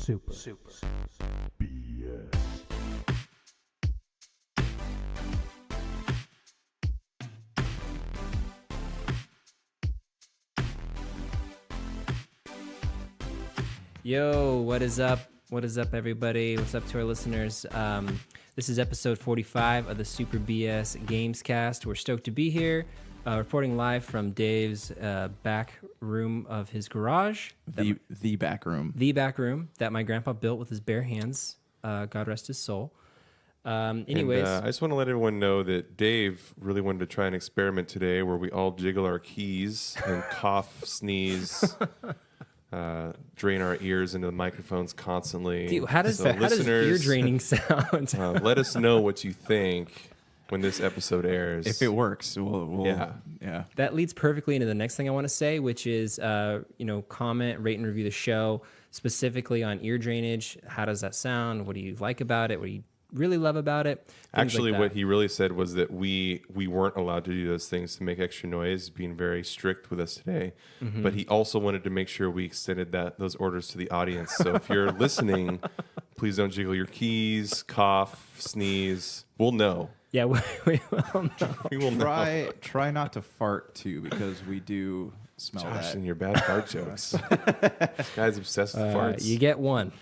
Super. BS. Yo, what is up? What is up, everybody? What's up to our listeners? This is episode 45 of the Super BS Gamescast. We're stoked to be here, reporting live from Dave's back room of his garage. The back room. The back room that my grandpa built with his bare hands. God rest his soul. Anyways. I just want to let everyone know that Dave really wanted to try an experiment today where we all jiggle our keys and cough, sneeze, drain our ears into the microphones constantly. Dude, how does ear draining sound? Let us know what you think when this episode airs. If it works, we'll yeah. That leads perfectly into the next thing I want to say, which is, comment, rate, and review the show, specifically on ear drainage. How does that sound? What do you like about it? What do you really love about it? Actually, what he really said was that we weren't allowed to do those things to make extra noise, being very strict with us today. Mm-hmm. But he also wanted to make sure we extended those orders to the audience. So if you're listening, please don't jiggle your keys, cough, sneeze. We'll know. Yeah, we will know. We will know. Try not to fart too, because we do smell Josh, that. and your bad fart jokes. This guy's obsessed with farts. You get one.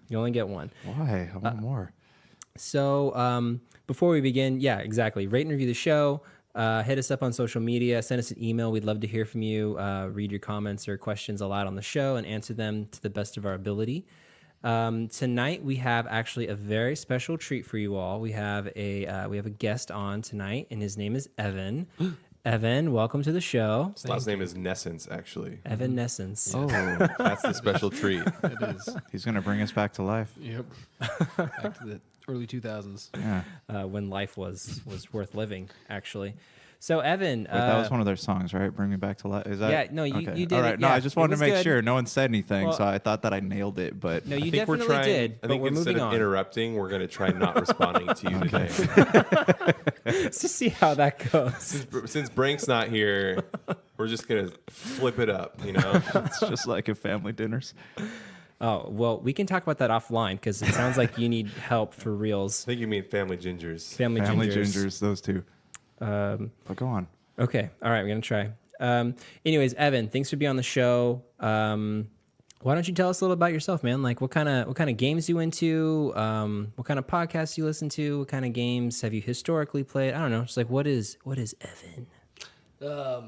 You only get one. Why? I want more. So before we begin, yeah, exactly. Rate and review the show. Hit us up on social media. Send us an email. We'd love to hear from you. Read your comments or questions aloud on the show and answer them to the best of our ability. Tonight we have actually a very special treat for you all. We have a guest on tonight, and his name is Evan. Evan, welcome to the show. His last name is Nessence, actually. Evan Nessence. Oh, That's the special treat. It is. he's going to bring us back to life. Yep. Back to the early 2000s. Yeah. When life was worth living, actually. So Evan, Wait, that was one of their songs, right? Bring Me Back to Life. Is that? Yeah, no, you did. All right. It, No, yeah, I just wanted it to make was sure. good. No one said anything, Well, so I thought that I nailed it. But No, you I think definitely we're trying, did. I But think we're instead moving of on. interrupting, we're going to try not responding to you today. Let's just see how that goes. Since Brank's not here, we're just going to flip it up, you know? it's just like at family dinners. Oh, well, we can talk about that offline because it sounds like you need help for reals. I think you mean family gingers. Family gingers. Those two. But go on. Okay. All right. We're going to try. Anyways, Evan, thanks for being on the show. Why don't you tell us a little about yourself, man? Like what kind of games you into? What kind of podcasts you listen to? What kind of games have you historically played? I don't know. Just like what is Evan?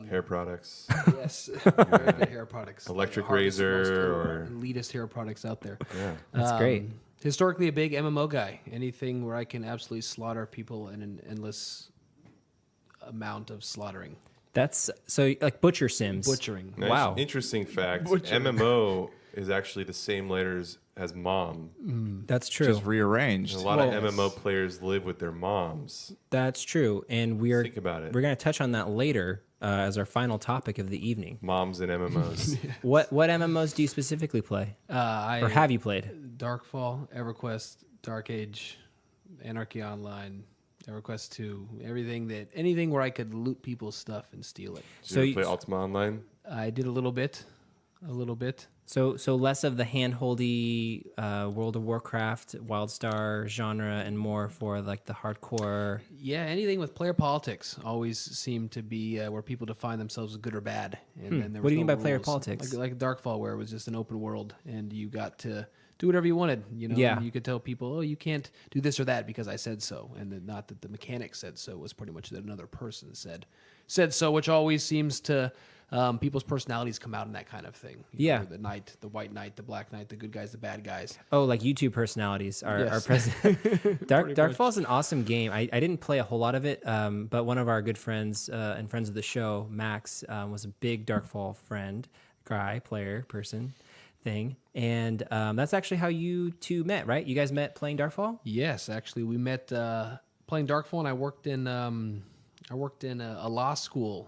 Hair products. Yes. Very good hair products. Electric The hardest, razor most or- elitist hair products out there. Yeah. That's great. Historically, a big MMO guy. Anything where I can absolutely slaughter people in an endless amount of slaughtering. That's so like Butcher Sims. Butchering. Nice. Wow. Interesting fact. Butcher. MMO is actually the same letters as mom. That's true. Just rearranged. A lot of MMO players live with their moms. That's true. And Think about it. we're going to touch on that later as our final topic of the evening. Moms and MMOs. What MMOs do you specifically play? Or have you played? Darkfall, EverQuest, Dark Age, Anarchy Online, EverQuest 2, anything where I could loot people's stuff and steal it. So you play Ultima Online? I did a little bit. So less of the hand-holdy World of Warcraft, WildStar genre, and more for like the hardcore. Yeah, anything with player politics always seemed to be where people define themselves as good or bad. And then there What do you was mean no by player rules. politics? Like Darkfall, where it was just an open world, and you got to do whatever you wanted. You know, Yeah. You could tell people, oh, you can't do this or that because I said so, and then not that the mechanic said so. It was pretty much that another person said so, which always seems to. People's personalities come out in that kind of thing. You Yeah. know, the knight, the white knight, the black knight, the good guys, the bad guys. Oh, like YouTube personalities are Yes. present. Darkfall is an awesome game. I didn't play a whole lot of it, but one of our good friends and friends of the show, Max, was a big Darkfall person thing. And that's actually how you two met, right? You guys met playing Darkfall? Yes, actually, we met playing Darkfall, and I worked in a law school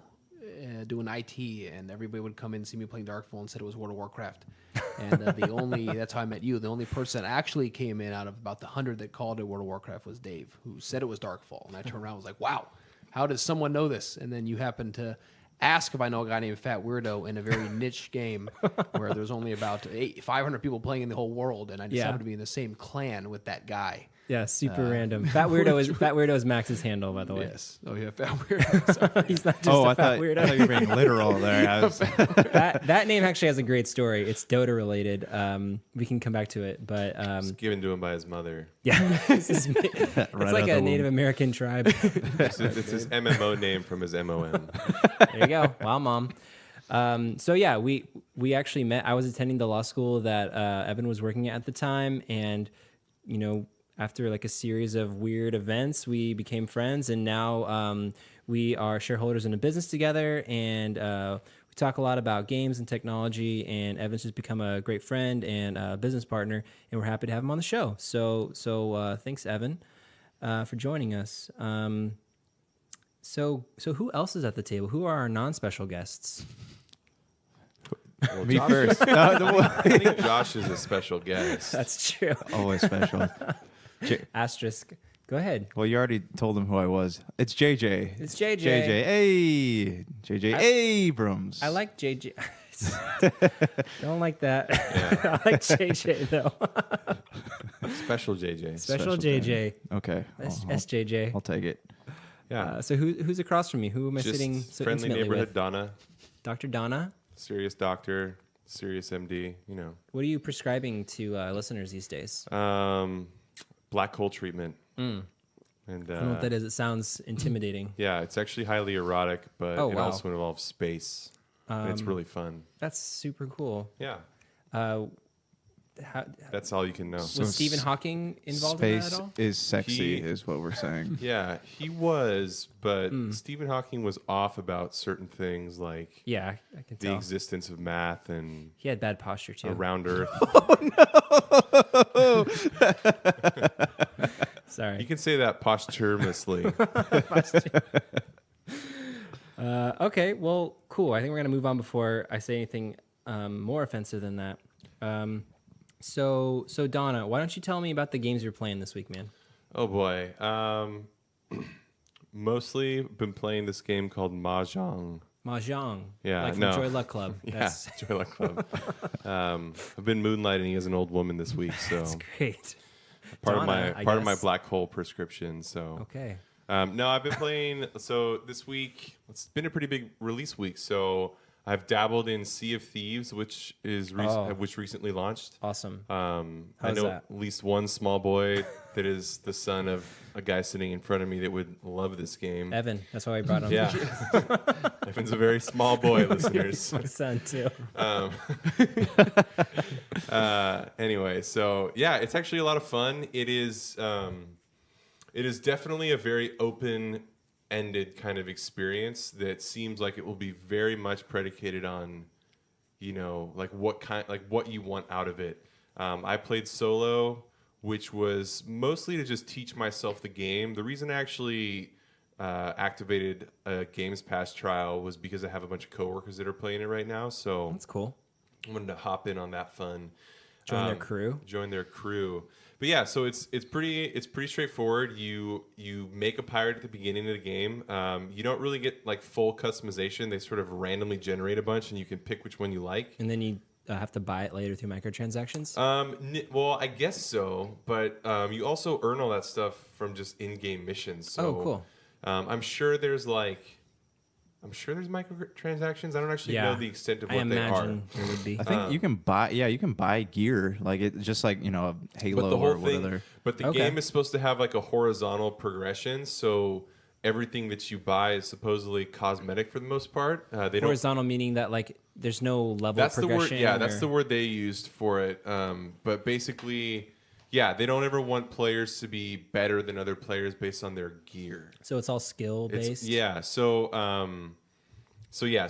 doing IT, and everybody would come in and see me playing Darkfall and said it was World of Warcraft. And that's how I met you. The only person that actually came in out of about the 100 that called it World of Warcraft was Dave, who said it was Darkfall. And I turned around and was like, wow, how does someone know this? And then you happened to ask if I know a guy named Fat Weirdo in a very niche game where there's only about 500 people playing in the whole world, and I just Yeah. happen to be in the same clan with that guy. Yeah, super random. Fat Weirdo is Max's handle, by the way. Yes. Oh yeah, Fat Weirdo. Sorry. He's not just Oh, a I fat thought weirdo. you were being literal there. I was, that name actually has a great story. It's Dota related. We can come back to it, but It's given to him by his mother. yeah, it's Right like out a the Native womb. American tribe. It's his MMO name from his MOM. There you go. Wow, mom. So yeah, we actually met. I was attending the law school that Evan was working at the time, and after like a series of weird events, we became friends, and now we are shareholders in a business together, and we talk a lot about games and technology. And Evan's just become a great friend and a business partner, and we're happy to have him on the show. So thanks, Evan, for joining us. So who else is at the table? Who are our non-special guests? Well, me Josh, first. I think Josh is a special guest. That's true. Always special. Asterisk. Go ahead. Well, you already told them who I was. It's JJ. It's JJ. JJ. Hey. JJ Abrams. I like JJ. Don't like that. I like JJ though. Special JJ. Special Special JJ. Okay. SJJ. I'll take it. Yeah. So who's across from me? Who am I Just sitting so friendly intimately neighborhood with? Donna, Dr. Donna. serious doctor, serious MD. What are you prescribing to listeners these days? Black hole treatment. And I don't know what that is. It sounds intimidating. yeah, it's actually highly erotic, but Oh, it wow. also involves space. And it's really fun. That's super cool. Yeah, How, that's all you can know. was Stephen Hawking involved in that Space at all? is sexy, He- is what we're saying. Yeah, he was, but Stephen Hawking was off about certain things like Yeah, I can the tell. existence of math and He had bad posture too. around Earth. Sorry. You can say that posthumously. Okay, well, cool. I think we're gonna move on before I say anything more offensive than that. So Donna, why don't you tell me about the games you're playing this week, man? Oh boy. Mostly been playing this game called Mahjong. Mahjong. Yeah, like from no. Joy Luck Club. Yeah, That's, Joy Luck Club. I've been moonlighting as an old woman this week, so that's great. part Donna, I of my guess. black hole prescription. So Okay. no, I've been playing. So this week, it's been a pretty big release week. So I've dabbled in Sea of Thieves, which is which recently launched. Awesome. I How's know that? at least one small boy that is the son of a guy sitting in front of me that would love this game. Evan. That's why we brought him. Yeah, Evan's a very small boy, listeners. My son too. Anyway, so yeah, it's actually a lot of fun. It is definitely a very open-ended kind of experience that seems like it will be very much predicated on, like what you want out of it. I played solo, which was mostly to just teach myself the game. The reason I actually activated a Games Pass trial was because I have a bunch of coworkers that are playing it right now. So That's cool. I wanted to hop in on that fun. Join their crew. Join their crew. But yeah, so it's pretty straightforward. You make a pirate at the beginning of the game. You don't really get like full customization. They sort of randomly generate a bunch, and you can pick which one you like. And then you have to buy it later through microtransactions. Well, I guess so. But you also earn all that stuff from just in-game missions. So, Oh, cool. I'm sure there's microtransactions. I don't actually know the extent of I what they are. imagine there would be. I think you can buy gear, like it just like a Halo But the whole or thing, whatever. but the Okay. game is supposed to have like a horizontal progression. So everything that you buy is supposedly cosmetic for the most part. They don't. Horizontal meaning that like there's no level That's the word. progression. Yeah, that's or- the word they used for it. But basically, yeah, they don't ever want players to be better than other players based on their gear. So it's all skill based. Yeah. So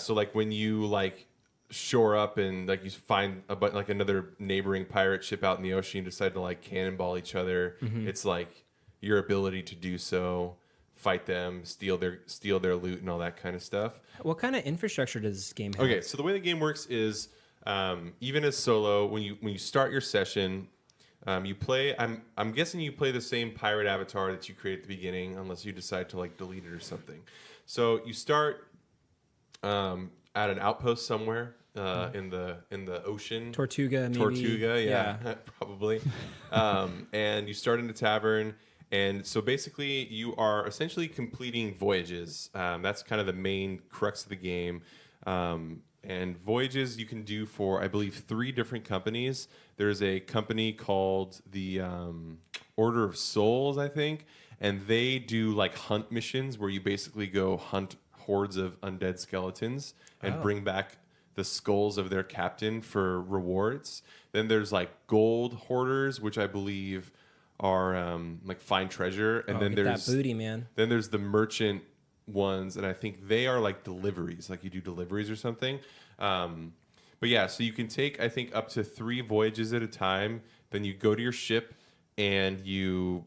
like when you like shore up and like you find like another neighboring pirate ship out in the ocean, you decide to like cannonball each other. Mm-hmm. It's like your ability to do so, fight them, steal their loot, and all that kind of stuff. What kind of infrastructure does this game have? Okay, so the way the game works is even as solo, when you start your session, you play. I'm guessing you play the same pirate avatar that you create at the beginning, unless you decide to like delete it or something. So you start at an outpost somewhere in the ocean. Tortuga, maybe. Tortuga, yeah. Probably. And you start in a tavern. And so basically, you are essentially completing voyages. That's kind of the main crux of the game. And voyages you can do for, I believe, 3 different companies. There's a company called the Order of Souls, I think. And they do like hunt missions where you basically go hunt hordes of undead skeletons and bring back the skulls of their captain for rewards. Then there's like gold hoarders, which I believe are like find treasure, and then there's that booty, man. Then there's the merchant ones, and I think they are like deliveries, like you do deliveries or something. But yeah, so you can take, I think, up to 3 voyages at a time. Then you go to your ship, and you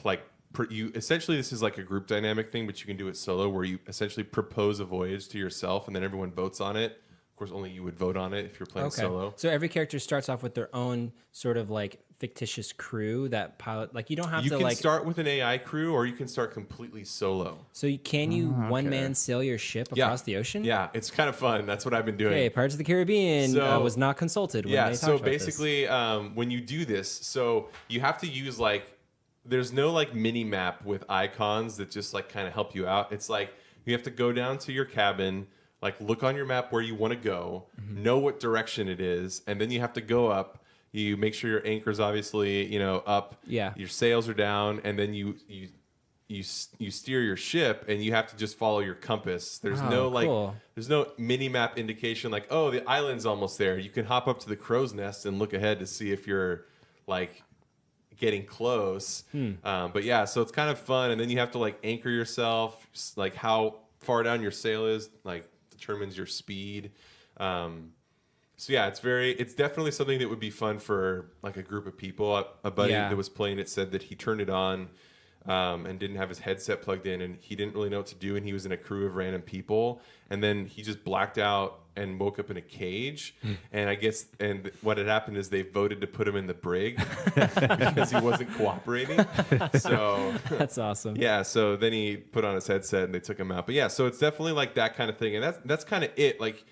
like you essentially, this is like a group dynamic thing, but you can do it solo, where you essentially propose a voyage to yourself, and then everyone votes on it. Of course, only you would vote on it if you're playing solo. So every character starts off with their own sort of like fictitious crew that pilot. Like you don't have You to can like start with an AI crew, or you can start completely solo. So can you one man sail your ship across the ocean? Yeah, it's kind of fun. That's what I've been doing. Hey, Pirates of the Caribbean was not consulted. When they so talked about basically, when you do this, so you have to use like, there's no like mini map with icons that just like kind of help you out. It's like you have to go down to your cabin, like look on your map where you want to go, know what direction it is, and then you have to go up. You make sure your anchor's obviously, up. Yeah. Your sails are down, and then you steer your ship, and you have to just follow your compass. There's there's no mini map indication like, oh, the island's almost there. You can hop up to the crow's nest and look ahead to see if you're like getting close. But yeah, so it's kind of fun, and then you have to like anchor yourself, like how far down your sail is, like determines your speed. So yeah, it's definitely something that would be fun for like a group of people. A buddy that was playing it said that he turned it on and didn't have his headset plugged in, and he didn't really know what to do, and he was in a crew of random people, and then he just blacked out and woke up in a cage. And I guess what had happened is they voted to put him in the brig because he wasn't cooperating. So that's awesome. Yeah, so then he put on his headset and they took him out. But yeah, so it's definitely like that kind of thing, and that's kind of it. Like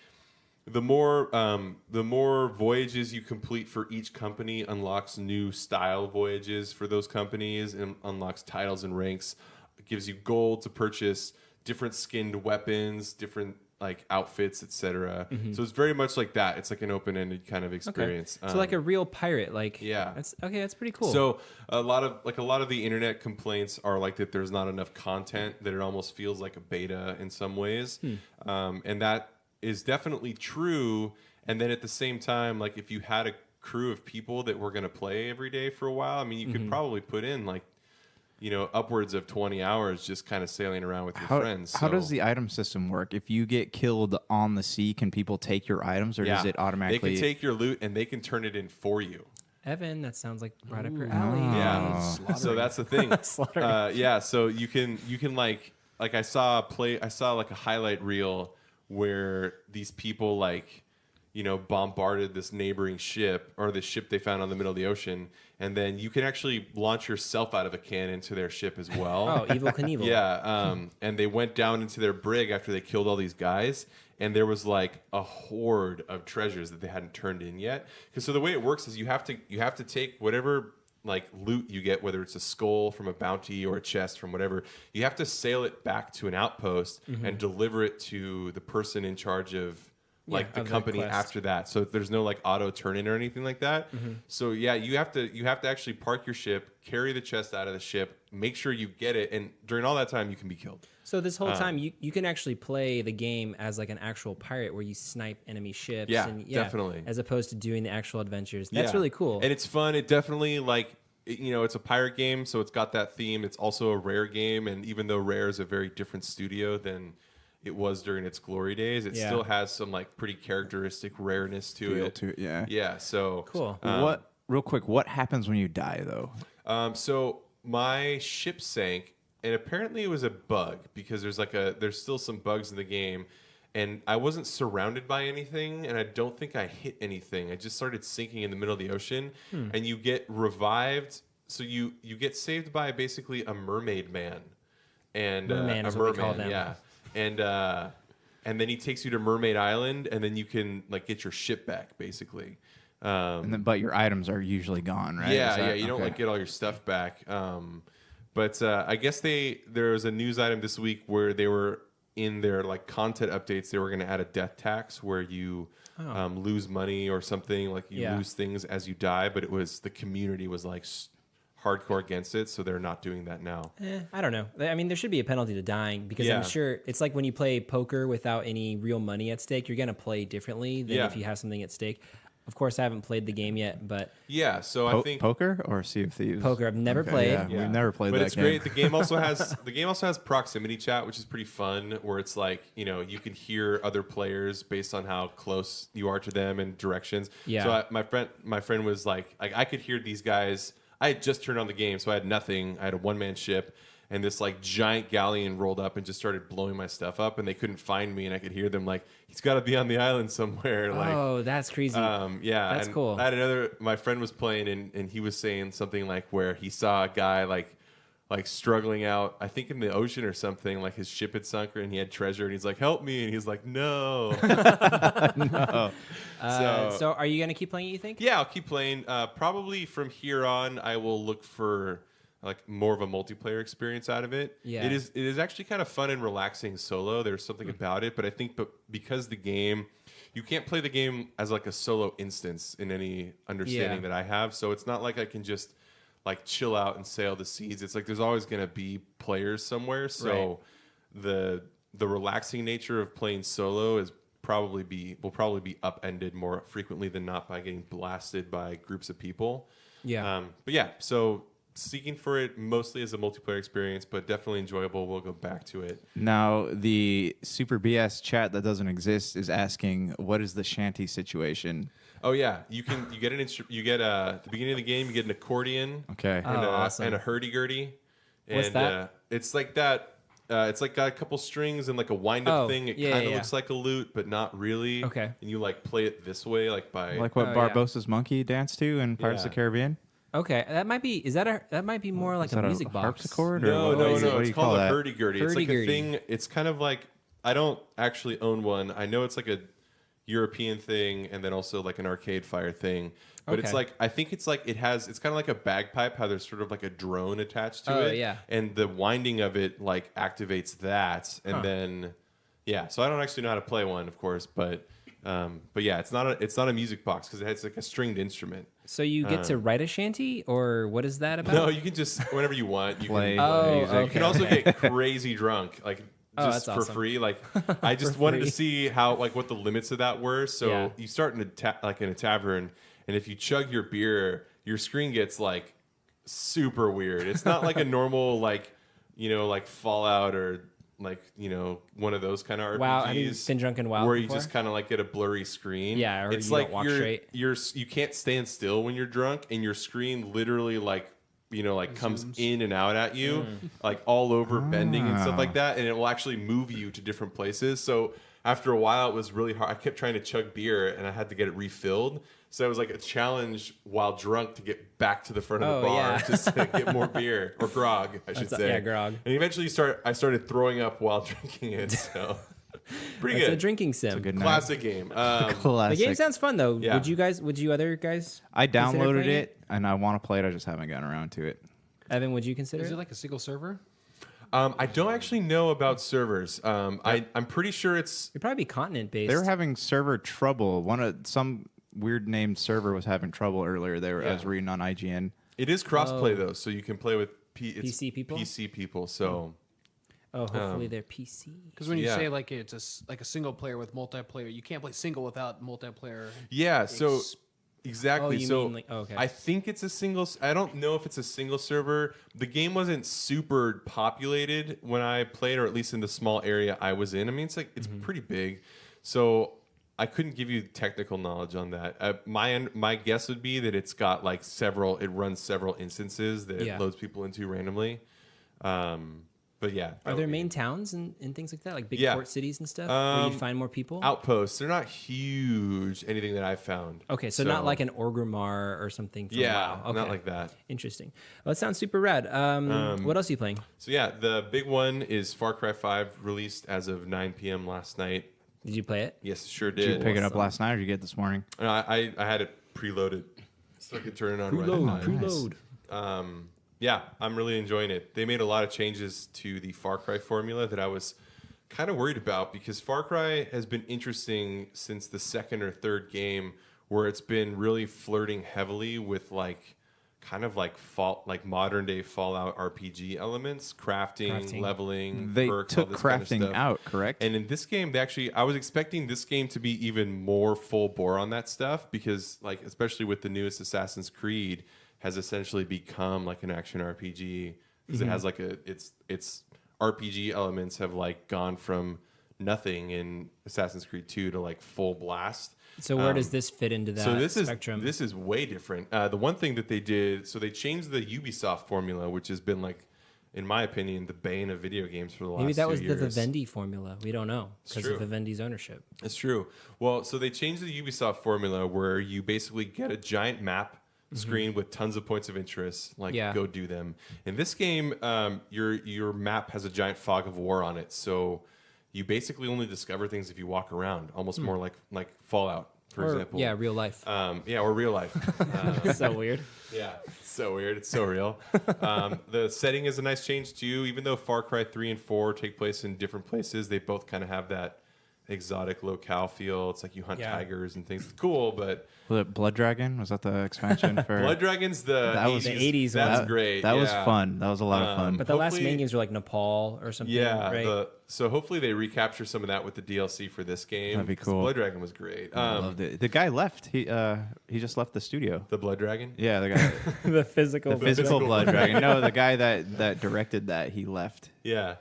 the more voyages you complete for each company unlocks new style voyages for those companies, and unlocks titles and ranks. It gives you gold to purchase different skinned weapons, different like outfits, etc. So it's very much like that. It's like an open-ended kind of experience. So like a real pirate, like yeah. That's pretty cool. So a lot of the internet complaints are like that there's not enough content, that it almost feels like a beta in some ways, and that is definitely true. And then at the same time, like if you had a crew of people that were going to play every day for a while, I mean, you could probably put in like, upwards of 20 hours just kind of sailing around with your friends. How does the item system work? If you get killed on the sea, can people take your items, or does it automatically? They can take your loot and they can turn it in for you. Evan, that sounds like right up your alley. Yeah. So that's the thing. Yeah. So you can like I saw like a highlight reel where these people like, bombarded this neighboring ship, or the ship they found on the middle of the ocean, and then you can actually launch yourself out of a cannon into their ship as well. Oh, Evel Knievel. Yeah, and they went down into their brig after they killed all these guys, and there was like a horde of treasures that they hadn't turned in yet. Because so the way it works is you have to take whatever like loot you get, whether it's a skull from a bounty or a chest from whatever, you have to sail it back to an outpost and deliver it to the person in charge of like the company after that. So there's no like auto turn in or anything like that. So yeah, you have to actually park your ship, carry the chest out of the ship, make sure you get it, and during all that time you can be killed. So this whole time you can actually play the game as like an actual pirate where you snipe enemy ships. Yeah, definitely. As opposed to doing the actual adventures. That's really cool. And it's fun. It definitely it's a pirate game, so it's got that theme. It's also a Rare game, and even though Rare is a very different studio than it was during its glory days, it still has some like pretty characteristic rareness to it. Yeah. So cool. What happens when you die though? So my ship sank, and apparently it was a bug, because there's still some bugs in the game, and I wasn't surrounded by anything, and I don't think I hit anything. I just started sinking in the middle of the ocean, and you get revived. So you get saved by basically a mermaid man, and merman is what we call them. yeah. and then he takes you to Mermaid Island, and then you can like get your ship back, basically. But your items are usually gone, right? Yeah, you don't like get all your stuff back. But I guess there was a news item this week where they were in their like content updates. They were going to add a death tax where you lose money or something, like you lose things as you die. But the community was like hardcore against it, so they're not doing that now. I don't know. I mean, there should be a penalty to dying because I'm sure it's like when you play poker without any real money at stake, you're going to play differently than if you have something at stake. Of course, I haven't played the game yet, but so I think poker or Sea of Thieves. Poker, I've never played. Yeah, we've never played but that it's game. great. The game also has proximity chat, which is pretty fun. Where it's like you can hear other players based on how close you are to them and directions. Yeah. So my friend was like I could hear these guys. I had just turned on the game, so I had nothing. I had a one-man ship. And this like giant galleon rolled up and just started blowing my stuff up, and they couldn't find me, and I could hear them like, "He's got to be on the island somewhere." Like, oh, that's crazy. That's cool. I had my friend was playing, and he was saying something like where he saw a guy like struggling out, I think in the ocean or something, like his ship had sunk and he had treasure, and he's like, "Help me!" And he's like, "No." No. So are you gonna keep playing it, you think? Yeah, I'll keep playing. Probably from here on, I will look for like more of a multiplayer experience out of it. Yeah. It is actually kind of fun and relaxing solo. There's something about it, but I think because you can't play the game as like a solo instance in any understanding that I have. So it's not like I can just like chill out and sail the seas. It's like there's always going to be players somewhere. So the relaxing nature of playing solo will probably be upended more frequently than not by getting blasted by groups of people. Yeah. But yeah, so seeking for it mostly as a multiplayer experience, but definitely enjoyable. We'll go back to it. Now, the Super BS chat that doesn't exist is asking, what is the shanty situation? Oh yeah, you get an you get at the beginning of the game you get an accordion. Okay. And, awesome. and a hurdy-gurdy. What's that? It's like that. It's like got a couple strings and like a wind-up thing. It kind of looks like a lute, but not really. Okay. And you like play it this way, like by Like what Barbossa's monkey danced to in Pirates of the Caribbean? Okay, that might be. That might be more like Is a that music box. harpsichord? No, or no. what do It's you called call a that? hurdy-gurdy. It's like a Hurdy-gurdy. thing. It's kind of like I don't actually own one. I know it's like a European thing, and then also like an Arcade Fire thing. But it's Okay. like I think it's like it's kind of like a bagpipe. How there's sort of like a drone attached to it. Yeah. And the winding of it like activates that, and then So I don't actually know how to play one, of course, but yeah, it's not a music box because it's like a stringed instrument. So you get to write a shanty, or what is that about? No, you can just whenever you want. You Play can Oh, music. You can also get crazy drunk, like just that's for awesome. free. Like I just wanted to free. see how what the limits of that were. So Yeah. you start in a tavern, and if you chug your beer, your screen gets like super weird. It's not like a normal like Fallout or like one of those kind of RPGs. Wow, have you been drunk in WoW where you before? just kind of like get a blurry screen? Yeah, or it's you like don't walk you're straight. you can't stand still when you're drunk, and your screen literally like comes in and out at you, like all over bending and stuff like that, and it will actually move you to different places. So after a while, it was really hard. I kept trying to chug beer, and I had to get it refilled. So it was like a challenge while drunk to get back to the front of the bar just to get more beer or grog, I should say. Yeah, grog. And eventually, I started throwing up while drinking it. So pretty It's good. a drinking sim. Good night. Classic game. The Classic. game sounds fun though. Yeah. Would you other guys? I consider downloaded playing it and I want to play it. I just haven't gotten around to it. Evan, would you consider Is it? it like a single server? I don't actually know about servers. I'm pretty sure it's. It'd probably be continent based. They were having server trouble. Some weird named server was having trouble earlier. I was reading on IGN. It is crossplay though, so you can play with PC people? PC people. So hopefully they're PC. Because when you Yeah. say like it's like a single player with multiplayer, you can't play single without multiplayer. yeah, so Ex- exactly. Oh, you so mean like- oh, okay. I think it's a single. I don't know if it's a single server. The game wasn't super populated when I played, or at least in the small area I was in. I mean, it's Mm-hmm. pretty big, so I couldn't give you technical knowledge on that. My guess would be that it's got like it runs several instances that it loads people into randomly. But yeah, Are there main towns and things like that, like big Yeah. port cities and stuff, where you'd find more people? outposts? They're not huge. Anything that I've found. Okay, so not like an Orgrimmar or something. From Yeah, WoW. Okay. not like that. Interesting. Well, that sounds super rad. What else are you playing? So yeah, the big one is Far Cry 5, released as of 9 p.m. last night. Did you play it? Yes, sure Did you did. pick it up last night or did you get it this morning? No, I had it preloaded, so I could turn it on right now. Preload. Yeah, I'm really enjoying it. They made a lot of changes to the Far Cry formula that I was kind of worried about, because Far Cry has been interesting since the second or third game, where it's been really flirting heavily with like kind of like modern day Fallout RPG elements, crafting. Leveling. They perks, took all this kind of crafting stuff. out, correct? And in this game, I was expecting this game to be even more full bore on that stuff, because like especially with the newest Assassin's Creed has essentially become like an action RPG, because it has like its RPG elements have like gone from nothing in Assassin's Creed 2 to like full blast. So where does this fit into that spectrum? This is way different. The one thing that they did, so they changed the Ubisoft formula, which has been like, in my opinion, the bane of video games for the last 2 years. Maybe that was the Vivendi formula. We don't know because true. of Vivendi's ownership. It's true. Well, so they changed the Ubisoft formula where you basically get a giant map screen with tons of points of interest, like go do them. In this game, your map has a giant fog of war on it, so you basically only discover things if you walk around, almost more like Fallout, for example. Yeah, real life. Or real life. So weird. Yeah, it's so weird. It's so real. The setting is a nice change too. Even though Far Cry 3 and 4 take place in different places, they both kind of have that exotic locale feel. It's like you hunt tigers and things. It's cool, but Was it Blood Dragon? Was that the expansion for Blood Dragon's the That was- 80s. the 80s That's one. great. That was yeah. fun. That was a lot of fun. But the last Hopefully- main games were like Nepal or something. Yeah, right? so hopefully they recapture some of that with the DLC for this game. That'd be 'cause cool. Blood Dragon was great. I loved it. The guy left. He just left the studio. The Blood Dragon. Yeah, the guy, the physical. the physical Blood Dragon. No, the guy that directed that, he left. Yeah.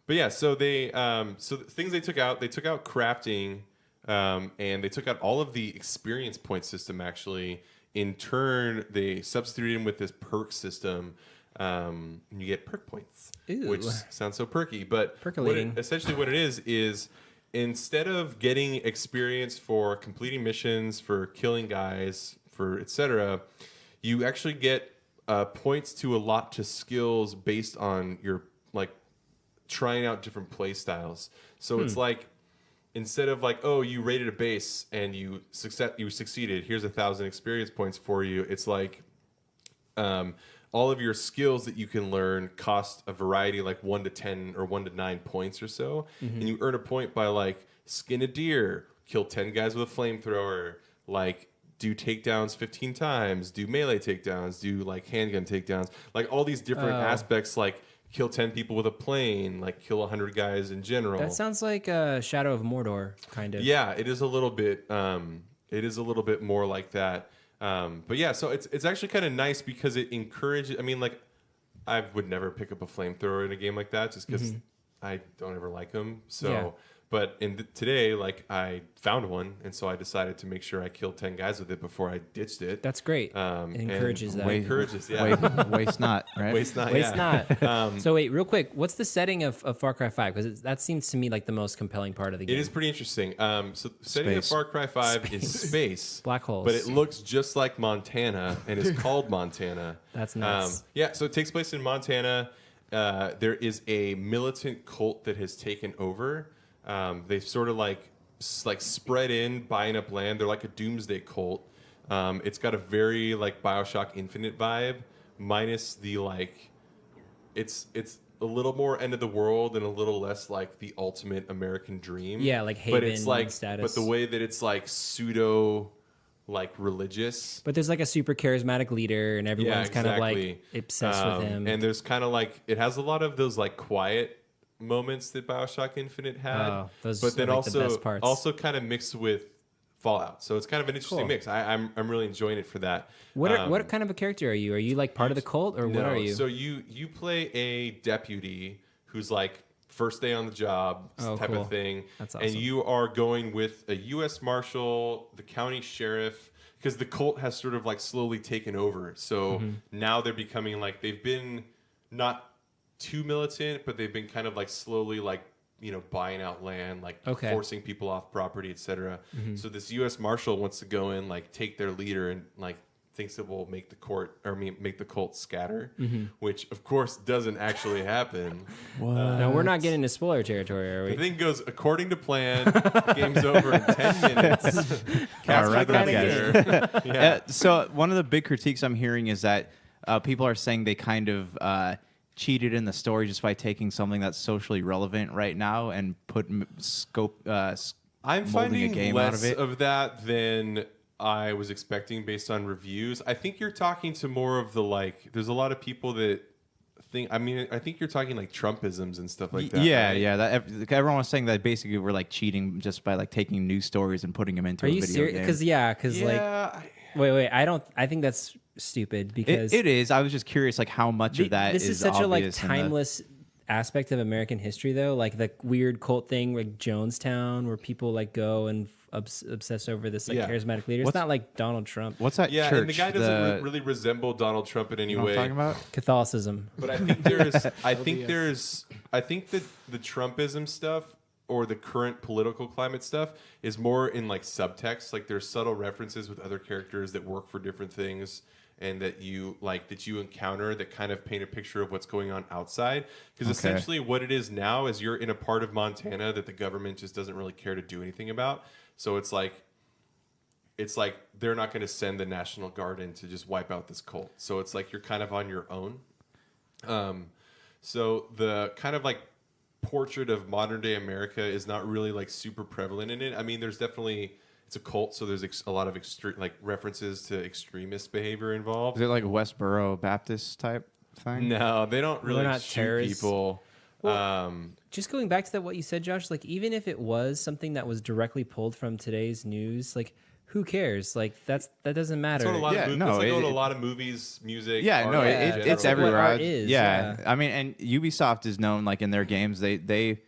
But yeah, so they so the things they took out crafting, and they took out all of the experience point system. Actually, in turn, they substituted in with this perk system. And you get perk points, Ew. which sounds so perky. But Percolating. essentially what it is instead of getting experience for completing missions, for killing guys, for etc., you actually get points to a lot to skills based on your like trying out different play styles. So it's like, instead of like, oh, you raided a base and you succeeded, here's 1,000 experience points for you. It's like all of your skills that you can learn cost a variety, like 1 to 10 or 1 to 9 points or so. And you earn a point by like skin a deer, kill 10 guys with a flamethrower, like do takedowns 15 times, do melee takedowns, do like handgun takedowns, like all these different aspects, like kill 10 people with a plane, like kill 100 guys in general. That sounds like Shadow of Mordor, kind of. Yeah, it is a little bit more like that. But yeah, so it's actually kind of nice because it encourages. I mean, like, I would never pick up a flamethrower in a game like that just because I don't ever like them. So, Yeah. but today, like, I found one, and so I decided to make sure I killed 10 guys with it before I ditched it. That's great. It and encourages that. Encourages, yeah. Waste not, right? Waste not, Waste yeah. not. So wait, real quick, what's the setting of Far Cry 5? Because that seems to me like the most compelling part of the game. It is pretty interesting. So the setting of Space. Far Cry 5 is space. Black holes. But it looks just like Montana and is called Montana. That's nuts. Yeah, so it takes place in Montana. There is a militant cult that has taken over. They've sort of like spread in, buying up land. They're like a doomsday cult. It's got a very like BioShock Infinite vibe, minus the like, it's a little more end of the world and a little less like the ultimate American dream. Yeah, like but it's Haven like status. But the way that it's like pseudo, like religious. But there's like a super charismatic leader, and everyone's kind of like obsessed with him. And there's kind of like, it has a lot of those like quiet moments that BioShock Infinite had, Oh, those but then are, like, the best parts. also kind of mixed with Fallout. So it's kind of an interesting Cool. mix. I'm really enjoying it for that. What kind of a character are you? Are you like part of the cult, or what are you? So you play a deputy who's like first day on the job type cool. of thing. That's And awesome. you are going with a U.S. Marshal, the county sheriff, because the cult has sort of like slowly taken over. So Mm-hmm. now they're becoming like, they've been not too militant, but they've been kind of like slowly like, you know, buying out land, like Okay. forcing people off property, etc. Mm-hmm. So this U.S. Marshal wants to go in, like take their leader and like thinks it will make the cult scatter, which of course doesn't actually happen. No, we're not getting into spoiler territory, are The we? thing goes according to plan. Game's over in 10 minutes. Cats wrap are it up, there. Yeah. So one of the big critiques I'm hearing is that people are saying they kind of cheated in the story just by taking something that's socially relevant right now and put I'm molding finding a game less out of it. of that than I was expecting based on reviews. I think you're talking to more of the like. There's a lot of people that think. I mean, I think you're talking like Trumpisms and stuff like that. Yeah, right? yeah. Everyone was saying that basically we're like cheating just by like taking news stories and putting them into Are a you video serious? game. Because like, wait. I think that's stupid because It is. I was just curious, like how much of that this is such a like obvious in the- timeless aspect of American history, though. Like the weird cult thing, like Jonestown, where people like go and obsess over this like Yeah. charismatic leader. It's not like Donald Trump. What's that Yeah, church? and the guy doesn't really resemble Donald Trump in any You know what way. I'm talking about? Catholicism. But I think I think that the Trumpism stuff or the current political climate stuff is more in like subtext. Like there's subtle references with other characters that work for different things and that you encounter that kind of paint a picture of what's going on outside. Because essentially what it is now is you're in a part of Montana that the government just doesn't really care to do anything about. So it's like they're not going to send the National Guard in to just wipe out this cult. So it's like you're kind of on your own. So the kind of like portrait of modern day America is not really like super prevalent in it. I mean, there's definitely, it's a cult, so there's a lot of like references to extremist behavior involved. Is it like Westboro Baptist type thing? No, they don't really not shoot terrorists. people. Just going back to that, what you said, Josh, like even if it was something that was directly pulled from today's news, like who cares? Like that doesn't matter. That's what a lot of no, that's like a lot of movies, music. Yeah, art no, in it's general. everywhere. Art is, yeah. I mean, and Ubisoft is known like in their games they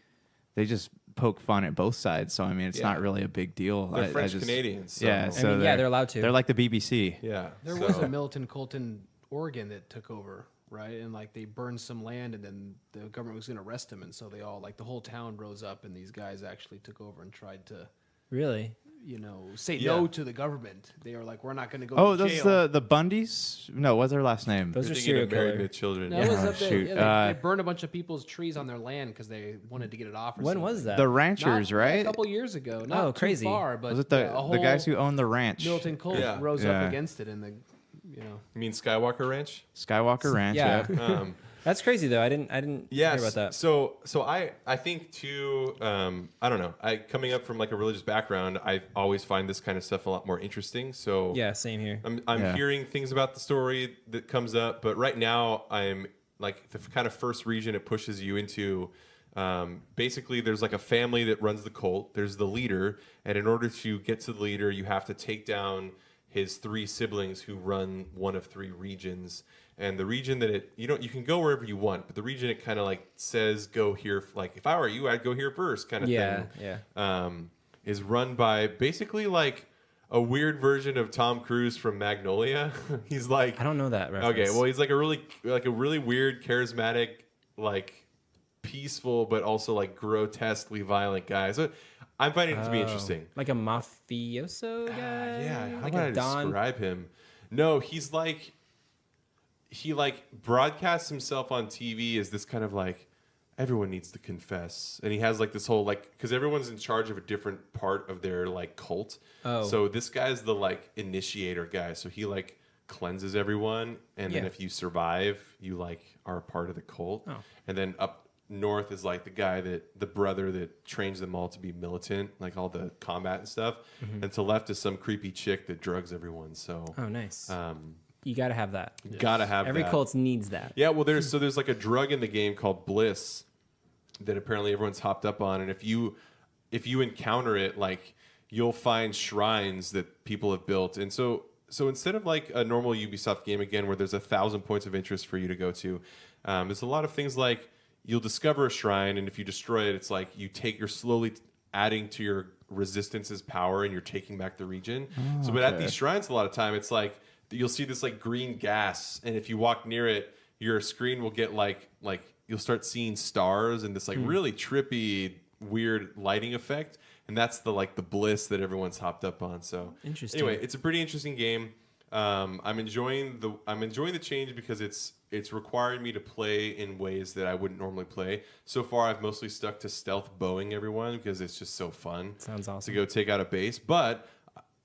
just poke fun at both sides. So I mean, it's not really a big deal. They're French Canadians. So. Yeah, so they're allowed to. They're like the BBC. Yeah. There was a militant cult in Oregon that took over, right? And like they burned some land, and then the government was going to arrest them, and so they all like the whole town rose up, and these guys actually took over and tried to, Really? say no to the government. They were like, we're not going to go. Oh, to those jail. the Bundys? No, what's their last name? Those are Thinking serial of Married killers. with Children. No, it was Oh, up there. shoot. Yeah, they burned a bunch of people's trees on their land because they wanted to get it off. Or When something. was that? The Ranchers, Not- right? A couple years ago. Not Oh, too crazy. far, but Was it a the whole guys who own the ranch? militant cult Yeah. rose Yeah. up against it, and You mean Skywalker Ranch? Skywalker Ranch. Yeah. Yeah. That's crazy though. I didn't hear about that. So I think too. I don't know. Coming up from like a religious background, I always find this kind of stuff a lot more interesting. So Yeah, same here. I'm hearing things about the story that comes up, but right now I'm like the kind of first region it pushes you into. Basically, there's like a family that runs the cult. There's the leader, and in order to get to the leader, you have to take down his 3 siblings who run one of 3 regions. And the region that you can go wherever you want, but the region it kind of like says go here. Like if I were you, I'd go here first, kind of thing. Yeah. Is run by basically like a weird version of Tom Cruise from Magnolia. He's like I don't know that reference. okay, well he's like a really weird, charismatic, like peaceful, but also like grotesquely violent guy. So I'm finding it to be interesting. Like a mafioso guy. Yeah, how like would a I Don. describe him? No, he's like he broadcasts himself on TV as this kind of like everyone needs to confess, and he has like this whole like because everyone's in charge of a different part of their like cult. Oh. So this guy's the like initiator guy. So he like cleanses everyone, and then Yeah. if you survive, you like are a part of the cult. Oh. And then up north is like the brother that trains them all to be militant, like all the combat and stuff. And to left is some creepy chick that drugs everyone. So Oh, nice. You got to have that. gotta have Every that. cult needs that. Yeah, well, there's like a drug in the game called Bliss that apparently everyone's hopped up on, and if you encounter it, like you'll find shrines that people have built, and so instead of like a normal Ubisoft game again where there's 1,000 points of interest for you to go to, there's a lot of things like you'll discover a shrine, and if you destroy it, it's like you're slowly adding to your resistance's power, and you're taking back the region. But at these shrines, a lot of time it's like you'll see this like green gas, and if you walk near it, your screen will get like you'll start seeing stars and this like really trippy, weird lighting effect, and that's the bliss that everyone's hopped up on. So Interesting. Anyway, it's a pretty interesting game. I'm enjoying the change because it's requiring me to play in ways that I wouldn't normally play. So far, I've mostly stuck to stealth bowing everyone because it's just so fun. Sounds awesome. To go take out a base, but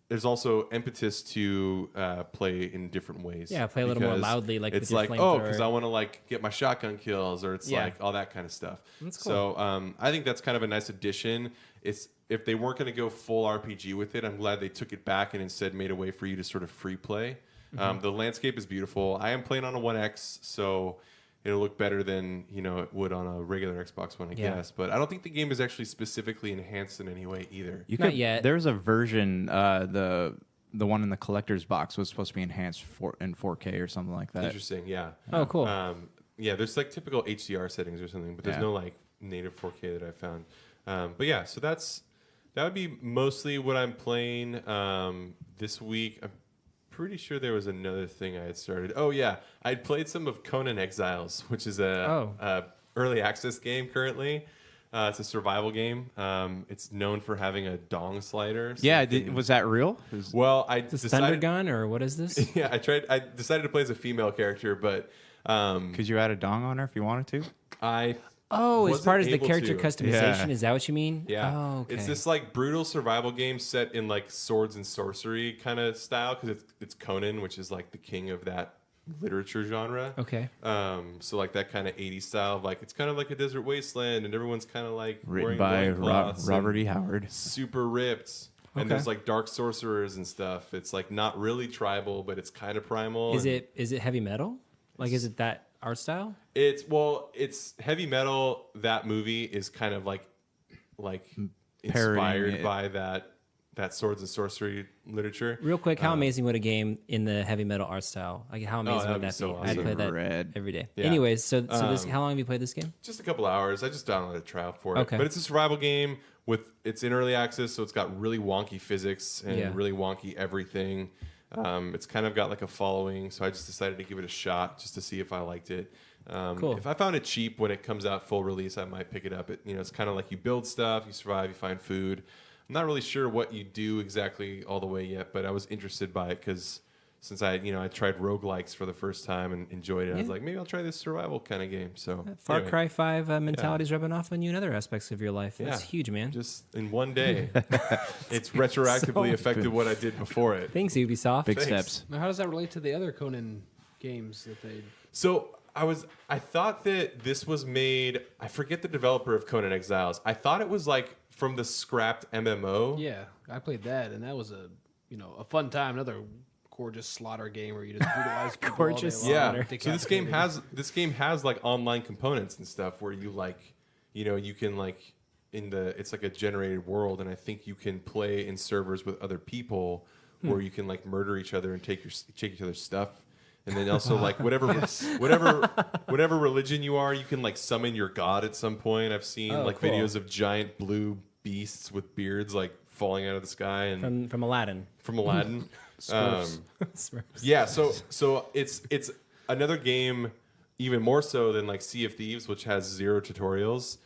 there's also impetus to play in different ways. Yeah, play a little more because loudly, like it's with your like, oh, flamethrower. because I want to like get my shotgun kills, or it's Yeah. like all that kind of stuff. That's cool. So I think that's kind of a nice addition. It's if they weren't going to go full RPG with it, I'm glad they took it back and instead made a way for you to sort of free play. The landscape is beautiful. I am playing on a 1X, so it'll look better than it would on a regular Xbox One, I Yeah. guess. But I don't think the game is actually specifically enhanced in any way either. Not yet. There's a version, the one in the collector's box was supposed to be enhanced in 4K or something like that. Interesting, yeah. Oh, cool. Yeah, there's like typical HDR settings or something, but there's Yeah. no like native 4K that I found. But yeah, so that would be mostly what I'm playing this week. I'm pretty sure there was another thing I had started. Oh yeah, I'd played some of Conan Exiles, which is a early access game currently. It's a survival game. It's known for having a dong slider. So Yeah, you can- was that real? Well, I Is this Thunder decided. Gun or what is this? Yeah, I decided to play as a female character, but Could you add a dong on her if you wanted to? I Oh, as wasn't part of the able character to. customization. Yeah. Is that what you mean? Yeah. Oh, okay. It's this like brutal survival game set in like swords and sorcery kind of style because it's Conan, which is like the king of that literature genre. Okay. So like that kind of 80s style, like it's kind of like a desert wasteland, and everyone's kind of like Written wearing by loincloths Robert and E. Howard. super ripped. And Okay. there's like dark sorcerers and stuff. It's like not really tribal, but it's kind of primal. Is and it heavy metal? Like, is it that art style? It's heavy metal. That movie is kind of like Parodying inspired it. by that swords and sorcery literature. Real quick, how amazing would a game in the heavy metal art style? Like, how amazing that'd would be that so be? awesome. I'd play that Red. every day. Yeah. Anyways, so this, how long have you played this game? Just a couple hours. I just downloaded a trial for it. Okay. But it's a survival game it's in early access, so it's got really wonky physics and Yeah. really wonky everything. It's kind of got like a following, so I just decided to give it a shot just to see if I liked it. Cool. If I found it cheap when it comes out full release, I might pick it up. It's kind of like you build stuff, you survive, you find food. I'm not really sure what you do exactly all the way yet, but I was interested by it because since I tried roguelikes for the first time and enjoyed it, I was like, maybe I'll try this survival kind of game. So Far anyway, Cry 5 mentality is rubbing off on you in other aspects of your life. That's Yeah. huge, man. just in one day, it's retroactively affected what I did before it. Thanks, Ubisoft. Big Thanks. steps. Now, how does that relate to the other Conan games that they? So I thought that this was made. I forget the developer of Conan Exiles. I thought it was like from the scrapped MMO. Yeah, I played that, and that was a fun time. Another gorgeous slaughter game where you just brutalize people Gorgeous all day long. Yeah. So this game has like online components and stuff where you you can like it's like a generated world, and I think you can play in servers with other people where you can like murder each other and take each other's stuff. And then also like whatever religion you are, you can like summon your god at some point. I've seen Oh, like cool. videos of giant blue beasts with beards like falling out of the sky and From Aladdin. from Aladdin. Smurfs. Yeah, so it's another game, even more so than like Sea of Thieves, which has zero tutorials.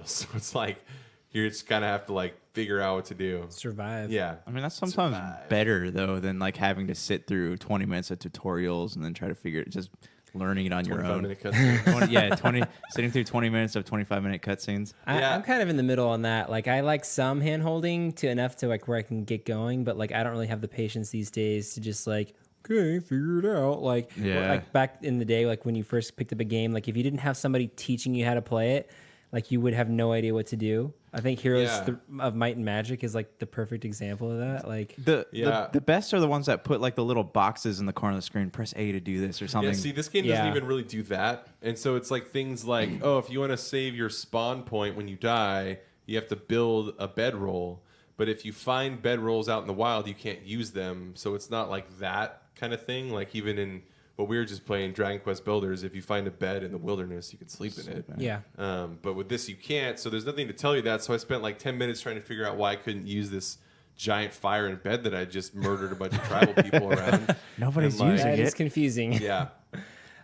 So it's like you just kind of have to like figure out what to do. Survive. Yeah, I mean, that's sometimes better, though, than like having to sit through 20 minutes of tutorials and then try to figure it, just learning it on your 25 own. minute cutscene. Sitting through 20 minutes of 25-minute cutscenes. Yeah. I'm kind of in the middle on that. Like, I like some hand holding to enough to like where I can get going, but like I don't really have the patience these days to just like, okay, figure it out. Like, Yeah. like back in the day, like when you first picked up a game, like if you didn't have somebody teaching you how to play it, like you would have no idea what to do. I think Heroes Yeah. of Might and Magic is like the perfect example of that. Like, The best are the ones that put like the little boxes in the corner of the screen. Press A to do this or something. Yeah, see, this game doesn't Yeah. even really do that. And so it's like things like, oh, if you want to save your spawn point when you die, you have to build a bedroll. But if you find bedrolls out in the wild, you can't use them. So it's not like that kind of thing. Like even in what we were just playing, Dragon Quest Builders, if you find a bed in the wilderness, you can sleep in it. yeah. But with this, you can't. So there's nothing to tell you that. So I spent like 10 minutes trying to figure out why I couldn't use this giant fire in bed that I just murdered a bunch of tribal people around. Nobody's And, like, using That is it. confusing. Yeah.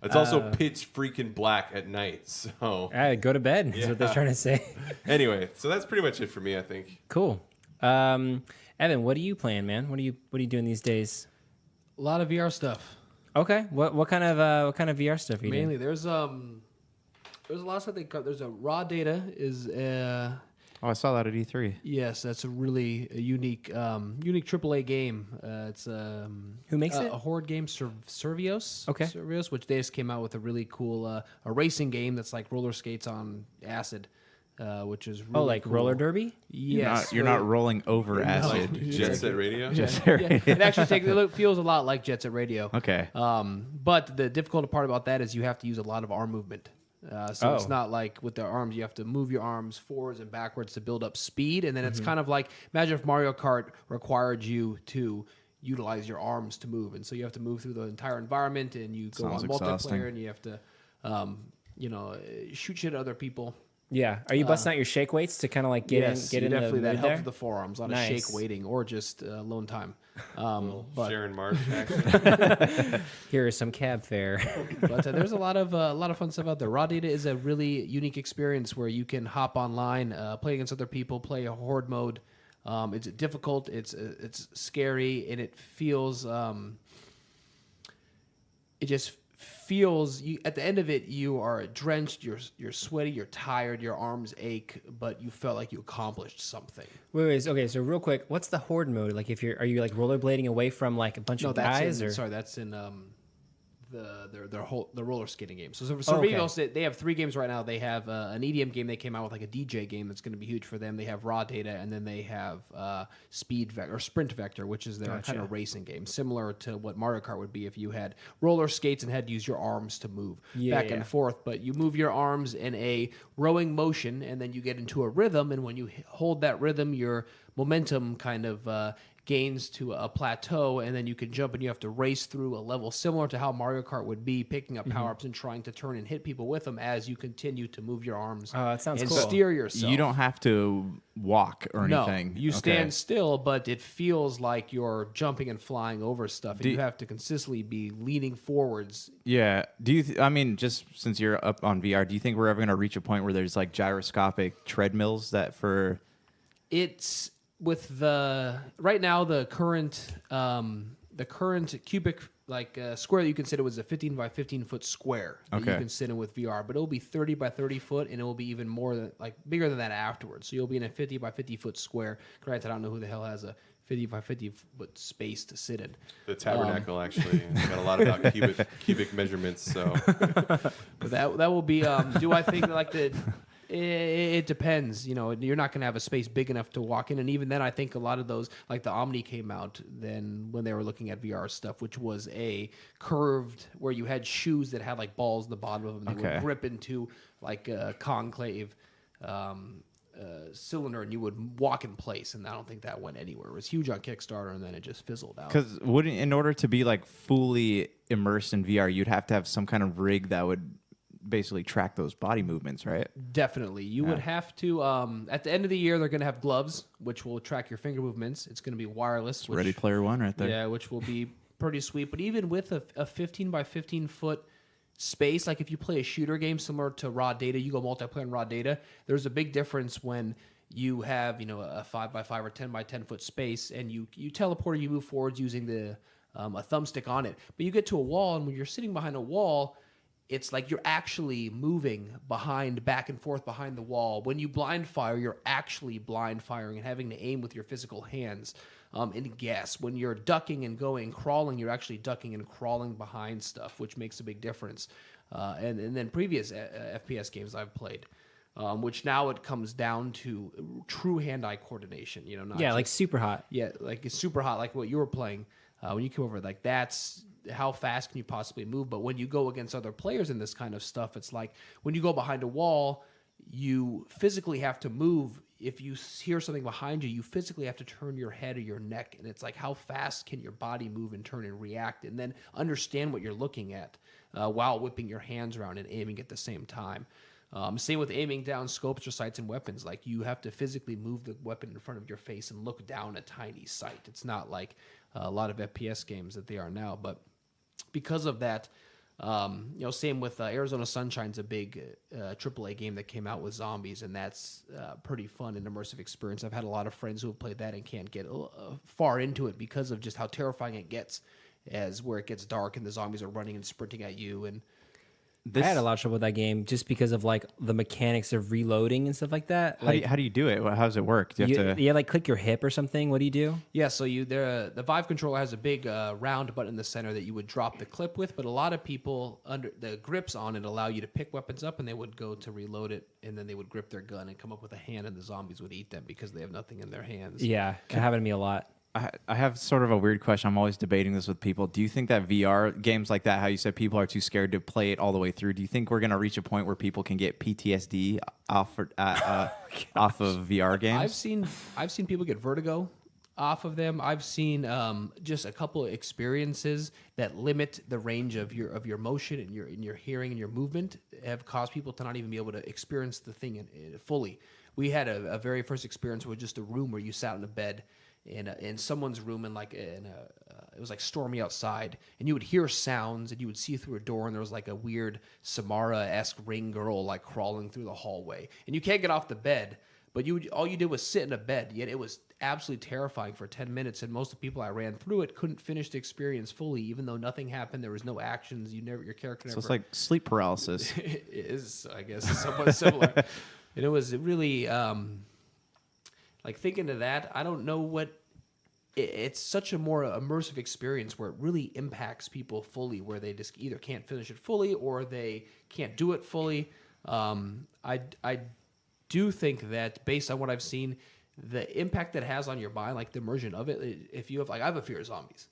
It's also pitch freaking black at night. So Go to bed is what they're Yeah. trying to say. anyway, so that's pretty much it for me, I think. Cool. Evan, what are you playing, man? What are you doing these days? A lot of VR stuff. Okay. What kind of VR stuff are you Mainly, doing? there's a lot of stuff they cut. There's a Raw Data is Oh, I saw that at E3. yes, that's a really unique AAA game. It's Who makes it? A horde game, Servios. Okay. Servios, which they just came out with a really cool a racing game that's like roller skates on acid, which is really Like cool. roller derby? Yes, You're not rolling over acid. Like Jet Set Radio? Yeah, it actually feels a lot like Jet Set Radio. Okay. But the difficult part about that is you have to use a lot of arm movement. So it's Oh. not like with the arms, you have to move your arms forwards and backwards to build up speed. And then it's kind of like, imagine if Mario Kart required you to utilize your arms to move. And so you have to move through the entire environment and you go Sounds on exhausting. multiplayer and you have to, shoot shit at other people. Yeah. Are you busting out your shake weights to kind of like get in the definitely that mood helps there? with the forearms on a Nice. shake weighting or just alone time. But Sharon Marsh action. Here is some cab fare. But there's a lot of fun stuff out there. Raw Data is a really unique experience where you can hop online, play against other people, play a horde mode. It's difficult, it's scary, and it feels. It just feels. At the end of it, you are drenched, you're sweaty, you're tired, your arms ache, but you felt like you accomplished something. Wait. Okay. So real quick, what's the horde mode? Like, are you like rollerblading away from like a bunch of guys? That's in the roller skating game. So okay. Survivos, they have 3 games right now. They have an EDM game they came out with, like a DJ game that's going to be huge for them. They have Raw Data, and then they have Sprint Vector, which is their kind of racing game, similar to what Mario Kart would be if you had roller skates and had to use your arms to move back and forth. But you move your arms in a rowing motion, and then you get into a rhythm. And when you hold that rhythm, your momentum kind of gains to a plateau, and then you can jump and you have to race through a level similar to how Mario Kart would be, picking up power-ups and trying to turn and hit people with them as you continue to move your arms that sounds and cool. steer yourself. You don't have to walk or anything. No, you Okay. stand still, but it feels like you're jumping and flying over stuff, and you have to consistently be leaning forwards. Yeah. Do you? I mean, just since you're up on VR, do you think we're ever going to reach a point where there's like gyroscopic treadmills that for? It's with the right now the current cubic square that you can sit in was a 15 by 15 foot square that you Okay. can sit in with VR, but it'll be 30 by 30 foot, and it will be even more than bigger than that afterwards. So you'll be in a 50 by 50 foot square. Granted, I don't know who the hell has a 50 by 50 foot space to sit in. The Tabernacle actually got a lot about cubic measurements. So But that will be. Do I think like the? It depends. You're not going to have a space big enough to walk in, and even then, I think a lot of those, like the Omni, came out then when they were looking at VR stuff, which was a curved where you had shoes that had like balls in the bottom of them. They would grip into like a concave cylinder, and you would walk in place. And I don't think that went anywhere. It was huge on Kickstarter, and then it just fizzled out. Because in order to be like fully immersed in VR, you'd have to have some kind of rig that would basically track those body movements, right? Definitely. You would have to, at the end of the year, they're going to have gloves, which will track your finger movements. It's going to be wireless. Ready Player One right there. Yeah, which will be pretty sweet. But even with a 15 by 15 foot space, like if you play a shooter game similar to Raw Data, you go multiplayer in Raw Data, there's a big difference when you have, a 5 by 5 or 10 by 10 foot space, and you teleport or you move forwards using a thumbstick on it. But you get to a wall, and when you're sitting behind a wall, it's like you're actually moving back and forth behind the wall. When you blind fire, you're actually blind firing and having to aim with your physical hands and guess. When you're ducking and crawling, you're actually ducking and crawling behind stuff, which makes a big difference. And then previous FPS games I've played, which now it comes down to true hand-eye coordination. Not like just- super hot. Yeah, like it's super hot, like what you were playing when you came over. Like that's how fast can you possibly move? But when you go against other players in this kind of stuff, it's like when you go behind a wall, you physically have to move. If you hear something behind you, you physically have to turn your head or your neck, and it's like how fast can your body move and turn and react, and then understand what you're looking at while whipping your hands around and aiming at the same time. Same with aiming down scopes or sights and weapons. Like you have to physically move the weapon in front of your face and look down a tiny sight. It's not like a lot of FPS games that they are now, but because of that, Same with Arizona Sunshine's a big AAA game that came out with zombies, and that's pretty fun and immersive experience. I've had a lot of friends who have played that and can't get far into it because of just how terrifying it gets, as where it gets dark and the zombies are running and sprinting at you. And I had a lot of trouble with that game just because of like the mechanics of reloading and stuff like that. How do you do it? How does it work? Do you have to? You like click your hip or something. What do you do? Yeah, so the Vive controller has a big round button in the center that you would drop the clip with, but a lot of people under the grips on it allow you to pick weapons up, and they would go to reload it, and then they would grip their gun and come up with a hand, and the zombies would eat them because they have nothing in their hands. Yeah, it happened to me a lot. I have sort of a weird question. I'm always debating this with people. Do you think that VR games like that, how you said people are too scared to play it all the way through, do you think we're going to reach a point where people can get PTSD off of VR games? I've seen people get vertigo off of them. I've seen just a couple of experiences that limit the range of your motion and your hearing and your movement have caused people to not even be able to experience the thing fully. We had a very first experience with just a room where you sat in a bed in someone's room, and it was like stormy outside, and you would hear sounds, and you would see through a door, and there was like a weird Samara-esque ring girl like crawling through the hallway, and you can't get off the bed, but all you did was sit in a bed. Yet it was absolutely terrifying for 10 minutes, and most of the people I ran through it couldn't finish the experience fully, even though nothing happened. There was no actions. Your character never. So it's like sleep paralysis. It is, I guess, somewhat similar, and it was really. Like thinking of that, I don't know what. It's such a more immersive experience where it really impacts people fully, where they just either can't finish it fully or they can't do it fully. I do think that based on what I've seen, the impact that it has on your mind, like the immersion of it. If you have, like, I have a fear of zombies.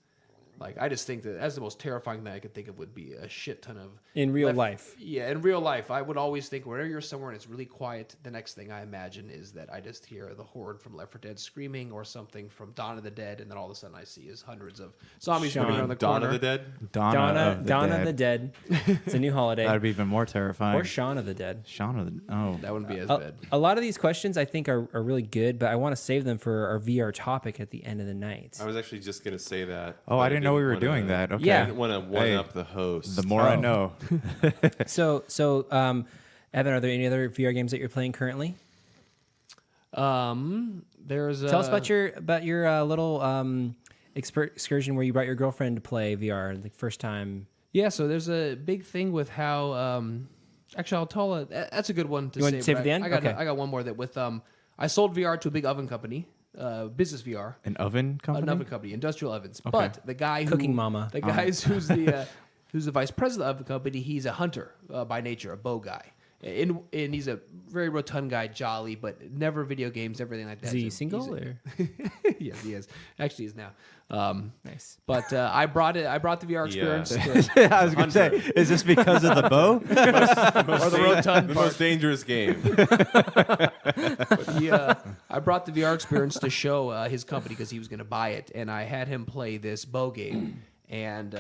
Like, I just think that that's the most terrifying thing I could think of would be a shit ton of... In real life. Yeah, in real life. I would always think whenever you're somewhere and it's really quiet, the next thing I imagine is that I just hear the horde from Left 4 Dead screaming or something from Dawn of the Dead, and then all of a sudden I see is hundreds of zombies running around the Dawn corner. of the Dead? Dawn of the Dead. It's a new holiday. That would be even more terrifying. Or Shaun of the Dead. That wouldn't be as bad. A lot of these questions I think are really good, but I want to save them for our VR topic at the end of the night. I was actually just going to say that. Oh, I didn't know we were doing that. Okay. Yeah. I didn't want to one-up the host. The more I know. So, Evan, are there any other VR games that you're playing currently? There's Tell us about your little excursion where you brought your girlfriend to play VR the first time. Yeah, so there's a big thing with how actually I'll tell that's a good one to You want say. to save but at the end? I got Okay. I got one more that with I sold VR to a big oven company, business VR. An oven company? An oven company, industrial ovens. But the guy who Cooking Mama. the guy who's the vice president of the company, he's a hunter by nature, a bow guy. And he's a very rotund guy, jolly, but never video games, everything like that. Is he He's single? Or? Yes, he is. Actually, he's now. Nice. But I brought the VR experience. I was going to say, is this because of the bow? Or the rotund The part. most dangerous game. I brought the VR experience to show his company because he was going to buy it, and I had him play this bow game. And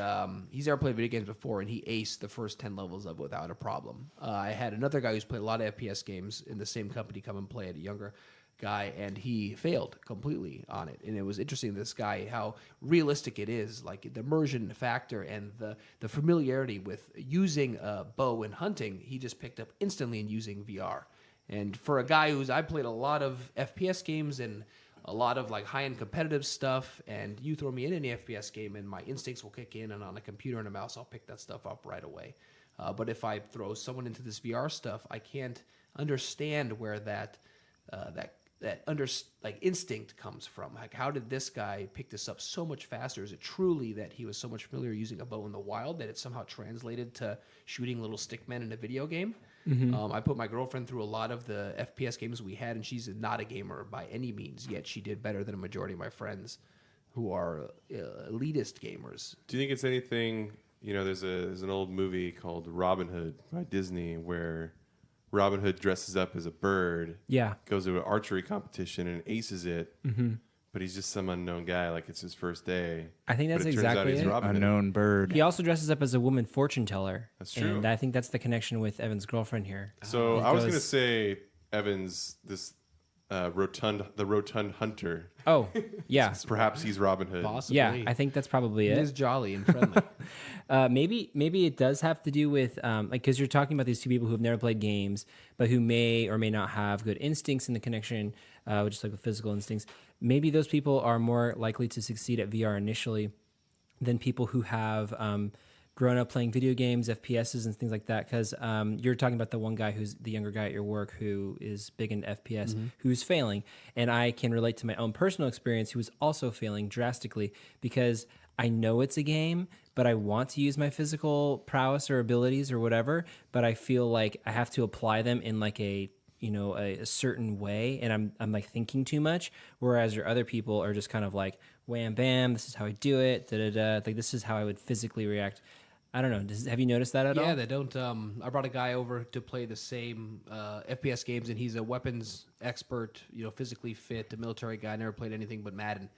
he's never played video games before, and he aced the first 10 levels of it without a problem. I had another guy who's played a lot of FPS games in the same company come and play it, a younger guy, and he failed completely on it. And it was interesting, this guy, how realistic it is, like the immersion factor and the familiarity with using a bow and hunting, he just picked up instantly in using VR. And for a guy I played a lot of FPS games and a lot of like high-end competitive stuff, and you throw me in any FPS game and my instincts will kick in, and on a computer and a mouse I'll pick that stuff up right away. But if I throw someone into this VR stuff, I can't understand where that instinct comes from. Like, how did this guy pick this up so much faster? Is it truly that he was so much familiar using a bow in the wild that it somehow translated to shooting little stickmen in a video game? Mm-hmm. I put my girlfriend through a lot of the FPS games we had, and she's not a gamer by any means, yet she did better than a majority of my friends who are elitist gamers. Do you think it's anything, there's an old movie called Robin Hood by Disney where Robin Hood dresses up as a bird, goes to an archery competition and aces it, but he's just some unknown guy, like it's his first day. I think that's But it turns out exactly he's it. Robin Hood. Unknown bird. He also dresses up as a woman fortune teller. That's true. And I think that's the connection with Evan's girlfriend here. So It I was goes- going to say, Evans, the Rotund Hunter. Oh, yeah. Perhaps he's Robin Hood. Possibly. Yeah, I think that's probably He it. is jolly and friendly. Maybe it does have to do with like because you're talking about these two people who have never played games, but who may or may not have good instincts in the connection, just like with physical instincts. Maybe those people are more likely to succeed at VR initially than people who have grown up playing video games, FPSs, and things like that. Because you're talking about the one guy who's the younger guy at your work who is big into FPS, who's failing. And I can relate to my own personal experience, who is also failing drastically because I know it's a game, but I want to use my physical prowess or abilities or whatever, but I feel like I have to apply them in like a certain way, and I'm like thinking too much, whereas your other people are just kind of like wham bam, this is how I do it, da da da, like this is how I would physically react. I don't know. Have you noticed that at all? Yeah, they don't. I brought a guy over to play the same FPS games, and he's a weapons expert, physically fit, a military guy, never played anything but Madden,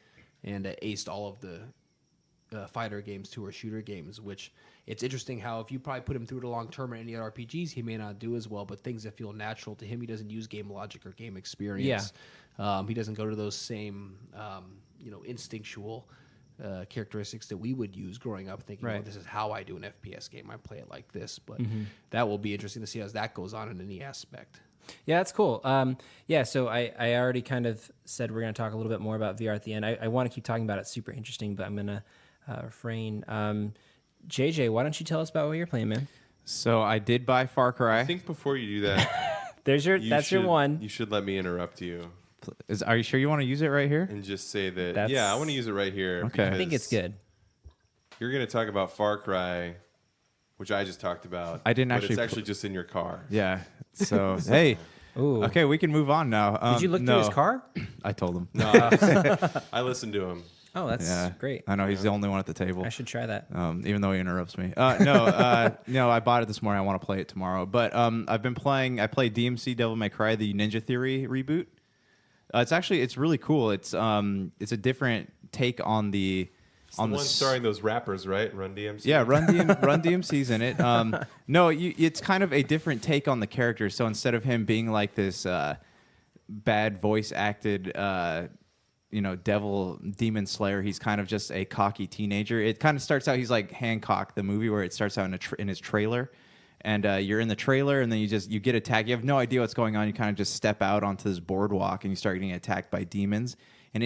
and aced all of the fighter games too, or shooter games, which it's interesting how if you probably put him through it a long term or any other RPGs, he may not do as well, but things that feel natural to him, he doesn't use game logic or game experience. Yeah. He doesn't go to those same, instinctual characteristics that we would use growing up thinking, right. oh, this is how I do an FPS game. I play it like this, but that will be interesting to see as that goes on in any aspect. Yeah, that's cool. So I already kind of said we're going to talk a little bit more about VR at the end. I want to keep talking about it. It's super interesting, but I'm going to refrain. JJ, why don't you tell us about what you're playing, man? So I did buy Far Cry. I think before you do that, your one. You should let me interrupt you Are you sure you want to use it right here? and just say that. That's- Yeah, I want to use it right here. Okay. I think it's good. You're going to talk about Far Cry, which I just talked about. I didn't but actually It's actually just in your car. Yeah. So hey. Ooh. Okay, we can move on now. Did you look through his car? I told him. No, I listened to him. Oh, that's great. I know he's the only one at the table. I should try that. Even though he interrupts me. No, I bought it this morning. I want to play it tomorrow. But I've been playing. I played DMC Devil May Cry, the Ninja Theory reboot. It's really cool. It's a different take on the. It's the one starring those rappers, right? Run DMC. Yeah, Run DMC's in it. It's kind of a different take on the character. So instead of him being like this bad voice acted, devil demon slayer, he's kind of just a cocky teenager. It kind of starts out, he's like Hancock, the movie, where it starts out in his trailer. And you're in the trailer, and then you get attacked. You have no idea what's going on. You kind of just step out onto this boardwalk, and you start getting attacked by demons. And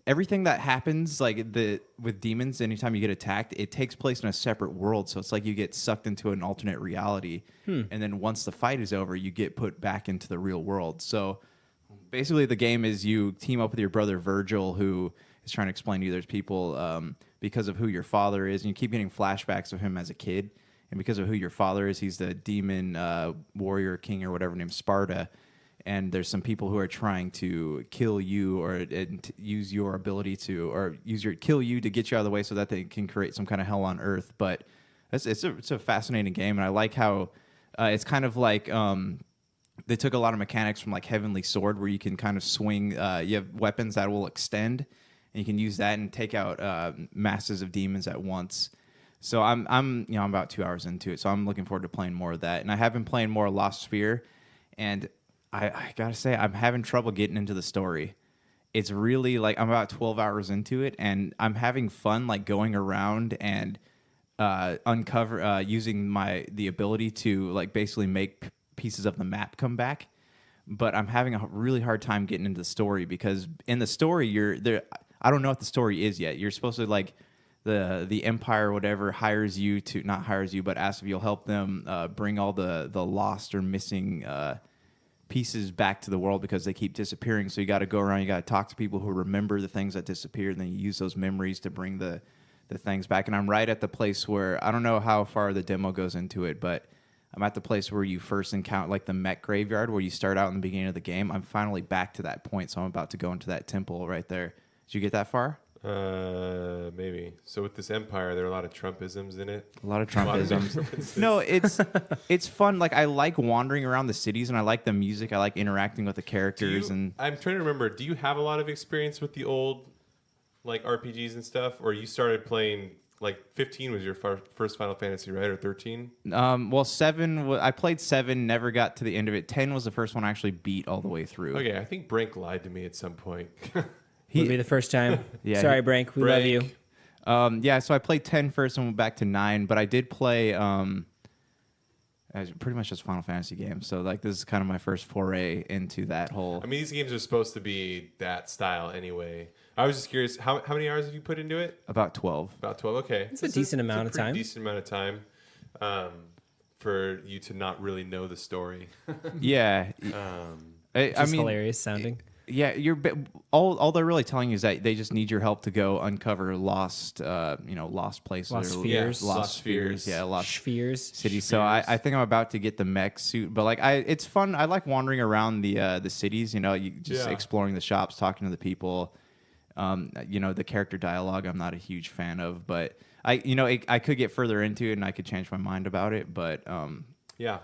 everything that happens, with demons, anytime you get attacked, it takes place in a separate world. So it's like you get sucked into an alternate reality. And then once the fight is over, you get put back into the real world. So basically the game is you team up with your brother Virgil, who is trying to explain to you there's people, because of who your father is, and you keep getting flashbacks of him as a kid. And because of who your father is, he's the demon warrior king or whatever named Sparta. And there's some people who are trying to kill you or use your ability to, or kill you to get you out of the way so that they can create some kind of hell on earth. But it's a fascinating game, and I like how it's kind of like they took a lot of mechanics from like Heavenly Sword, where you can kind of swing. You have weapons that will extend, and you can use that and take out masses of demons at once. So I'm about 2 hours into it, so I'm looking forward to playing more of that. And I have been playing more Lost Sphear, and I gotta say, I'm having trouble getting into the story. It's really I'm about 12 hours into it, and I'm having fun going around and uncover using the ability to basically make pieces of the map come back. But I'm having a really hard time getting into the story, because in the story you're there. I don't know what the story is yet. You're supposed to the Empire or whatever hires you to, not hires you, but asks if you'll help them bring all the lost or missing pieces back to the world, because they keep disappearing. So you got to go around, you got to talk to people who remember the things that disappeared, and then you use those memories to bring the things back. And I'm right at the place where, I don't know how far the demo goes into it, but I'm at the place where you first encounter the mech graveyard, where you start out in the beginning of the game. I'm finally back to that point, so I'm about to go into that temple right there. Did you get that far? Maybe. So with this Empire, there are a lot of Trumpisms in it. A lot of Trumpisms. No, it's fun. I like wandering around the cities, and I like the music. I like interacting with the characters. I'm trying to remember. Do you have a lot of experience with the old RPGs and stuff, or you started playing like 15 was your first Final Fantasy, right? Or 13? Well, 7. I played 7, never got to the end of it. 10 was the first one I actually beat all the way through. Okay, I think Brank lied to me at some point. Would be the first time. Yeah, Sorry, Brank. We love you. Yeah, so I played 10 first and went back to 9, but I did play pretty much just Final Fantasy games. So like this is kind of my first foray into that whole. I mean, these games are supposed to be that style anyway. I was just curious, how many hours have you put into it? About 12. About 12. Okay, It's a decent amount of time. Decent amount of time for you to not really know the story. Yeah. I Just mean, hilarious sounding. yeah, all they're really telling you is that they just need your help to go uncover lost places, Lost or spheres. lost spheres, yeah, lost Spheres. cities. So I think I'm about to get the mech suit, but like it's fun. I like wandering around the cities. You just exploring the shops, talking to the people. The character dialogue I'm not a huge fan of, but I could get further into it and I could change my mind about it. But Yeah.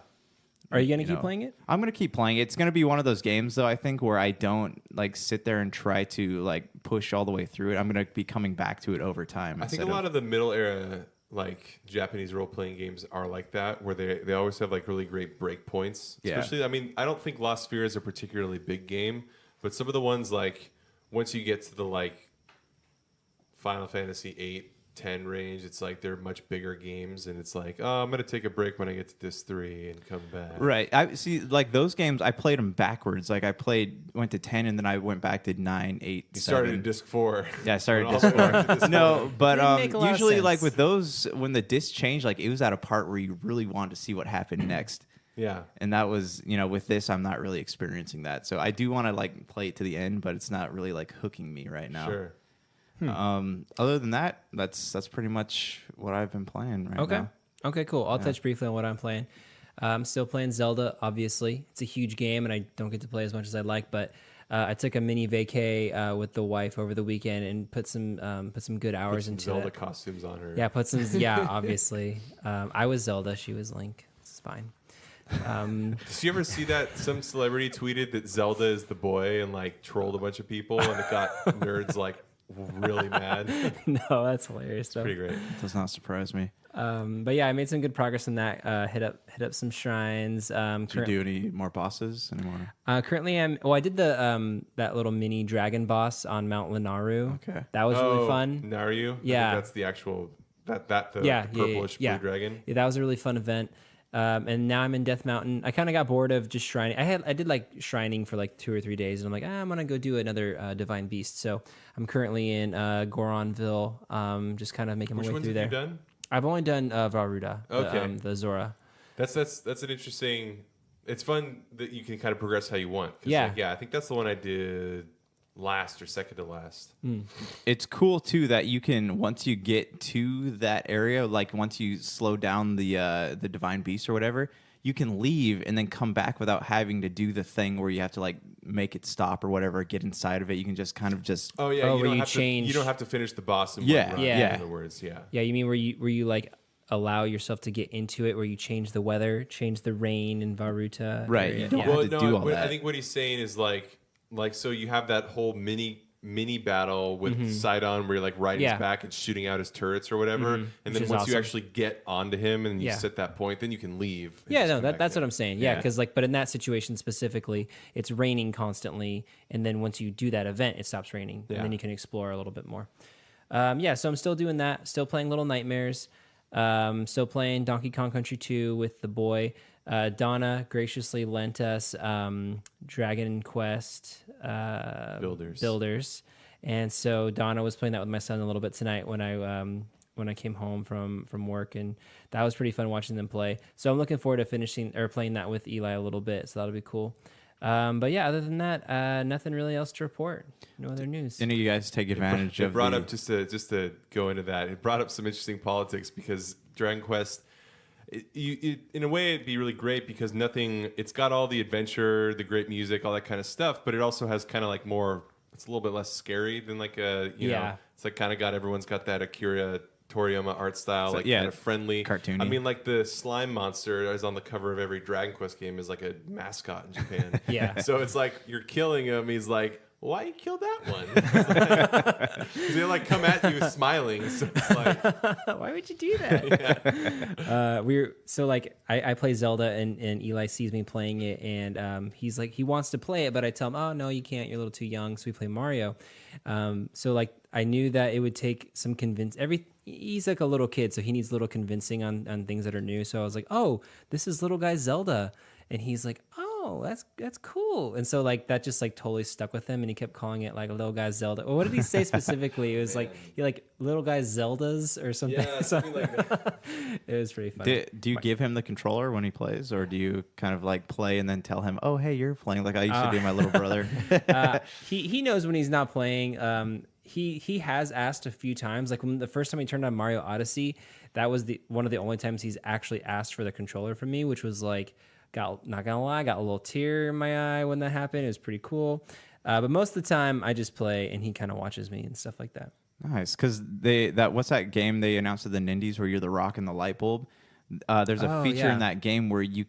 Are you going to keep playing it? I'm gonna keep playing it. It's gonna be one of those games though, I think, where I don't like sit there and try to like push all the way through it. I'm gonna be coming back to it over time. I think a lot of the middle era like Japanese role playing games are like that, where they always have like really great break points. Yeah. Especially, I mean, I don't think Lost Sphere is a particularly big game, but some of the ones like once you get to the like Final Fantasy 8, 10 range, it's like they're much bigger games, and it's like, oh, I'm gonna take a break when I get to this 3 and come back. Right. I see. Like those games, I played them backwards. Like I went to 10, and then I went back to 9, 8. You 7. started at disc 4. Yeah, I started Went disc all the way 4. up to disc No, 4. but make a lot of usually sense. like with those, when the disc changed, like it was at a part where you really wanted to see what happened next. Yeah. And that was, with this, I'm not really experiencing that. So I do want to like play it to the end, but it's not really like hooking me right now. Sure. Other than that, that's pretty much what I've been playing right Okay. now. Okay, cool. I'll touch briefly on what I'm playing. I'm still playing Zelda, obviously. It's a huge game, and I don't get to play as much as I'd like, but I took a mini vacay with the wife over the weekend and put some good hours Some into Zelda it. costumes on her. Yeah, obviously. I was Zelda, she was Link. It's fine. Did you ever see that some celebrity tweeted that Zelda is the boy and like trolled a bunch of people, and it got nerds like really mad? No, that's hilarious though. Pretty great. It does not surprise me. But yeah, I made some good progress in that. Hit up some shrines. Did you do any more bosses anymore? Currently, I did the that little mini dragon boss on Mount Lenaru. Okay. That was really fun. Naru? Yeah. That's the actual the purplish blue dragon. Yeah, that was a really fun event. And now I'm in Death Mountain. I kind of got bored of just shrining. I did like shrining for like 2 or 3 days, and I'm like, I'm gonna go do another Divine Beast. So I'm currently in Goronville, just kind of making my Which way ones through have there. you done? I've only done Varuda, Okay. the Zora. That's an interesting. It's fun that you can kind of progress how you want. 'Cause, Yeah. like, I think that's the one I did last or second to last. It's cool too that you can, once you get to that area, like once you slow down the divine beast or whatever, you can leave and then come back without having to do the thing where you have to like make it stop or whatever, get inside of it. You can just kind of just Oh yeah, Oh, you where don't you have change- to. You don't have to finish the boss in Yeah, one run. yeah. In other words, yeah. Yeah, you mean where you like allow yourself to get into it, where you change the weather, change the rain in Varuta. Right, area? you don't Yeah. have Well, to no, do all I that. think what he's saying is like so you have that whole mini battle with Sidon where you're like riding Yeah. his back and shooting out his turrets or whatever, and Which then is once you awesome. actually get onto him and you Yeah. set that point, then you can leave. and Yeah, just no, come back that's in. what I'm saying. Yeah, because but in that situation specifically, it's raining constantly, and then once you do that event, it stops raining, and Yeah. then you can explore a little bit more. So I'm still doing that. Still playing Little Nightmares. Still playing Donkey Kong Country 2 with the boy. Donna graciously lent us Dragon Quest Builders, and so Donna was playing that with my son a little bit tonight when I came home from work, and that was pretty fun watching them play. So I'm looking forward to finishing or playing that with Eli a little bit. So that'll be cool. But yeah, other than that, nothing really else to report. No other news. any of you guys take advantage It of brought the, up just to go into that. It brought up some interesting politics because Dragon Quest, in a way, it'd be really great because it's got all the adventure, the great music, all that kind of stuff, but it also has kind of like more. It's a little bit less scary than like a Yeah. It's like kind of everyone's got that Akira Toriyama art style, like yeah, kind of friendly, cartoony. I mean, like the slime monster is on the cover of every Dragon Quest game is like a mascot in Japan. Yeah. So it's like you're killing him. He's like why you killed that one? Because they like come at you smiling. So it's like, why would you do that? I play Zelda, and Eli sees me playing it, and he's like, he wants to play it, but I tell him, oh no, you can't, you're a little too young. So we play Mario. I knew that it would take some he's like a little kid, so he needs a little convincing on things that are new. So I was like, oh, this is little guy Zelda, and he's like, oh, that's cool. And so like that just like totally stuck with him, and he kept calling it like little guy Zelda. Well, what did he say specifically? It was like he like little guy Zeldas or something. yeah, something like that. It was pretty funny. Do you give him the controller when he plays, or do you kind of like play and then tell him, oh, hey, you're playing, like I used to do my little brother? He knows when he's not playing. He has asked a few times. Like when the first time he turned on Mario Odyssey, that was one of the only times he's actually asked for the controller from me, which was like, not gonna lie, got a little tear in my eye when that happened. It was pretty cool. But most of the time I just play, and he kind of watches me and stuff like that. Nice, because what's that game they announced at the Nindies where you're the rock and the light bulb? There's a feature in that game where you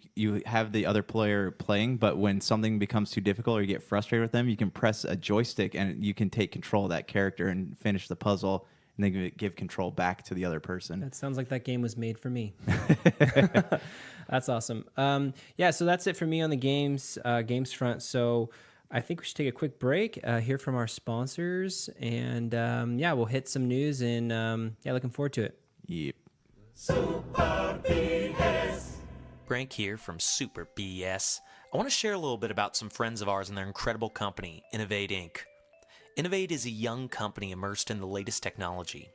have the other player playing, but when something becomes too difficult or you get frustrated with them, you can press a joystick and you can take control of that character and finish the puzzle, and then give control back to the other person. That sounds like that game was made for me. That's awesome. So that's it for me on the games front. So I think we should take a quick break, hear from our sponsors, and we'll hit some news, and looking forward to it. Yep. Super BS. Brank here from Super BS. I want to share a little bit about some friends of ours and their incredible company, Innovate Inc. Innovate is a young company immersed in the latest technology.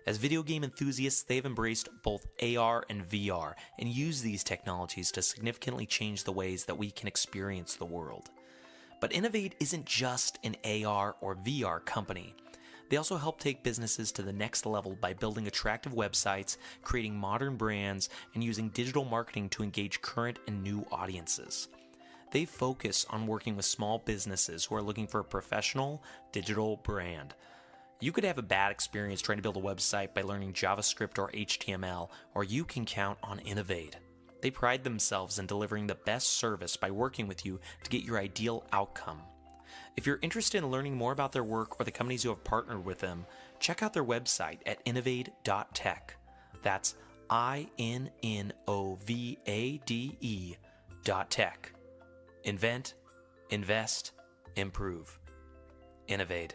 As video game enthusiasts, they've embraced both AR and VR and use these technologies to significantly change the ways that we can experience the world. But Innovate isn't just an AR or VR company. They also help take businesses to the next level by building attractive websites, creating modern brands, and using digital marketing to engage current and new audiences. They focus on working with small businesses who are looking for a professional digital brand. You could have a bad experience trying to build a website by learning JavaScript or HTML, or you can count on Innovate. They pride themselves in delivering the best service by working with you to get your ideal outcome. If you're interested in learning more about their work or the companies who have partnered with them, check out their website at innovate.tech. That's INNOVADE.tech. Invent, invest, improve. Innovate.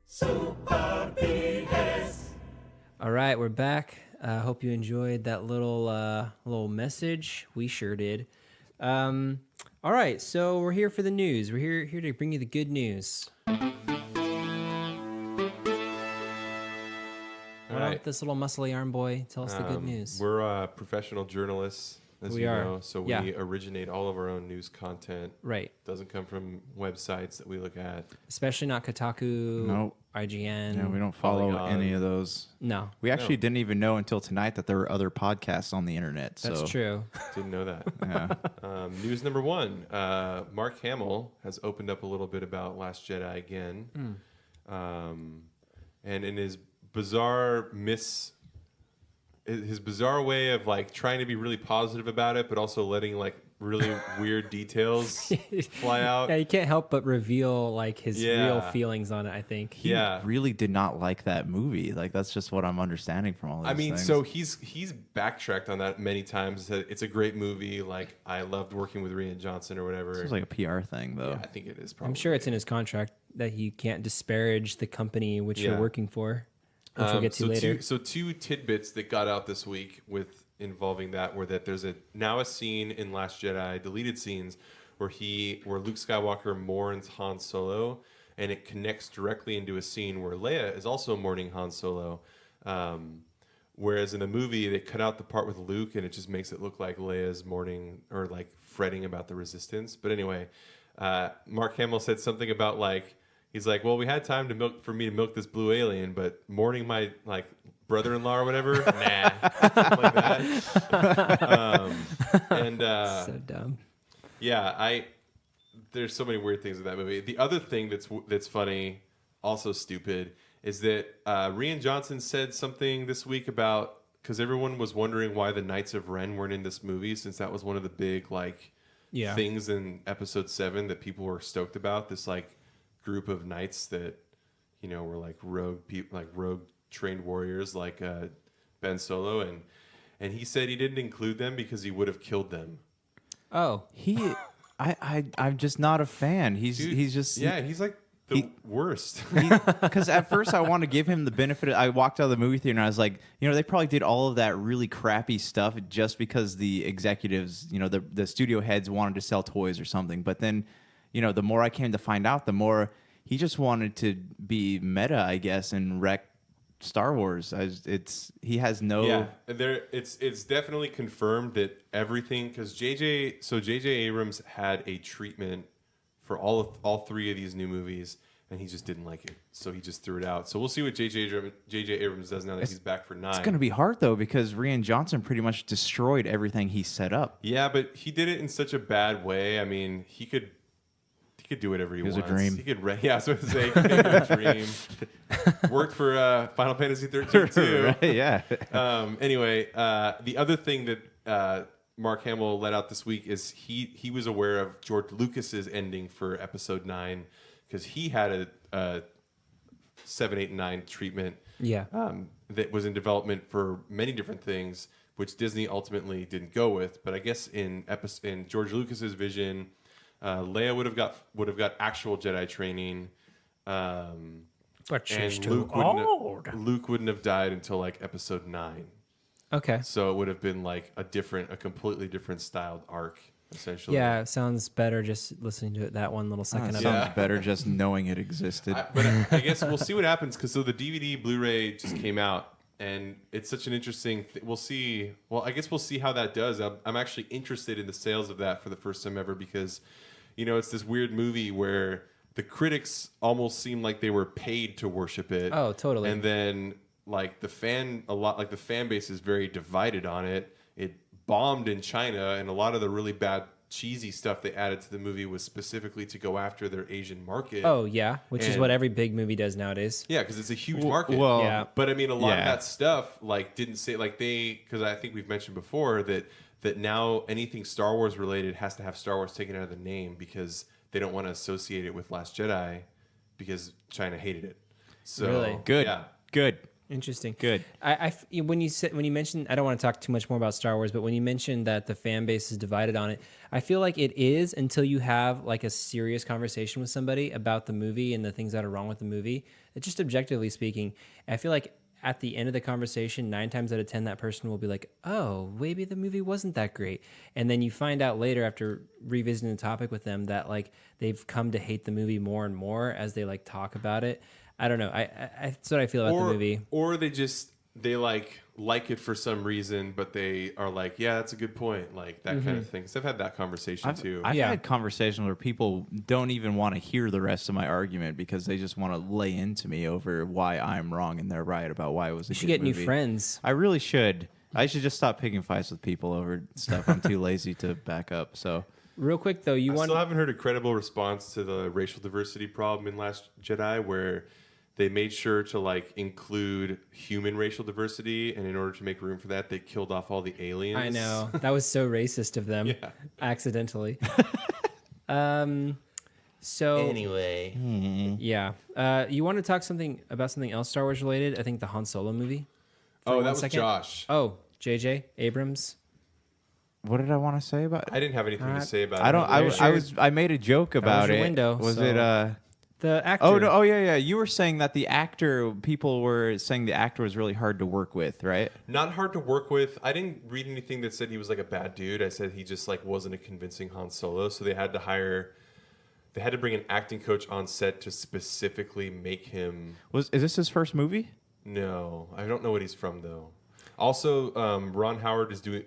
Super BS. All right, we're back. Hope you enjoyed that little message. We sure did. All right, so we're here for the news. We're here to bring you the good news. What about this little muscly arm boy? Tell us the good news. We're professional journalists, as We you are. know, so we originate all of our own news content. Right. Doesn't come from websites that we look at. Especially not Kotaku, Nope. IGN. Yeah, we don't follow Polygon. any of those. No, We actually didn't even know until tonight that there were other podcasts on the internet. that's So, true. Didn't know that. Yeah. News number one. Mark Hamill has opened up a little bit about Last Jedi again. And in his bizarre way of like trying to be really positive about it, but also letting like really weird details fly out. Yeah, you can't help but reveal like his Yeah. real feelings on it, I think. He Yeah. really did not like that movie. Like, that's just what I'm understanding from all these things. So he's backtracked on that many times. Said it's a great movie. Like I loved working with Rian Johnson or whatever. This was like a PR thing, though. Yeah, I think it is. Probably. I'm sure it's in his contract that he can't disparage the company which you're Yeah. working for, which we'll get to later. Two tidbits that got out this week involving that were that there's now a scene in Last Jedi, deleted scenes, where Luke Skywalker mourns Han Solo, and it connects directly into a scene where Leia is also mourning Han Solo. Whereas in the movie, they cut out the part with Luke, and it just makes it look like Leia's mourning or like fretting about the Resistance. But anyway, Mark Hamill said something about like, he's like, well, we had time for me to milk this blue alien, but mourning my like brother-in-law or whatever, nah, something like that. So dumb. Yeah, there's so many weird things with that movie. The other thing that's funny, also stupid, is that Rian Johnson said something this week about, because everyone was wondering why the Knights of Ren weren't in this movie, since that was one of the big like things in Episode 7 that people were stoked about. This like group of knights that, were like rogue people, like rogue trained warriors, like Ben Solo, and he said he didn't include them because he would have killed them. Oh, I'm just not a fan. He's just he's like the worst. Because at first I wanted to give him the benefit. I walked out of the movie theater and I was like, they probably did all of that really crappy stuff just because the executives, the studio heads wanted to sell toys or something. But then, the more I came to find out, the more he just wanted to be meta, I guess, and wreck Star Wars. He has no. It's definitely confirmed that everything, because J.J. Abrams had a treatment for all three of these new movies, and he just didn't like it, so he just threw it out. So we'll see what J.J. Abrams does now that he's back for 9. It's going to be hard though because Rian Johnson pretty much destroyed everything he set up. Yeah, but he did it in such a bad way. I mean, he could do whatever he wants. It was a dream. He could, I was going to say, he could make it a dream. Worked for Final Fantasy 13 too. Right, yeah. Anyway, the other thing that Mark Hamill let out this week is he was aware of George Lucas's ending for Episode 9 because he had a 7, 8, and 9 treatment. yeah. That was in development for many different things, which Disney ultimately didn't go with. But I guess in George Lucas's vision, Leia would have got actual Jedi training. But she's and too old. Luke wouldn't have died until like Episode 9. Okay. So it would have been like a completely different styled arc, essentially. Yeah, it sounds better just listening to it that one little second. It of sounds better just knowing it existed. But I guess we'll see what happens because the DVD Blu-ray just came out, and it's such an interesting. We'll see. Well, I guess we'll see how that does. I'm actually interested in the sales of that for the first time ever because, it's this weird movie where the critics almost seem like they were paid to worship it. Oh, totally. And then the fan base is very divided on it. It bombed in China, and a lot of the really bad cheesy stuff they added to the movie was specifically to go after their Asian market. Oh yeah, which is what every big movie does nowadays. Yeah, because it's a huge market. well, yeah. But I mean, a lot of that stuff didn't say because I think we've mentioned before that now anything Star Wars related has to have Star Wars taken out of the name because they don't want to associate it with Last Jedi because China hated it. So Really? Good. Yeah. Good. Interesting. Good. When you mentioned, I don't want to talk too much more about Star Wars, but when you mentioned that the fan base is divided on it, I feel like it is until you have like a serious conversation with somebody about the movie and the things that are wrong with the movie. It's just objectively speaking, I feel like at the end of the conversation, 9 times out of 10, that person will be like, "Oh, maybe the movie wasn't that great," and then you find out later after revisiting the topic with them that like they've come to hate the movie more and more as they like talk about it. I don't know. I that's what I feel about the movie. Or they like it for some reason, but they are like, yeah, that's a good point, like that kind of thing. So I've had that conversation too. I've had conversations where people don't even want to hear the rest of my argument because they just want to lay into me over why I'm wrong and they're right about why it was a You good should get movie. new friends. I really should. I should just stop picking fights with people over stuff I'm too lazy to back up. So Real quick though, I still haven't heard a credible response to the racial diversity problem in Last Jedi where they made sure to include human racial diversity, and in order to make room for that, they killed off all the aliens. I know. That was so racist of them. Yeah. Accidentally. So Anyway, yeah. You want to talk about something else Star Wars related? I think the Han Solo movie. Oh, that was Josh. Oh, J.J. Abrams. what did I want to say about it? I didn't have anything to say about I it. don't. I made a joke about your it. window, Was so- it? The actor. Oh no! Oh yeah. You were saying that people were saying the actor was really hard to work with, right? Not hard to work with. I didn't read anything that said he was like a bad dude. I said he just wasn't a convincing Han Solo, so they had to bring an acting coach on set to specifically make him. Is this his first movie? No, I don't know what he's from though. Also, Ron Howard is doing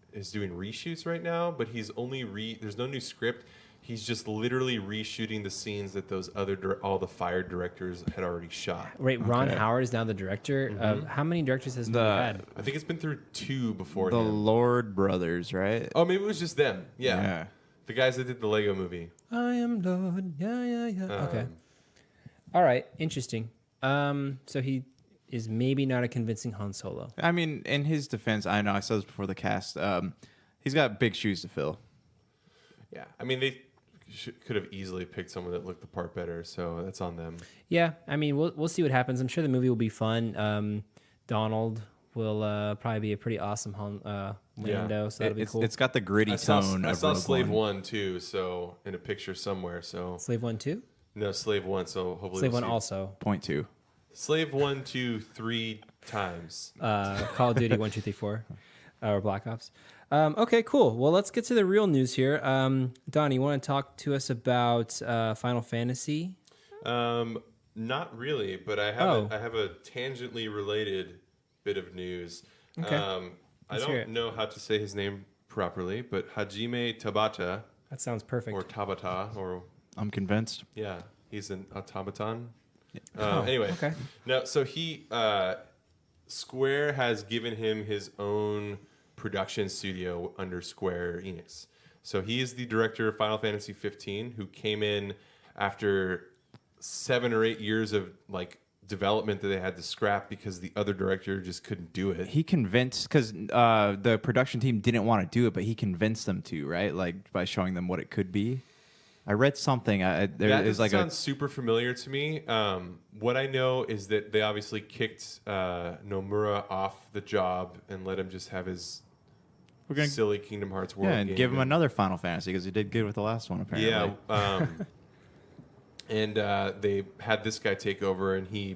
reshoots right now, but he's only there's no new script. He's just literally reshooting the scenes that those all the fired directors had already shot. Wait, Ron Howard is now the director. How many directors has he had? I think it's been through 2 before The him. Lord brothers, right? Oh, maybe it was just them. Yeah. The guys that did the Lego movie. I am Lord. Yeah. Okay. All right. Interesting. So he is maybe not a convincing Han Solo. I mean, in his defense, I know I said this before the cast. He's got big shoes to fill. Yeah. I mean, could have easily picked someone that looked the part better. So that's on them. Yeah, I mean, we'll see what happens. I'm sure the movie will be fun. Donald will probably be a pretty awesome Lando, so that'll be cool. It's got the gritty tone. I of saw Rogue Slave One. 1 too, so in a picture somewhere. So Slave 1, 2? no, Slave 1. So hopefully Slave we'll 1 see. also. Point 2. Slave 1, 2, 3 times. Call of Duty 1, 2, 3, 4, or Black Ops. Okay, cool. Well, let's get to the real news here. Don, you want to talk to us about Final Fantasy? Not really, but I have a tangentially related bit of news. Okay. I Let's hear it. don't know how to say his name properly, but Hajime Tabata That sounds perfect. or Tabata or I'm convinced. yeah, he's an automaton. Oh, Anyway, okay. no. So he Square has given him his own production studio under Square Enix. So he is the director of Final Fantasy 15, who came in after 7 or 8 years of like development that they had to scrap because the other director just couldn't do it. He convinced, because the production team didn't want to do it, but he convinced them to, right? Like by showing them what it could be. I read something. That There's like sounds super familiar to me. What I know is that they obviously kicked Nomura off the job and let him just have his silly Kingdom Hearts world. Yeah, and game. give him another Final Fantasy because he did good with the last one, apparently. Yeah. And they had this guy take over, and he,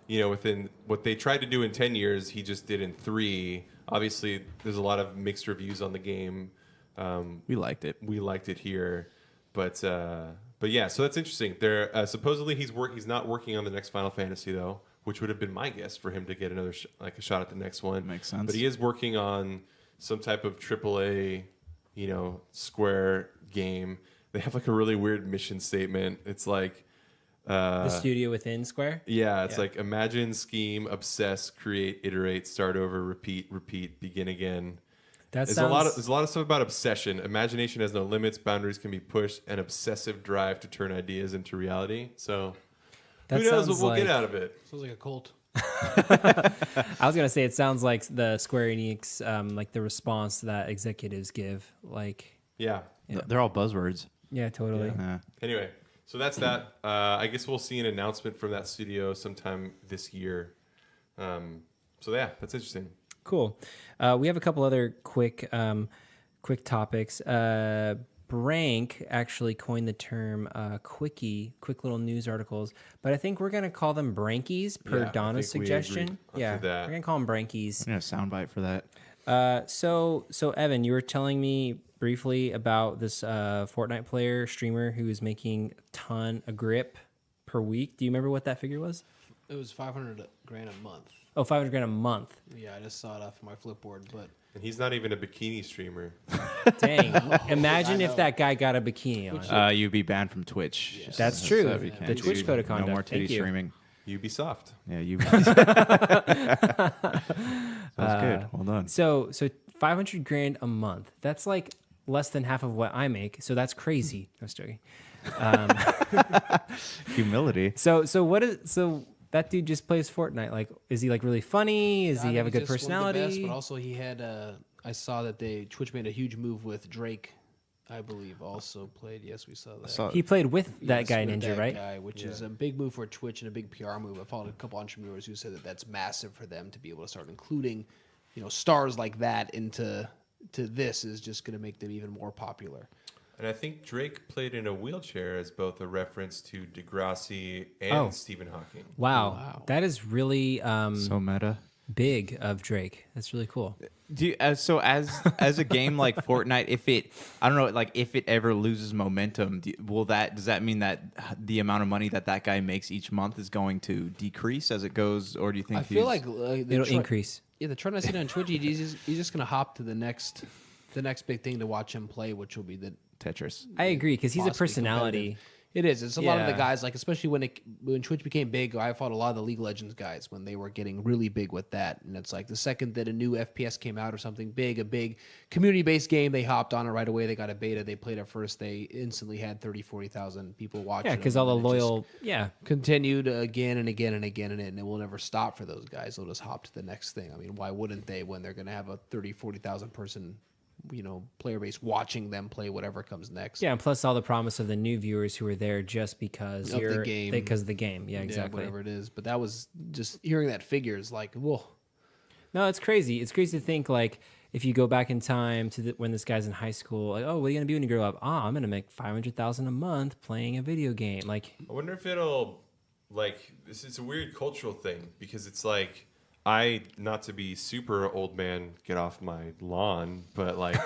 within what they tried to do in 10 years, he just did in 3. Obviously, there's a lot of mixed reviews on the game. We liked it. We liked it here. But yeah, so that's interesting. There supposedly he's not working on the next Final Fantasy though, which would have been my guess for him to get another a shot at the next one. Makes sense. But he is working on some type of AAA, Square game. They have like a really weird mission statement. It's like The studio within Square? yeah, it's like imagine, scheme, obsess, create, iterate, start over, repeat, begin again. There's a lot of stuff about obsession. Imagination has no limits. Boundaries can be pushed. An obsessive drive to turn ideas into reality. So That who knows what sounds we'll like- get out of it? Sounds like a cult. I was gonna say it sounds like the Square Enix, like the response that executives give. Like, Yeah. They're all buzzwords. yeah, totally. Yeah. Anyway, so that's that. I guess we'll see an announcement from that studio sometime this year. So yeah, that's interesting. Cool. We have a couple other quick topics. Brank actually coined the term quickie, quick little news articles, but I think we're gonna call them Brankies per Yeah, I Donna's think we suggestion. agreed to Yeah, that. we're gonna call them Brankies. I'm going to soundbite for that. So Evan, you were telling me briefly about this Fortnite player streamer who is making a grip per week. Do you remember what that figure was? It was $500,000 a month. Oh, $500,000 a month. Yeah, I just saw it off my Flipboard, but And he's not even a bikini streamer. Dang! Imagine if that guy got a bikini on. You'd be banned from Twitch. Yes. That's true. So if you can't The Twitch do- code of conduct. No more Thank titty you. streaming. Ubisoft. Yeah, you. That's good. Well done. So $500,000 a month. That's like less than half of what I make. So that's crazy. I was joking. Humility. So that dude just plays Fortnite. Like, is he like really funny? Does he have a good just one of the personality? best, but also he had. I saw that Twitch made a huge move with Drake. I believe also played. Yes, we saw that. He played with that Yes, guy with Ninja, that right? guy, which is a big move for Twitch and a big PR move. I followed a couple entrepreneurs who said that that's massive for them to be able to start including, stars like that into this is just going to make them even more popular. And I think Drake played in a wheelchair as both a reference to Degrassi and Stephen Hawking. Wow. That is really So meta. big of Drake. That's really cool. Do you, as a game like Fortnite, if it ever loses momentum, does that mean that the amount of money that guy makes each month is going to decrease as it goes, or do you think I feel like It'll increase. Yeah, the trend I see on Twitch, he's just going to hop to the next big thing to watch him play, which will be the Tetris? I agree because he's a possibly personality. competitive. It is. It's a lot of the Yeah. guys, like especially when Twitch became big. I fought a lot of the League of Legends guys when they were getting really big with that. And it's like the second that a new FPS came out or something big, a big community-based game, they hopped on it right away. They got a beta. They played it first. They instantly had 40,000 people watching. Yeah, because all the loyal. Yeah. Continued again and again and again and it will never stop for those guys. They'll just hop to the next thing. I mean, why wouldn't they when they're going to have a 40,000 person player base watching them play whatever comes next. Yeah, and plus all the promise of the new viewers who are there just because Of the game. because of the game. Yeah, Yeah, exactly. whatever it is. But that was just hearing that figure is like, whoa. No, it's crazy. It's crazy to think like if you go back in time to when this guy's in high school, like, oh, what are you gonna be when you grow up? Oh, I'm gonna make $500,000 a month playing a video game. Like, I wonder if it'll, like, this is a weird cultural thing because it's like, not to be super old man, get off my lawn, but like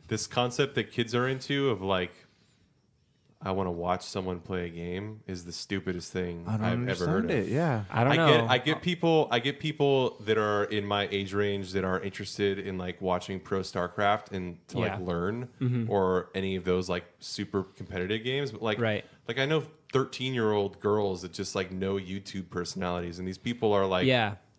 this concept that kids are into of like, I want to watch someone play a game is the stupidest thing I've ever heard of. Yeah. I don't know. I get people that are in my age range that are interested in like watching pro StarCraft and to like learn or any of those like super competitive games. But like, Right. like I know 13-year-old girls that just like know YouTube personalities, and these people are like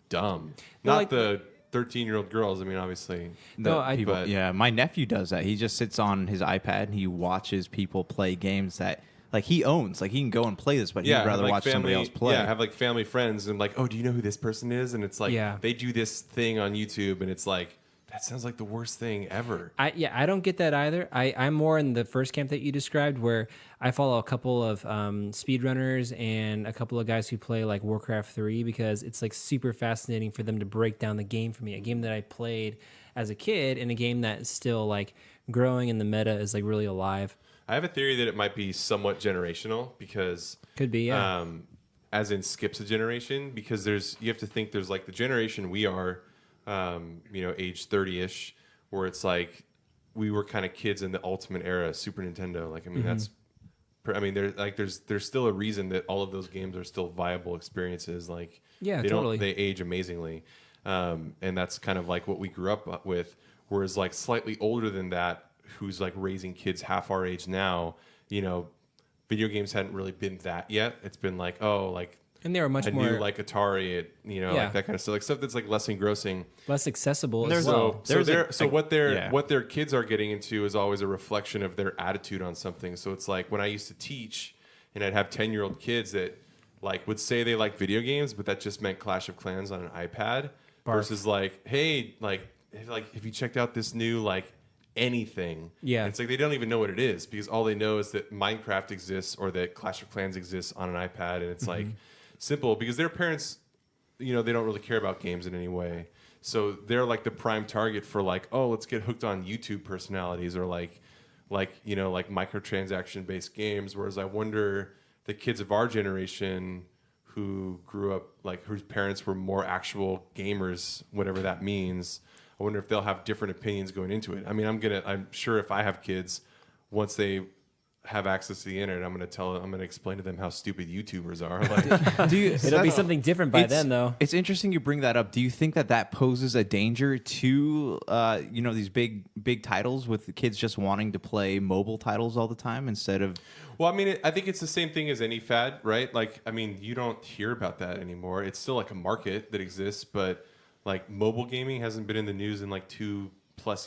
dumb. No, Not like- the 13-year-old girls. I mean, obviously. No, Yeah, my nephew does that. He just sits on his iPad and he watches people play games that like he owns. Like he can go and play this, but he'd rather like watch somebody else play. Yeah, have like family friends and like, oh, do you know who this person is? And it's like they do this thing on YouTube, and it's like that sounds like the worst thing ever. I don't get that either. I'm more in the first camp that you described, where I follow a couple of speedrunners and a couple of guys who play like Warcraft 3 because it's like super fascinating for them to break down the game for me. A game that I played as a kid and a game that is still like growing and the meta is like really alive. I have a theory that it might be somewhat generational because Could be, yeah. As in skips a generation, because you have to think there's like the generation we are, age 30-ish, where it's like we were kind of kids in the Ultimate era, Super Nintendo. Like, I mean, there's still a reason that all of those games are still viable experiences. Like, they age amazingly, and that's kind of like what we grew up with. Whereas like slightly older than that, who's like raising kids half our age now, video games hadn't really been that yet. It's been like, and they were much a more new like Atari, like that kind of stuff, like stuff that's like less engrossing, less accessible as well. What their kids are getting into is always a reflection of their attitude on something. So it's like when I used to teach, and I'd have 10-year-old kids that like would say they like video games, but that just meant Clash of Clans on an iPad, versus like, hey, like if you checked out this new like anything, it's like they don't even know what it is because all they know is that Minecraft exists or that Clash of Clans exists on an iPad, and it's like simple because their parents, they don't really care about games in any way, so they're like the prime target for like, oh, let's get hooked on YouTube personalities or like microtransaction based games. Whereas I wonder the kids of our generation who grew up like whose parents were more actual gamers, whatever that means, I wonder if they'll have different opinions going into it. I mean, I'm sure if I have kids, once they have access to the internet, I'm going to explain to them how stupid YouTubers are. Like, It'll be something different by then, though. It's interesting you bring that up. Do you think that poses a danger to these big titles with the kids just wanting to play mobile titles all the time instead of? Well, I mean, I think it's the same thing as any fad, right? Like, I mean, you don't hear about that anymore. It's still like a market that exists, but like mobile gaming hasn't been in the news in like 2+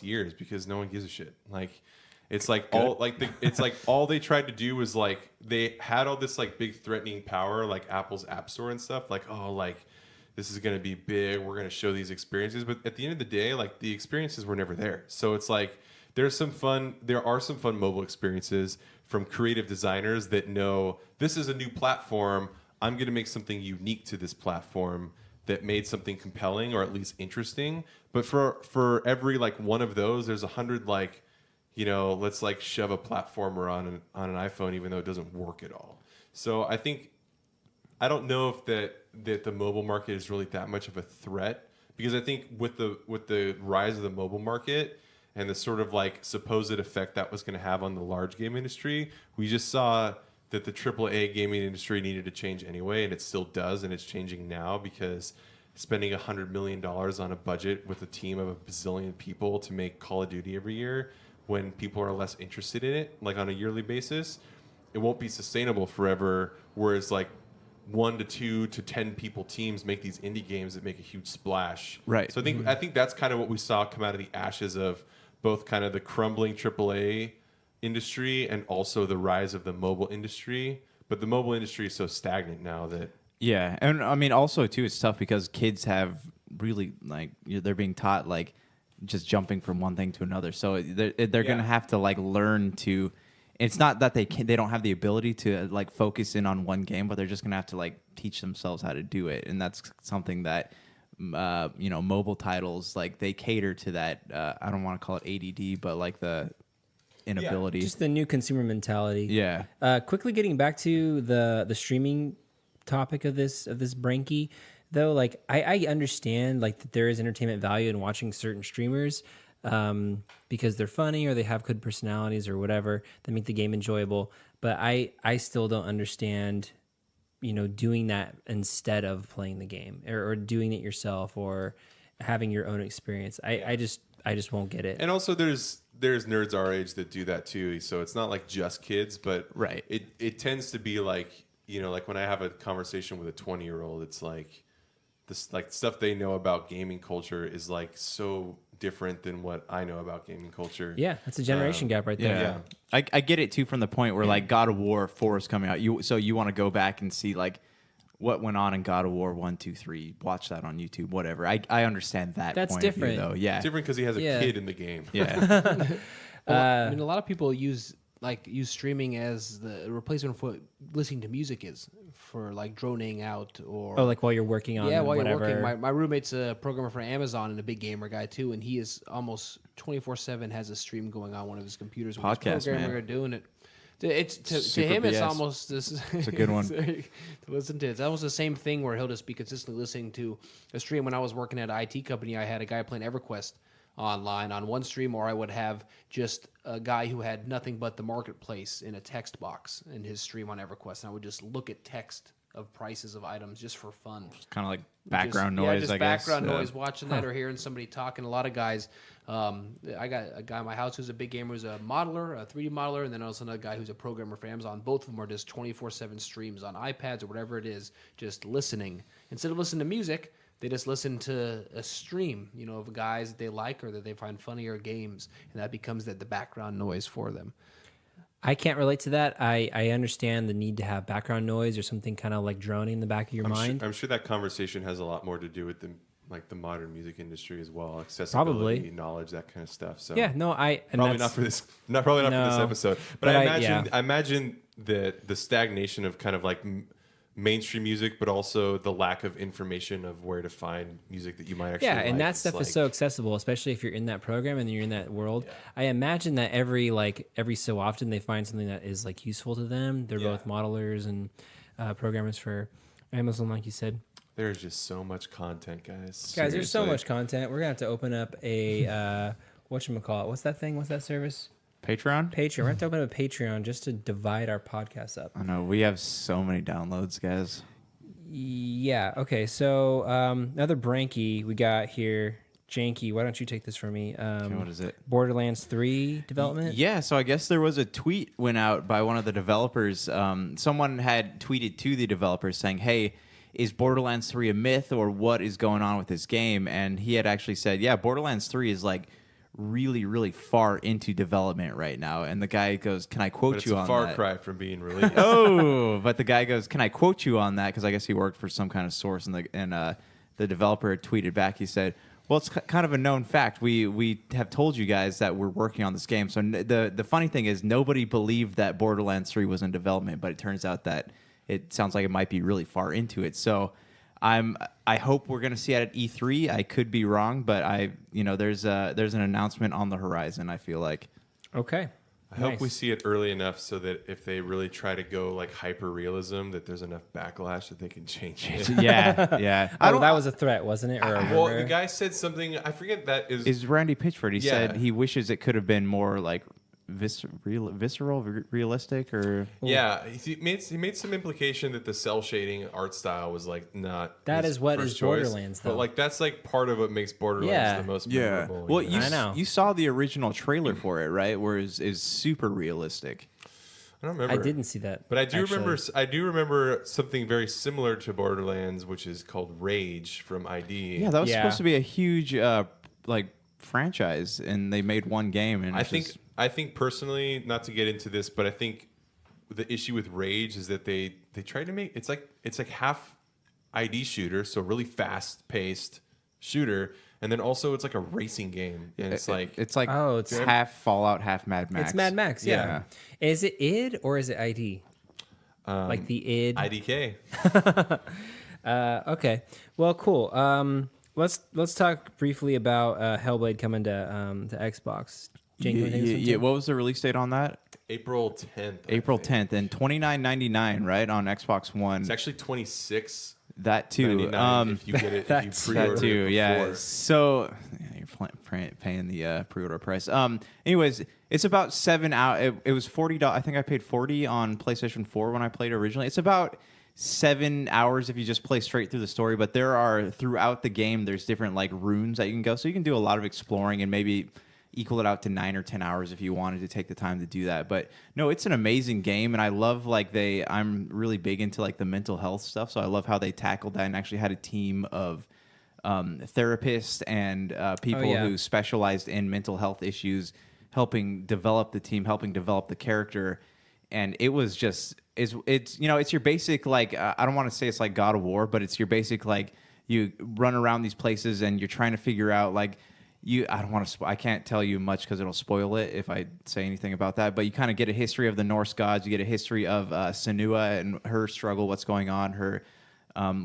years because no one gives a shit. Like, it's like all they tried to do was like they had all this like big threatening power, like Apple's App Store and stuff. Like, oh, like this is going to be big. We're going to show these experiences, but at the end of the day, like the experiences were never there. So it's like there are some fun mobile experiences from creative designers that know this is a new platform. I'm going to make something unique to this platform that made something compelling or at least interesting. But for every like one of those, there's 100 like, let's like shove a platformer on an iPhone even though it doesn't work at all. So I don't know if that the mobile market is really that much of a threat, because I think with the rise of the mobile market and the sort of like supposed effect that was going to have on the large game industry, we just saw that the AAA gaming industry needed to change anyway, and it still does, and it's changing now because spending $100 million on a budget with a team of a bazillion people to make Call of Duty every year when people are less interested in it, like on a yearly basis, it won't be sustainable forever. Whereas like 1 to 2 to 10 people teams make these indie games that make a huge splash. Right. So I think that's kind of what we saw come out of the ashes of both kind of the crumbling AAA industry and also the rise of the mobile industry. But the mobile industry is so stagnant now that... Yeah, and I mean also too, it's tough because kids have really like they're being taught like just jumping from one thing to another. So they're going to have to like learn to. It's not that they don't have the ability to like focus in on one game, but they're just going to have to like teach themselves how to do it, and that's something that mobile titles like they cater to that. I don't want to call it ADD, but like the inability, just the new consumer mentality. Yeah. Quickly getting back to the streaming topic of this Branky, though, like I understand like that there is entertainment value in watching certain streamers because they're funny or they have good personalities or whatever that make the game enjoyable. But I still don't understand, doing that instead of playing the game or doing it yourself or having your own experience. I just won't get it. And also, there's nerds our age that do that too. So it's not like just kids, but Right. It tends to be like like when I have a conversation with a 20-year-old, it's like this like stuff they know about gaming culture is like so different than what I know about gaming culture. Yeah, that's a generation gap right there. Yeah. I get it too from the point where like God of War 4 is coming out. So you want to go back and see like what went on in God of War 1, 2, 3. Watch that on YouTube, whatever. I understand that. That's point different. of view, though. Yeah, It's different because he has a Yeah. kid in the game. yeah, Well, I mean, a lot of people use streaming as the replacement for what listening to music is for like droning out or like while you're working on while whatever. you're working. My roommate's a programmer for Amazon and a big gamer guy too, and he is almost 24/7 has a stream going on one of his computers. When Podcast, he's programming man. or doing it. It's to Super him. It's BS. almost this. It's a good one. to listen to. It's almost the same thing where he'll just be consistently listening to a stream. When I was working at an IT company, I had a guy playing EverQuest online on one stream, or I would have just a guy who had nothing but the marketplace in a text box in his stream on EverQuest, and I would just look at text of prices of items just for fun. kind of like background Just- noise. just I guess. background noise, watching that or hearing somebody talking. A lot of guys. I got a guy in my house who's a big gamer, who's a modeler, a 3D modeler, and then also another guy who's a programmer for Amazon. Both of them are just 24/7 streams on iPads or whatever it is, just listening. Instead of listening to music, they just listen to a stream, of guys that they like or that they find funny or games, and that becomes the background noise for them. I can't relate to that. I understand the need to have background noise or something kind of like droning in the back of your mind. I'm sure that conversation has a lot more to do with the modern music industry as well, accessibility, Probably. knowledge, that kind of stuff. So Yeah, no, and probably that's- not for this. Probably not for this No. episode. But, But I imagine the stagnation of kind of like mainstream music, but also the lack of information of where to find music that you might actually. Yeah, and like. that It's stuff like, is so accessible, especially if you're in that program and you're in that world. I imagine that every so often they find something that is like useful to them. They're both modelers and programmers for Amazon, like you said. There's just so much content, guys. Guys, there's so Seriously. much content. We're gonna have to open up a whatchamacallit. What's that thing? What's that service? Patreon. Patreon. We're gonna have to open up a Patreon just to divide our podcast up. I know we have so many downloads, guys. Yeah. Okay. So another Branky we got here. Janky, why don't you take this for me? Okay, what is it? Borderlands 3 development? Yeah, so I guess there was a tweet went out by one of the developers. Someone had tweeted to the developers saying, hey, is Borderlands 3 a myth or what is going on with this game? And he had actually said, yeah, Borderlands 3 is like really, really far into development right now. And the guy goes, can I quote But it's you a on far that? cry from being released. Oh, but the guy goes, can I quote you on that? Because I guess he worked for some kind of source. And the developer tweeted back, he said, well, it's kind of a known fact. We have told you guys that we're working on this game. So the funny thing is nobody believed that Borderlands 3 was in development, but it turns out that it sounds like it might be really far into it. So I hope we're going to see it at E3. I could be wrong, but there's an announcement on the horizon, I feel like. Okay. I hope we see it early enough so that if they really try to go like hyper realism, that there's enough backlash that they can change it. Yeah, yeah. Oh, that was a threat, wasn't it? Or a Well, rumor? the guy said something. I forget that Is Randy Pitchford. He Yeah. said he wishes it could have been more like visceral, realistic, or Yeah, he made some implication that the cell shading art style was like not. That his is what first is choice. Borderlands, though. But like that's like part of what makes Borderlands Yeah. the most yeah. memorable. Well, you know? I know. you saw the original trailer for it, right? Where is super realistic. I don't remember. I didn't see that. But I do actually. remember. I do remember something very similar to Borderlands, which is called Rage from ID. Yeah, that was Yeah. supposed to be a huge franchise, and they made one game. And I think personally, not to get into this, but I think the issue with Rage is that they tried to make it's like half ID shooter, so really fast paced shooter, And then also it's like a racing game, and it's like Oh, it's half Fallout, half Mad Max. It's Mad Max. Yeah. Is it id or is it ID? Like the id. IDK. Okay. Well, cool. Let's talk briefly about Hellblade coming to Xbox. Jane, you wanna take this one too? What was the release date on that? April 10th. April 10th, and $29.99, right, on Xbox One. It's actually 26. That too. If you get it, if you pre-order That too, it yeah. before. So you're paying the pre-order price. Anyways, it's about 7 hours. It was $40. I think I paid $40 on PlayStation 4 when I played originally. It's about 7 hours if you just play straight through the story. But there are throughout the game, there's different like runes that you can go, so you can do a lot of exploring and maybe equal it out to 9 or 10 hours if you wanted to take the time to do that. But no, it's an amazing game, and I love I'm really big into like the mental health stuff, so I love how they tackled that and actually had a team of therapists and people who specialized in mental health issues, helping develop the team, helping develop the character. And it was just it's it's your basic like I don't want to say it's like God of War, but it's your basic like you run around these places and you're trying to figure out like I don't want to. I can't tell you much because it'll spoil it if I say anything about that. But you kind of get a history of the Norse gods. You get a history of Senua and her struggle, what's going on, her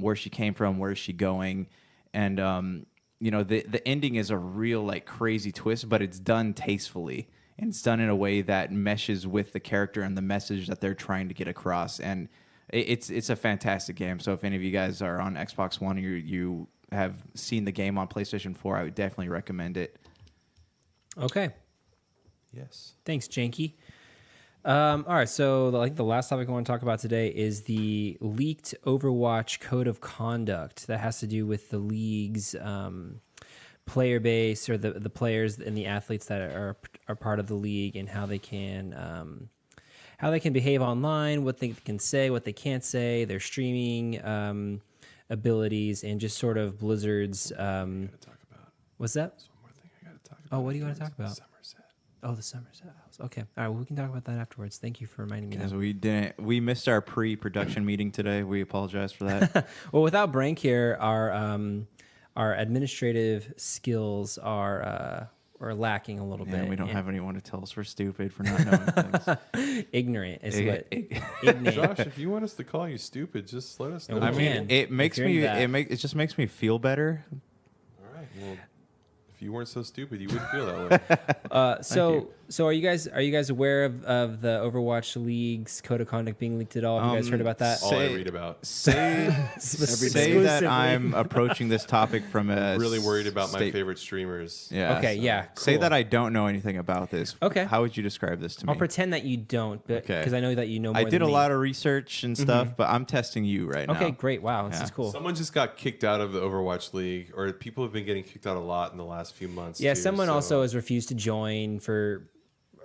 where she came from, where is she going, and the ending is a real like crazy twist, but it's done tastefully and it's done in a way that meshes with the character and the message that they're trying to get across. And it's a fantastic game. So if any of you guys are on Xbox One, you have seen the game on PlayStation 4, I would definitely recommend it. Okay. Yes. Thanks, Janky. All right, so the last topic I want to talk about today is the leaked Overwatch code of conduct that has to do with the league's player base, or the players and the athletes that are part of the league, and how they can behave online, what they can say, what they can't say, their streaming abilities, and just sort of Blizzard's. What's that? There's one more thing I got to talk about. Oh, what do you want to talk about? Somerset. Oh, the Somerset House. Okay. All right. Well, we can talk about that afterwards. Thank you for reminding me. Because we missed our pre-production meeting today. We apologize for that. Well, without Brank here, our administrative skills are lacking a little bit. We don't have anyone to tell us we're stupid for not knowing things. Ignorant is what. Ignorant. Josh, if you want us to call you stupid, just let us know. I mean, it makes me it just makes me feel better. All right. Well, if you weren't so stupid, you wouldn't feel that way. So are you guys aware of the Overwatch League's code of conduct being leaked at all? Have you guys heard about that? All I read about. Say that I'm approaching this topic from a Really worried about my favorite streamers. Yeah. Okay, yeah, Say cool. that I don't know anything about this. Okay. How would you describe this to me? I'll pretend that you don't, because I know that you know more I did than a me. lot of research and stuff, but I'm testing you right now. Okay, great. Wow, this is cool. Someone just got kicked out of the Overwatch League, or people have been getting kicked out a lot in the last few months. Yeah, too, someone so- also has refused to join for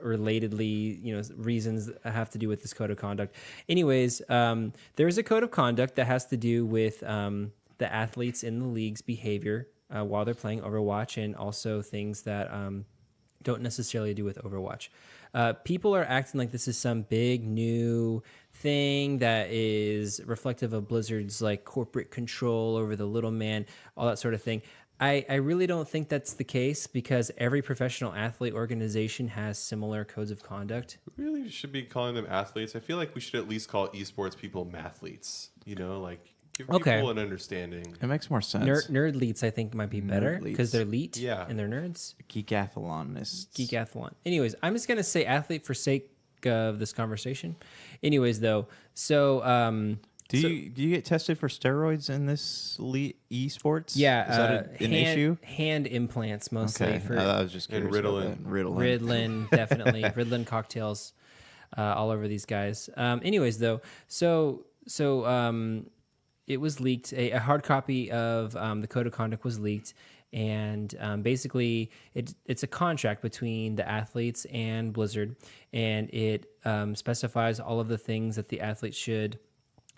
relatedly, reasons that have to do with this code of conduct. Anyways, there is a code of conduct that has to do with the athletes in the league's behavior while they're playing Overwatch, and also things that don't necessarily do with Overwatch. People are acting like this is some big new thing that is reflective of Blizzard's like corporate control over the little man, all that sort of thing. I really don't think that's the case, because every professional athlete organization has similar codes of conduct. We really should be calling them athletes. I feel like we should at least call esports people mathletes. Like give people an understanding. It makes more sense. Nerdleets, I think, might be better, because they're elite and they're nerds. Geekathlonists. Geekathlon. Anyways, I'm just going to say athlete for sake of this conversation. Anyways, though, so... Do you get tested for steroids in this esports? Yeah. Is that an issue? Hand implants, mostly. Okay. For I was just curious. And about that. Ritalin, definitely. Ritalin cocktails all over these guys. Anyways, though, so it was leaked. A hard copy of the code of conduct was leaked, and basically it's a contract between the athletes and Blizzard, and it specifies all of the things that the athletes should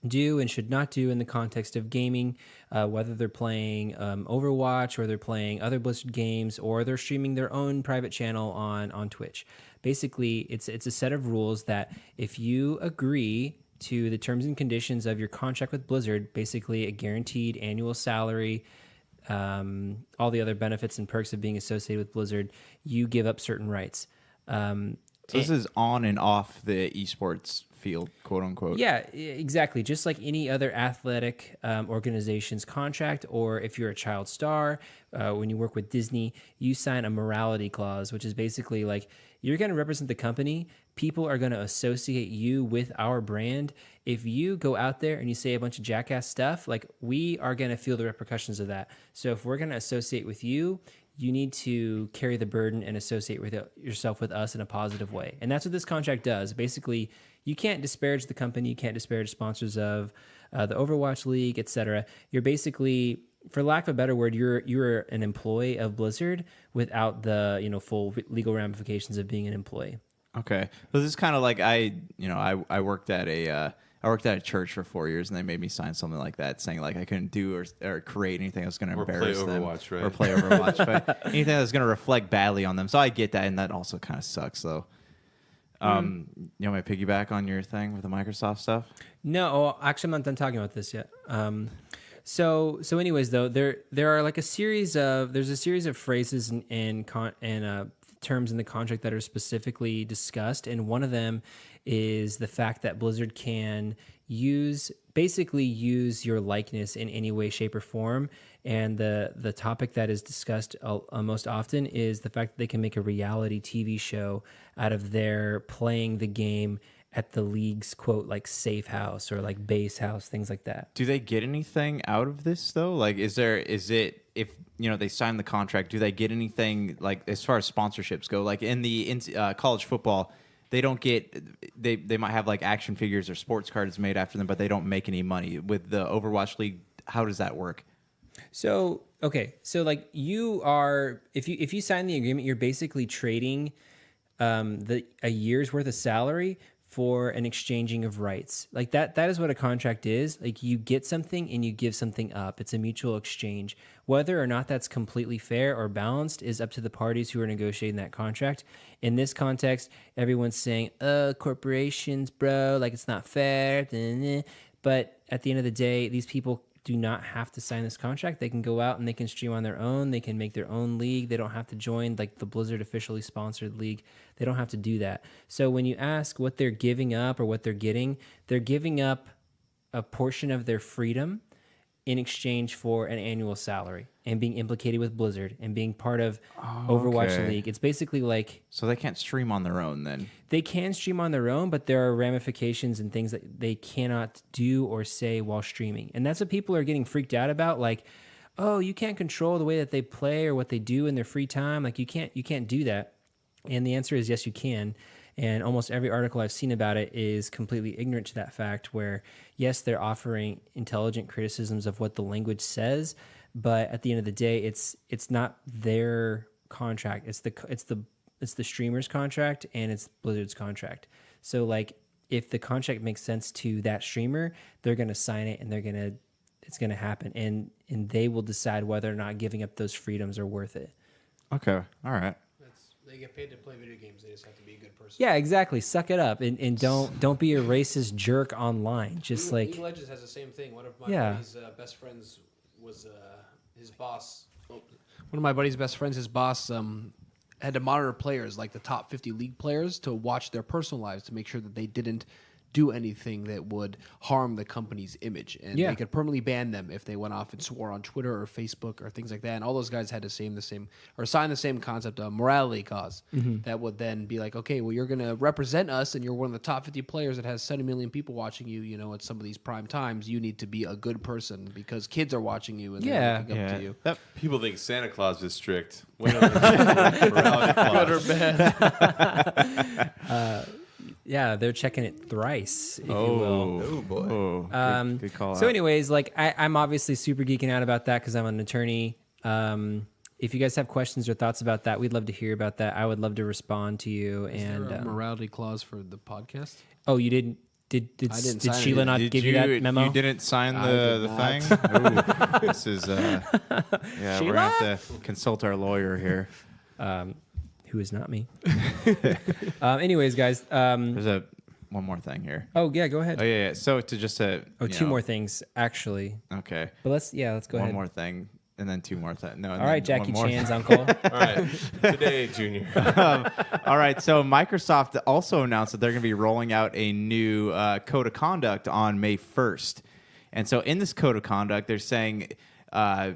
do and should not do in the context of gaming, whether they're playing Overwatch, or they're playing other Blizzard games, or they're streaming their own private channel on Twitch. Basically, it's a set of rules that if you agree to the terms and conditions of your contract with Blizzard, basically a guaranteed annual salary, all the other benefits and perks of being associated with Blizzard, you give up certain rights. So this is on and off the esports field, quote unquote. Yeah, exactly. Just like any other athletic organization's contract, or if you're a child star, when you work with Disney, you sign a morality clause, which is basically like you're going to represent the company. People are going to associate you with our brand. If you go out there and you say a bunch of jackass stuff, like we are going to feel the repercussions of that. So if we're going to associate with you, you need to carry the burden and associate with yourself with us in a positive way. And that's what this contract does. Basically, you can't disparage the company. You can't disparage sponsors of the Overwatch League, etc. You're basically, for lack of a better word, you're an employee of Blizzard without the full legal ramifications of being an employee. Okay, so this is kind of like I worked at a church for 4 years, and they made me sign something like that, saying like I couldn't do or create anything that was going to embarrass them, Overwatch, right? or play Overwatch, but anything that was going to reflect badly on them. So I get that, and that also kind of sucks, though. You want me to piggyback on your thing with the Microsoft stuff? No, actually, I'm not done talking about this yet. So anyways, though, there are like a series of phrases and terms in the contract that are specifically discussed, and one of them is the fact that Blizzard can basically use your likeness in any way, shape, or form. And the topic that is discussed most often is the fact that they can make a reality TV show out of their playing the game at the league's quote like safe house or like base house, things like that. Do they get anything out of this though? Like, if they sign the contract, do they get anything like as far as sponsorships go? Like in college football, they don't get they might have like action figures or sports cards made after them, but they don't make any money. With the Overwatch League, how does that work? So like you are, if you sign the agreement, you're basically trading a year's worth of salary for an exchanging of rights. Like that is what a contract is. Like you get something and you give something up. It's a mutual exchange. Whether or not that's completely fair or balanced is up to the parties who are negotiating that contract. In this context, everyone's saying, "Oh, corporations, bro, like it's not fair." But at the end of the day, these people do not have to sign this contract. They can go out and they can stream on their own. They can make their own league. They don't have to join like the Blizzard officially sponsored league. They don't have to do that. So when you ask what they're giving up or what they're giving up a portion of their freedom in exchange for an annual salary and being implicated with Blizzard and being part of Overwatch League. It's basically like... So they can't stream on their own then? They can stream on their own, but there are ramifications and things that they cannot do or say while streaming. And that's what people are getting freaked out about. Like, oh, you can't control the way that they play or what they do in their free time. Like, you can't do that. And the answer is yes, you can. And almost every article I've seen about it is completely ignorant to that fact where, yes, they're offering intelligent criticisms of what the language says, but at the end of the day, it's not their contract. It's the streamer's contract and it's Blizzard's contract. So like if the contract makes sense to that streamer, they're going to sign it and it's going to happen. And they will decide whether or not giving up those freedoms are worth it. Okay. All right. They get paid to play video games. They just have to be a good person. Yeah, exactly. Suck it up and don't be a racist jerk online. Just League of Legends has the same thing. One of my buddy's best friends was his boss. One of my buddy's best friends, his boss, had to monitor players, like the top 50 league players, to watch their personal lives to make sure that they didn't do anything that would harm the company's image. And they could permanently ban them if they went off and swore on Twitter or Facebook or things like that. And all those guys had to sign the same concept of morality clause that would then be like, okay, well, you're going to represent us and you're one of the top 50 players that has 70 million people watching you, at some of these prime times. You need to be a good person because kids are watching you and they're looking up to you. People think Santa Claus is strict. Morality clause. Good or bad. Yeah, they're checking it thrice, if you will. Oh boy. Good call So out. anyways, like I'm obviously super geeking out about that because I'm an attorney. If you guys have questions or thoughts about that, we'd love to hear about that. I would love to respond to you. Is there a morality clause for the podcast? Oh, you didn't? Did sign Sheila it. not give you that memo? You didn't sign the thing? Ooh, this is we're gonna have to consult our lawyer here. Who is not me. Anyways, guys. There's one more thing here. Oh yeah, go ahead. Oh yeah. So two more things actually. Okay. But let's go ahead. One more thing. and then 2 more. No. All right, Jackie Chan's uncle. All right, today, Junior. All right, so Microsoft also announced that they're going to be rolling out a new code of conduct on May 1st. And so in this code of conduct, they're saying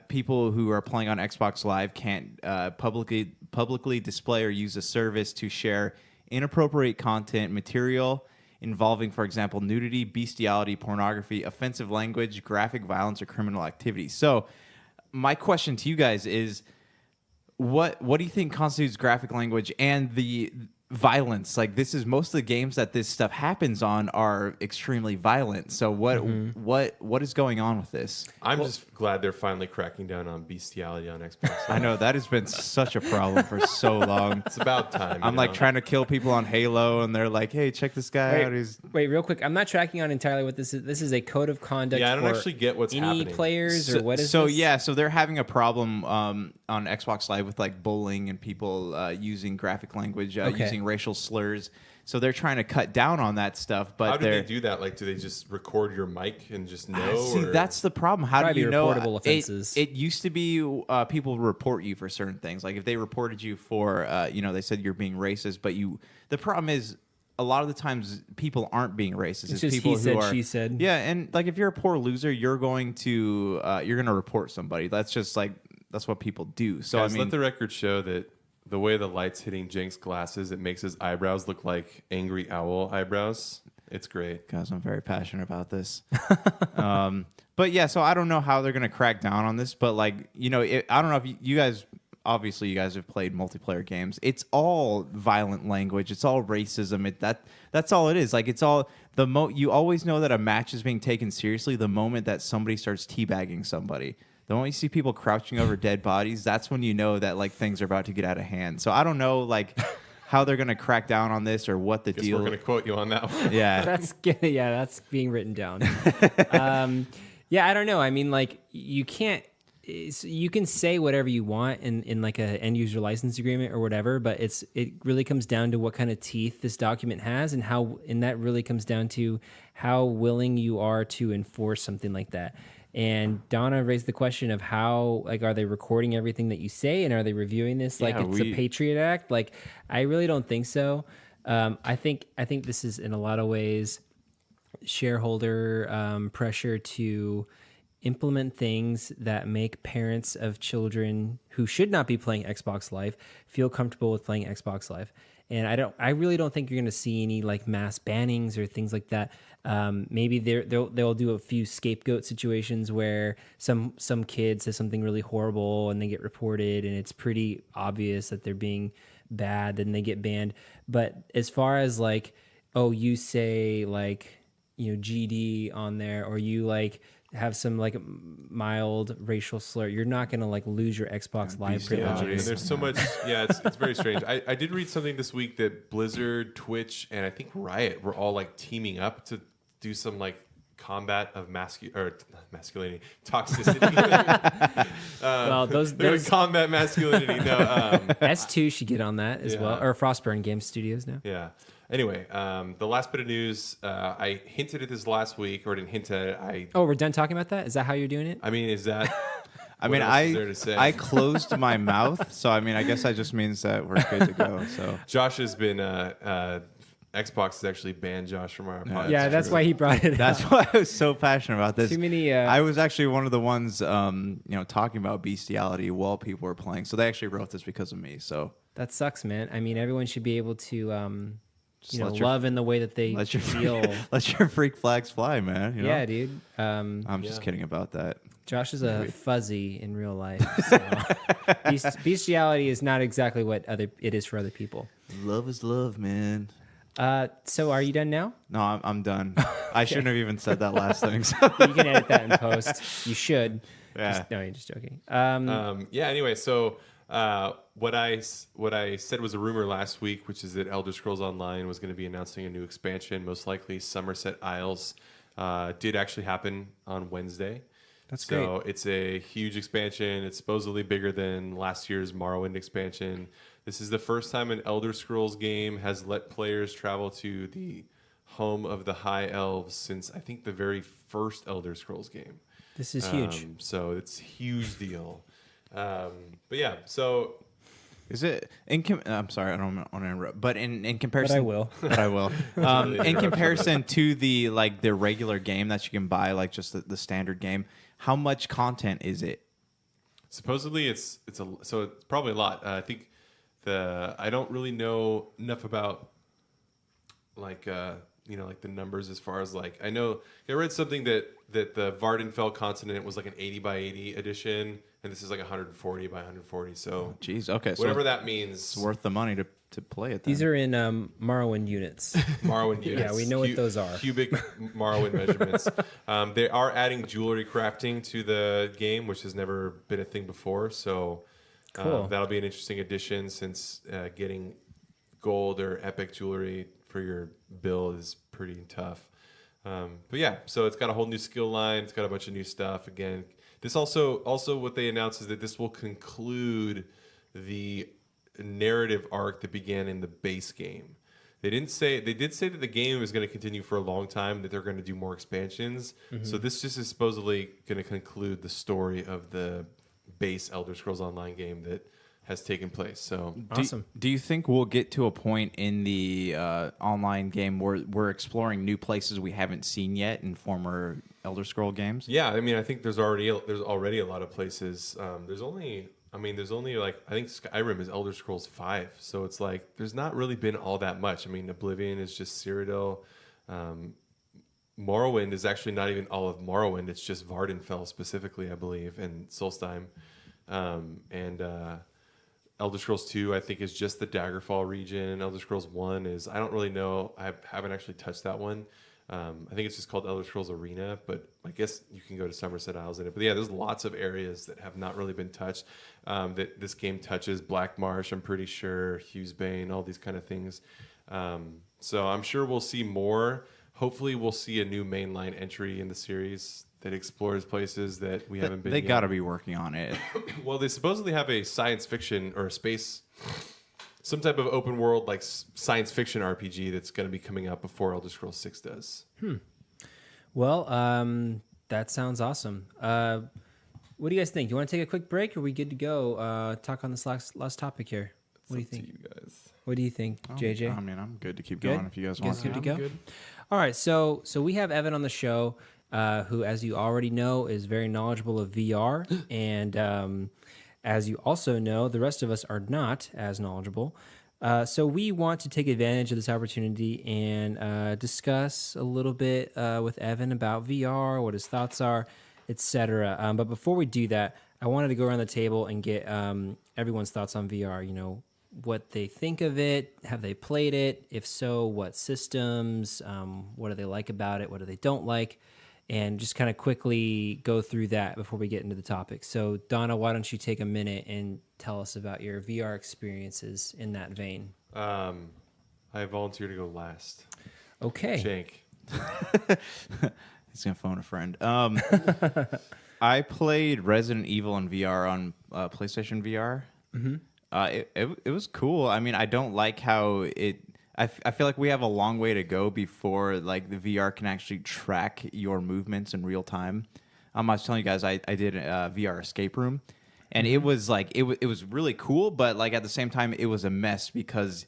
people who are playing on Xbox Live can't publicly display or use a service to share inappropriate content material involving, for example, nudity, bestiality, pornography, offensive language, graphic violence, or criminal activity. So my question to you guys is, what do you think constitutes graphic language and the violence? Like, this is most of the games that this stuff happens on are extremely violent. So what is going on with this? I'm just glad they're finally cracking down on bestiality on Xbox. I know that has been such a problem for so long. It's about time. I'm like trying to kill people on Halo, and they're like, "Hey, check this guy out." Wait, real quick. I'm not tracking on entirely what this is. This is a code of conduct. Yeah, I don't for actually get what's any happening. players or what is so this? yeah, so they're having a problem on Xbox Live with like bullying and people using graphic language, using racial slurs. So they're trying to cut down on that stuff. But how do they do that? Like, do they just record your mic and just know? See, or? that's the problem. How do Probably you know? reportable offenses. It used to be people report you for certain things. Like if they reported you for, they said you're being racist, but the problem is a lot of the times people aren't being racist. It's just people he said, who are, she said. Yeah, and like if you're a poor loser, you're going to report somebody. That's just like that's what people do. So Guys, I mean, let the record show that the way the light's hitting Jenks' glasses, it makes his eyebrows look like angry owl eyebrows. It's great. Guys, I'm very passionate about this. But yeah, so I don't know how they're going to crack down on this, but like, I don't know if you guys, obviously you guys have played multiplayer games. It's all violent language. It's all racism. That's all it is. Like it's all you always know that a match is being taken seriously the moment that somebody starts teabagging somebody. The moment you see people crouching over dead bodies, that's when you know that like things are about to get out of hand. So I don't know like how they're going to crack down on this or what the Guess deal. we're going to quote you on that one. Yeah. That's being written down. I don't know. I mean, like you can say whatever you want in like a end user license agreement or whatever, but it really comes down to what kind of teeth this document has and that really comes down to how willing you are to enforce something like that. And Donna raised the question of how, like, are they recording everything that you say and are they reviewing this like it's a Patriot Act? Like, I really don't think so. I think this is in a lot of ways shareholder pressure to implement things that make parents of children who should not be playing Xbox Live feel comfortable with playing Xbox Live. And I really don't think you're going to see any like mass bannings or things like that. Maybe they'll do a few scapegoat situations where some kid says something really horrible and they get reported and it's pretty obvious that they're being bad, then they get banned. But as far as like, oh, you say like, GD on there, or you like have some like mild racial slur, you're not going to like lose your Xbox Live privileges. There's so much. Yeah, it's very strange. I did read something this week that Blizzard, Twitch, and I think Riot were all like teaming up to do some like combat of masculinity, toxicity. Well, those combat masculinity. No, S2 should get on that as well, or Frostburn Game Studios now. Yeah. Anyway, the last bit of news, I hinted at this last week, or didn't hint at it. Oh, we're done talking about that? Is that how you're doing it? I mean, is that? I mean, I closed my mouth, so I mean, I guess that just means that we're good to go. So Josh has been Xbox has actually banned Josh from our podcast. Yeah, that's why he brought it up. That's why I was so passionate about this. Too many. I was actually one of the ones, talking about bestiality while people were playing. So they actually wrote this because of me. So that sucks, man. I mean, everyone should be able to. Just love in the way that they feel. Let your freak flags fly, man. Yeah, dude. I'm just kidding about that. Josh is a fuzzy in real life. So. Bestiality is not exactly what it is for other people. Love is love, man. So are you done now? No, I'm done. I shouldn't have even said that last thing. So. You can edit that in post. You should. Yeah. No, you're just joking. Anyway, so what I said was a rumor last week, which is that Elder Scrolls Online was going to be announcing a new expansion, most likely Somerset Isles. Did actually happen on Wednesday. That's great. So it's a huge expansion. It's supposedly bigger than last year's Morrowind expansion. This is the first time an Elder Scrolls game has let players travel to the home of the High Elves since I think the very first Elder Scrolls game. This is huge. So it's a huge deal. But yeah, so Is it I'm sorry, I don't want to interrupt, but in comparison, But I will. But I will. In comparison to the the regular game that you can buy, like just the standard game, how much content is it? supposedly it's probably a lot. I think I don't really know enough about like the numbers as far as like I read something that the Vardenfell continent was like an 80 by 80 edition, and this is like 140 by 140. So Jeez, okay, so whatever that means, it's worth the money to play it. Then. These are in Morrowind units. Morrowind units. Yeah, we know what those are. Cubic Morrowind measurements. They are adding jewelry crafting to the game, which has never been a thing before. So Cool. that'll be an interesting addition since getting gold or epic jewelry for your build is pretty tough. But yeah, so it's got a whole new skill line. It's got a bunch of new stuff. Again, this also what they announced is that this will conclude the narrative arc that began in the base game. They did say that the game is going to continue for a long time, that they're going to do more expansions. So this just is supposedly going to conclude the story of the base Elder Scrolls Online game that has taken place. So Awesome. Do you think we'll get to a point in the online game where we're exploring new places we haven't seen yet in former Elder Scroll games? yeah, I mean, I think there's already a lot of places. There's only like I think Skyrim is Elder Scrolls 5, so it's like there's not really been all that much. I mean, Oblivion is just Cyrodiil. Morrowind is actually not even all of Morrowind. It's just Vardenfell specifically, I believe, and Solstheim. And Elder Scrolls 2, I think, is just the Daggerfall region. Elder Scrolls 1 is, I don't really know. I haven't actually touched that one. I think it's just called Elder Scrolls Arena, but I guess you can go to Somerset Isles in it. But yeah, there's lots of areas that have not really been touched that this game touches. Black Marsh, I'm pretty sure, Hughesbane, all these kind of things. So I'm sure we'll see more. Hopefully we'll see a new mainline entry in the series that explores places that we haven't been They yet. got to be working on it. Well, they supposedly have a science fiction or a space, some type of open world like science fiction RPG that's going to be coming out before Elder Scrolls 6 does. Well, that sounds awesome. What do you guys think? You want to take a quick break, or are we good to go? Talk on this last topic here. What do you think? To you guys. What do you think, JJ? I mean, I'm good to keep Good? going if you guys want Good to. to go? Good. All right, so we have Evan on the show, who, as you already know, is very knowledgeable of VR, and as you also know, the rest of us are not as knowledgeable. So we want to take advantage of this opportunity and discuss a little bit with Evan about VR, what his thoughts are, etc. But before we do that, I wanted to go around the table and get everyone's thoughts on VR. You know, what they think of it, have they played it? If so, what systems? What do they like about it? What do they don't like? And just kind of quickly go through that before we get into the topic. So, Donna, why don't you take a minute and tell us about your VR experiences in that vein? I volunteer to go last. Okay. Shank. He's gonna phone a friend. I played Resident Evil in VR on PlayStation VR. It was cool. I mean, I don't like how it. I feel like we have a long way to go before like the VR can actually track your movements in real time. I was telling you guys I did a VR escape room, and it was like it was really cool, but like at the same time it was a mess because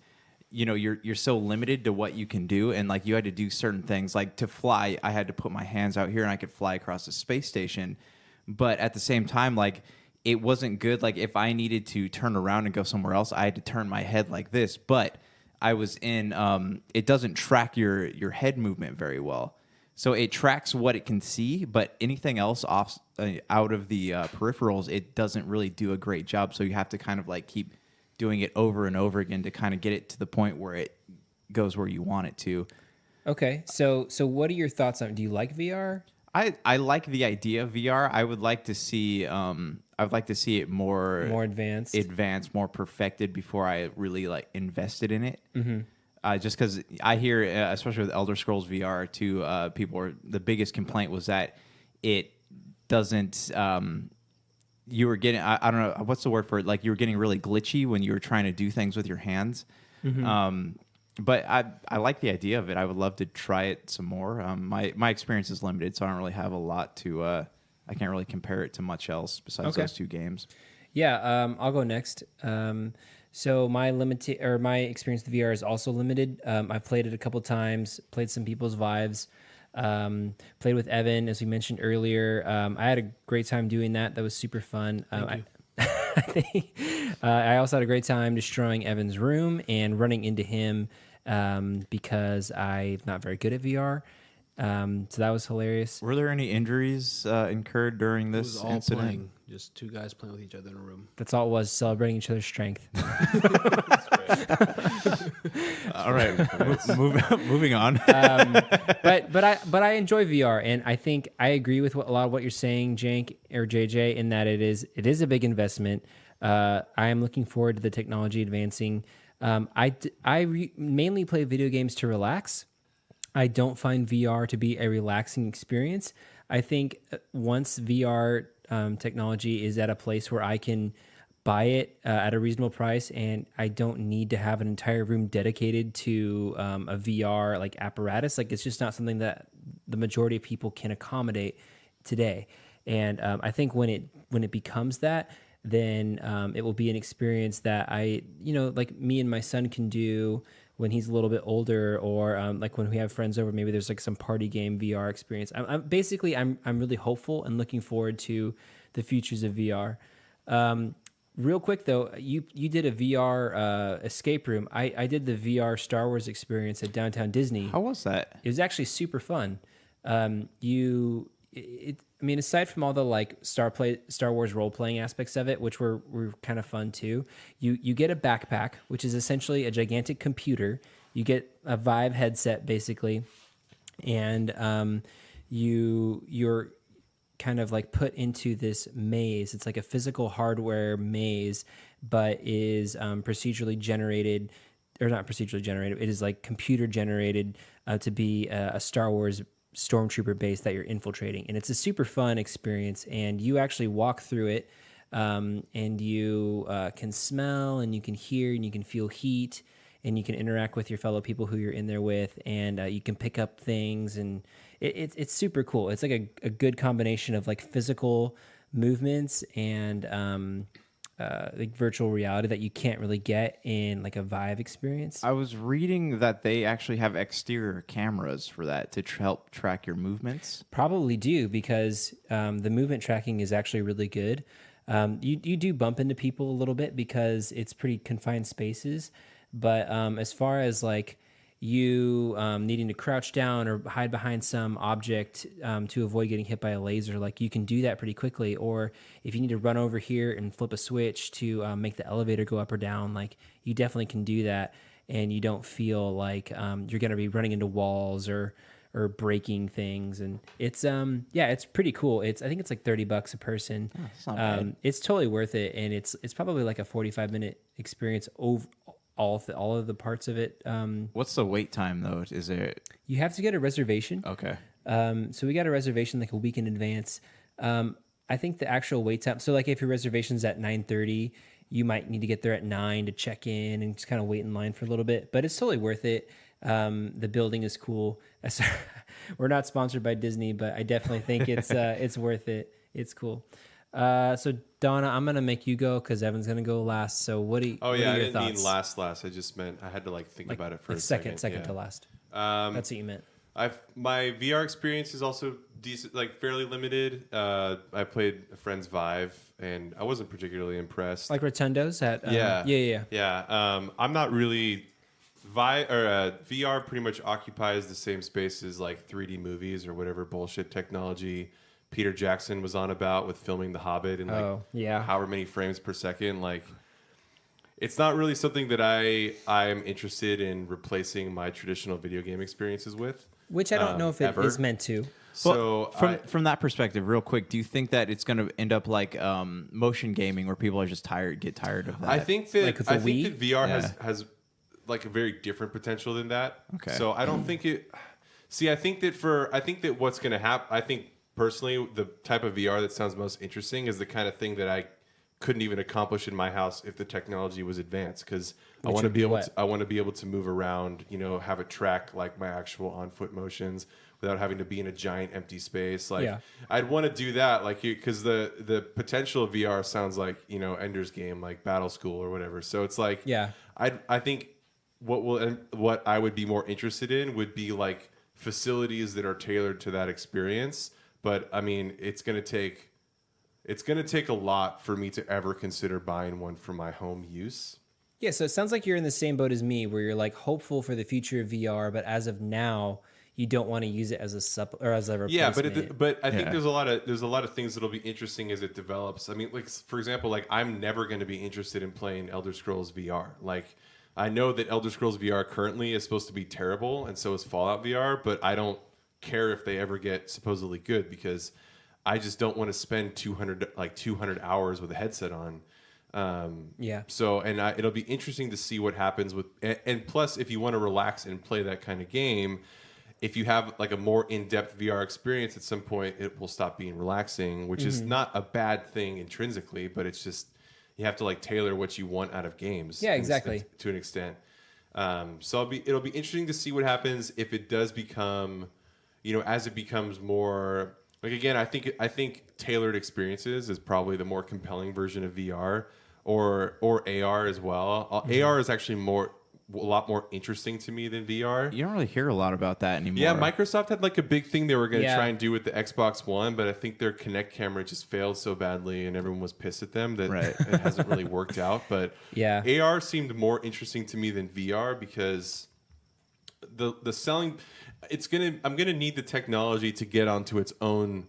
you know you're so limited to what you can do, and like you had to do certain things. Like to fly, I had to put my hands out here and I could fly across the space station, but at the same time like it wasn't good. Like if I needed to turn around and go somewhere else, I had to turn my head like this, but I was in, it doesn't track your head movement very well. So it tracks what it can see, but anything else off out of the peripherals, it doesn't really do a great job. So you have to kind of like keep doing it over and over again to kind of get it to the point where it goes where you want it to. Okay. So what are your thoughts on it? Do you like VR? I like the idea of VR. I would like to see it more advanced, more perfected before I really like invested in it. Just because I hear, especially with Elder Scrolls VR, too, the biggest complaint was that it doesn't. You were getting, I don't know what's the word for it. Like you were getting really glitchy when you were trying to do things with your hands. But I like the idea of it. I would love to try it some more. My experience is limited, so I don't really have a lot to. I can't really compare it to much else besides those two games. Yeah, I'll go next. So my my experience with VR is also limited. I've played it a couple times, played some people's Vives, played with Evan, as we mentioned earlier. I had a great time doing that. That was super fun. I think I also had a great time destroying Evan's room and running into him because I'm not very good at VR. So that was hilarious. Were there any injuries incurred during It was this all incident? playing, just two guys playing with each other in a room. That's all it was, celebrating each other's strength. All right, moving on. But I enjoy VR, and I think I agree with a lot of what you're saying, Jank or JJ, in that it is a big investment. I am looking forward to the technology advancing. Mainly play video games to relax. I don't find VR to be a relaxing experience. I think once VR technology is at a place where I can buy it at a reasonable price, and I don't need to have an entire room dedicated to a VR like apparatus, like it's just not something that the majority of people can accommodate today. And I think when it becomes that, then it will be an experience that like me and my son can do when he's a little bit older, or like when we have friends over, maybe there's like some party game VR experience. I'm really hopeful and looking forward to the futures of VR. Real quick though, you did a VR escape room. I did the VR Star Wars experience at Downtown Disney. How was that? It was actually super fun. Aside from all the like Star Wars role playing aspects of it, which were kind of fun too, you get a backpack, which is essentially a gigantic computer. You get a Vive headset basically, and you're kind of like put into this maze. It's like a physical hardware maze, but is procedurally generated, or not procedurally generated. It is like computer generated to be a Star Wars stormtrooper base that you're infiltrating, and it's a super fun experience. And you actually walk through it, and you can smell, and you can hear, and you can feel heat, and you can interact with your fellow people who you're in there with, and you can pick up things, and it's super cool. It's like a good combination of like physical movements and like virtual reality that you can't really get in like a Vive experience. I was reading that they actually have exterior cameras for that to help track your movements. Probably do, because the movement tracking is actually really good. You do bump into people a little bit because it's pretty confined spaces, but as far as like you needing to crouch down or hide behind some object to avoid getting hit by a laser, like you can do that pretty quickly. Or if you need to run over here and flip a switch to make the elevator go up or down, like you definitely can do that, and you don't feel like you're going to be running into walls or breaking things. And it's it's pretty cool. I think it's like $30 a person. Oh, that's not bad. It's totally worth it, and it's probably like a 45-minute experience over all of the parts of it. What's the wait time though? Is it? You have to get a reservation. Okay. So we got a reservation like a week in advance. I think the actual wait time. So like if your reservation's at 9:30, you might need to get there at 9 to check in and just kind of wait in line for a little bit. But it's totally worth it. The building is cool. We're not sponsored by Disney, but I definitely think it's worth it. It's cool. So Donna, I'm gonna make you go because Evan's gonna go last. So what do you? Oh what yeah, are I your didn't thoughts? mean last. I just meant I had to like think about it for a second second. to last. That's what you meant. My VR experience is also decent, like fairly limited. I played a friend's Vive, and I wasn't particularly impressed. Like Rotundo's at yeah. I'm not really VR. Pretty much occupies the same space as like 3D movies or whatever bullshit technology Peter Jackson was on about with filming The Hobbit and however many frames per second. Like, it's not really something that I'm interested in replacing my traditional video game experiences with. Which I don't know if it is meant to. So from that perspective, real quick, do you think that it's going to end up like motion gaming, where people are just get tired of that? I think that Like with the Wii? that VR has like a very different potential than that. Okay. So I don't think it. See, I think that what's going to happen. I think personally, the type of VR that sounds most interesting is the kind of thing that I couldn't even accomplish in my house if the technology was advanced, because I Which want to would be be able what? to I want to be able to move around, have a track like my actual on foot motions without having to be in a giant empty space. Like Yeah. I'd want to do that, like, because the potential of VR sounds like Ender's Game, like Battle School or whatever. So it's like Yeah. I think what I would be more interested in would be like facilities that are tailored to that experience. But I mean, it's gonna take a lot for me to ever consider buying one for my home use. Yeah, so it sounds like you're in the same boat as me, where you're like hopeful for the future of VR, but as of now, you don't want to use it as a as a replacement. Yeah, but I think there's a lot of things that'll be interesting as it develops. I mean, like for example, like I'm never going to be interested in playing Elder Scrolls VR. Like I know that Elder Scrolls VR currently is supposed to be terrible, and so is Fallout VR, but I don't care if they ever get supposedly good, because I just don't want to spend 200 hours with a headset on. Yeah. So, it'll be interesting to see what happens with, and plus, if you want to relax and play that kind of game, if you have like a more in-depth VR experience at some point, it will stop being relaxing, which is not a bad thing intrinsically, but it's just you have to like tailor what you want out of games. Yeah, exactly. To an extent. So it'll be interesting to see what happens if it does become, as it becomes more. Like again, I think tailored experiences is probably the more compelling version of VR or AR as well. AR is actually a lot more interesting to me than VR. You don't really hear a lot about that anymore. Yeah, Microsoft had like a big thing they were going to Yeah. try and do with the Xbox One, but I think their Kinect camera just failed so badly and everyone was pissed at them that Right. it hasn't really worked out. But Yeah. AR seemed more interesting to me than VR because the selling, I'm gonna need the technology to get onto its own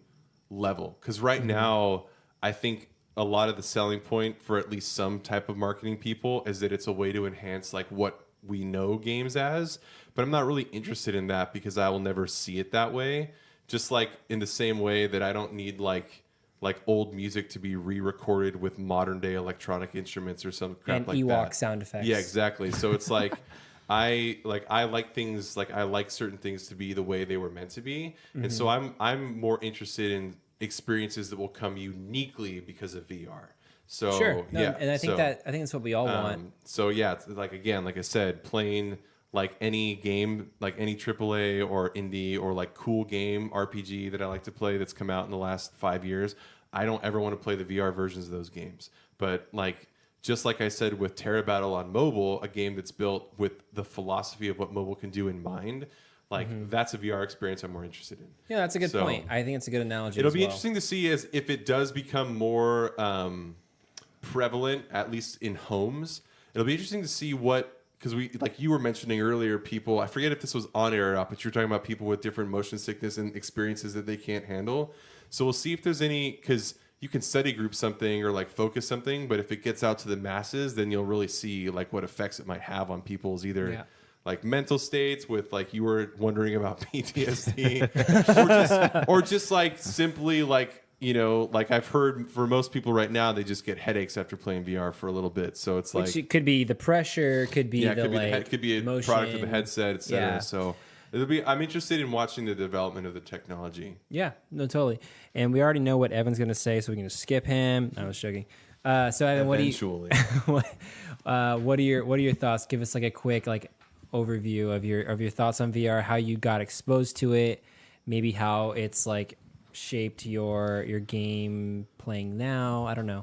level, because right now I think a lot of the selling point for at least some type of marketing people is that it's a way to enhance like what we know games as, but I'm not really interested in that because I will never see it that way. Just like in the same way that I don't need like old music to be re-recorded with modern day electronic instruments or some crap And like Ewok that. sound effects. Yeah, exactly. So it's like I like certain things to be the way they were meant to be, and so I'm more interested in experiences that will come uniquely because of VR. So Sure. No, yeah, and I think that's what we all want. So yeah, it's like again, like I said, playing like any game, like any AAA or indie or like cool game RPG that I like to play that's come out in the last 5 years, I don't ever want to play the VR versions of those games. But like just like I said with Terra Battle on mobile, a game that's built with the philosophy of what mobile can do in mind, like that's a VR experience I'm more interested in. Yeah, that's a good So, point. I think it's a good analogy. It'll as be well. interesting to see as if it does become more prevalent, at least in homes. It'll be interesting to see because you were mentioning earlier, people, I forget if this was on air or not, but you're talking about people with different motion sickness and experiences that they can't handle. So we'll see if there's any, because you can study group something or like focus something, but if it gets out to the masses, then you'll really see like what effects it might have on people's either. Yeah. Like mental states with like you were wondering about PTSD or just like simply like, like I've heard for most people right now, they just get headaches after playing VR for a little bit. So it's like, Which it could be the pressure, could be it the could be a motion. product of the headset, et cetera. Yeah. So I'm interested in watching the development of the technology. Yeah, no, totally. And we already know what Evan's going to say, so we can just skip him. I was joking. So Evan, Eventually. what are your thoughts? Give us like a quick like overview of your thoughts on VR, how you got exposed to it, maybe how it's like shaped your game playing now. I don't know.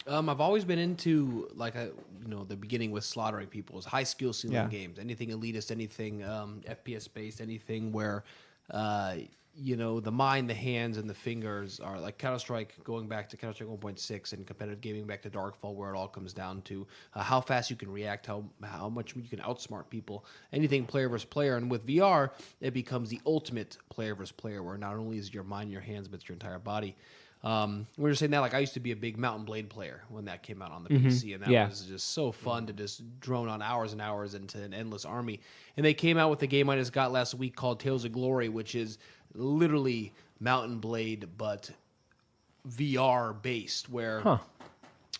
I've always been into the beginning with slaughtering people, is high skill ceiling Yeah. games, anything elitist, anything FPS based, anything where the mind, the hands, and the fingers are like Counter-Strike, going back to Counter-Strike 1.6 and competitive gaming back to Darkfall, where it all comes down to how fast you can react, how much you can outsmart people, anything player versus player. And with VR, it becomes the ultimate player versus player, where not only is your mind, your hands, but it's your entire body. We're just saying that, like, I used to be a big Mountain Blade player when that came out on the PC, and that Yeah. was just so fun to just drone on hours and hours into an endless army. And they came out with a game I just got last week called Tales of Glory, which is literally Mountain Blade, but VR based, where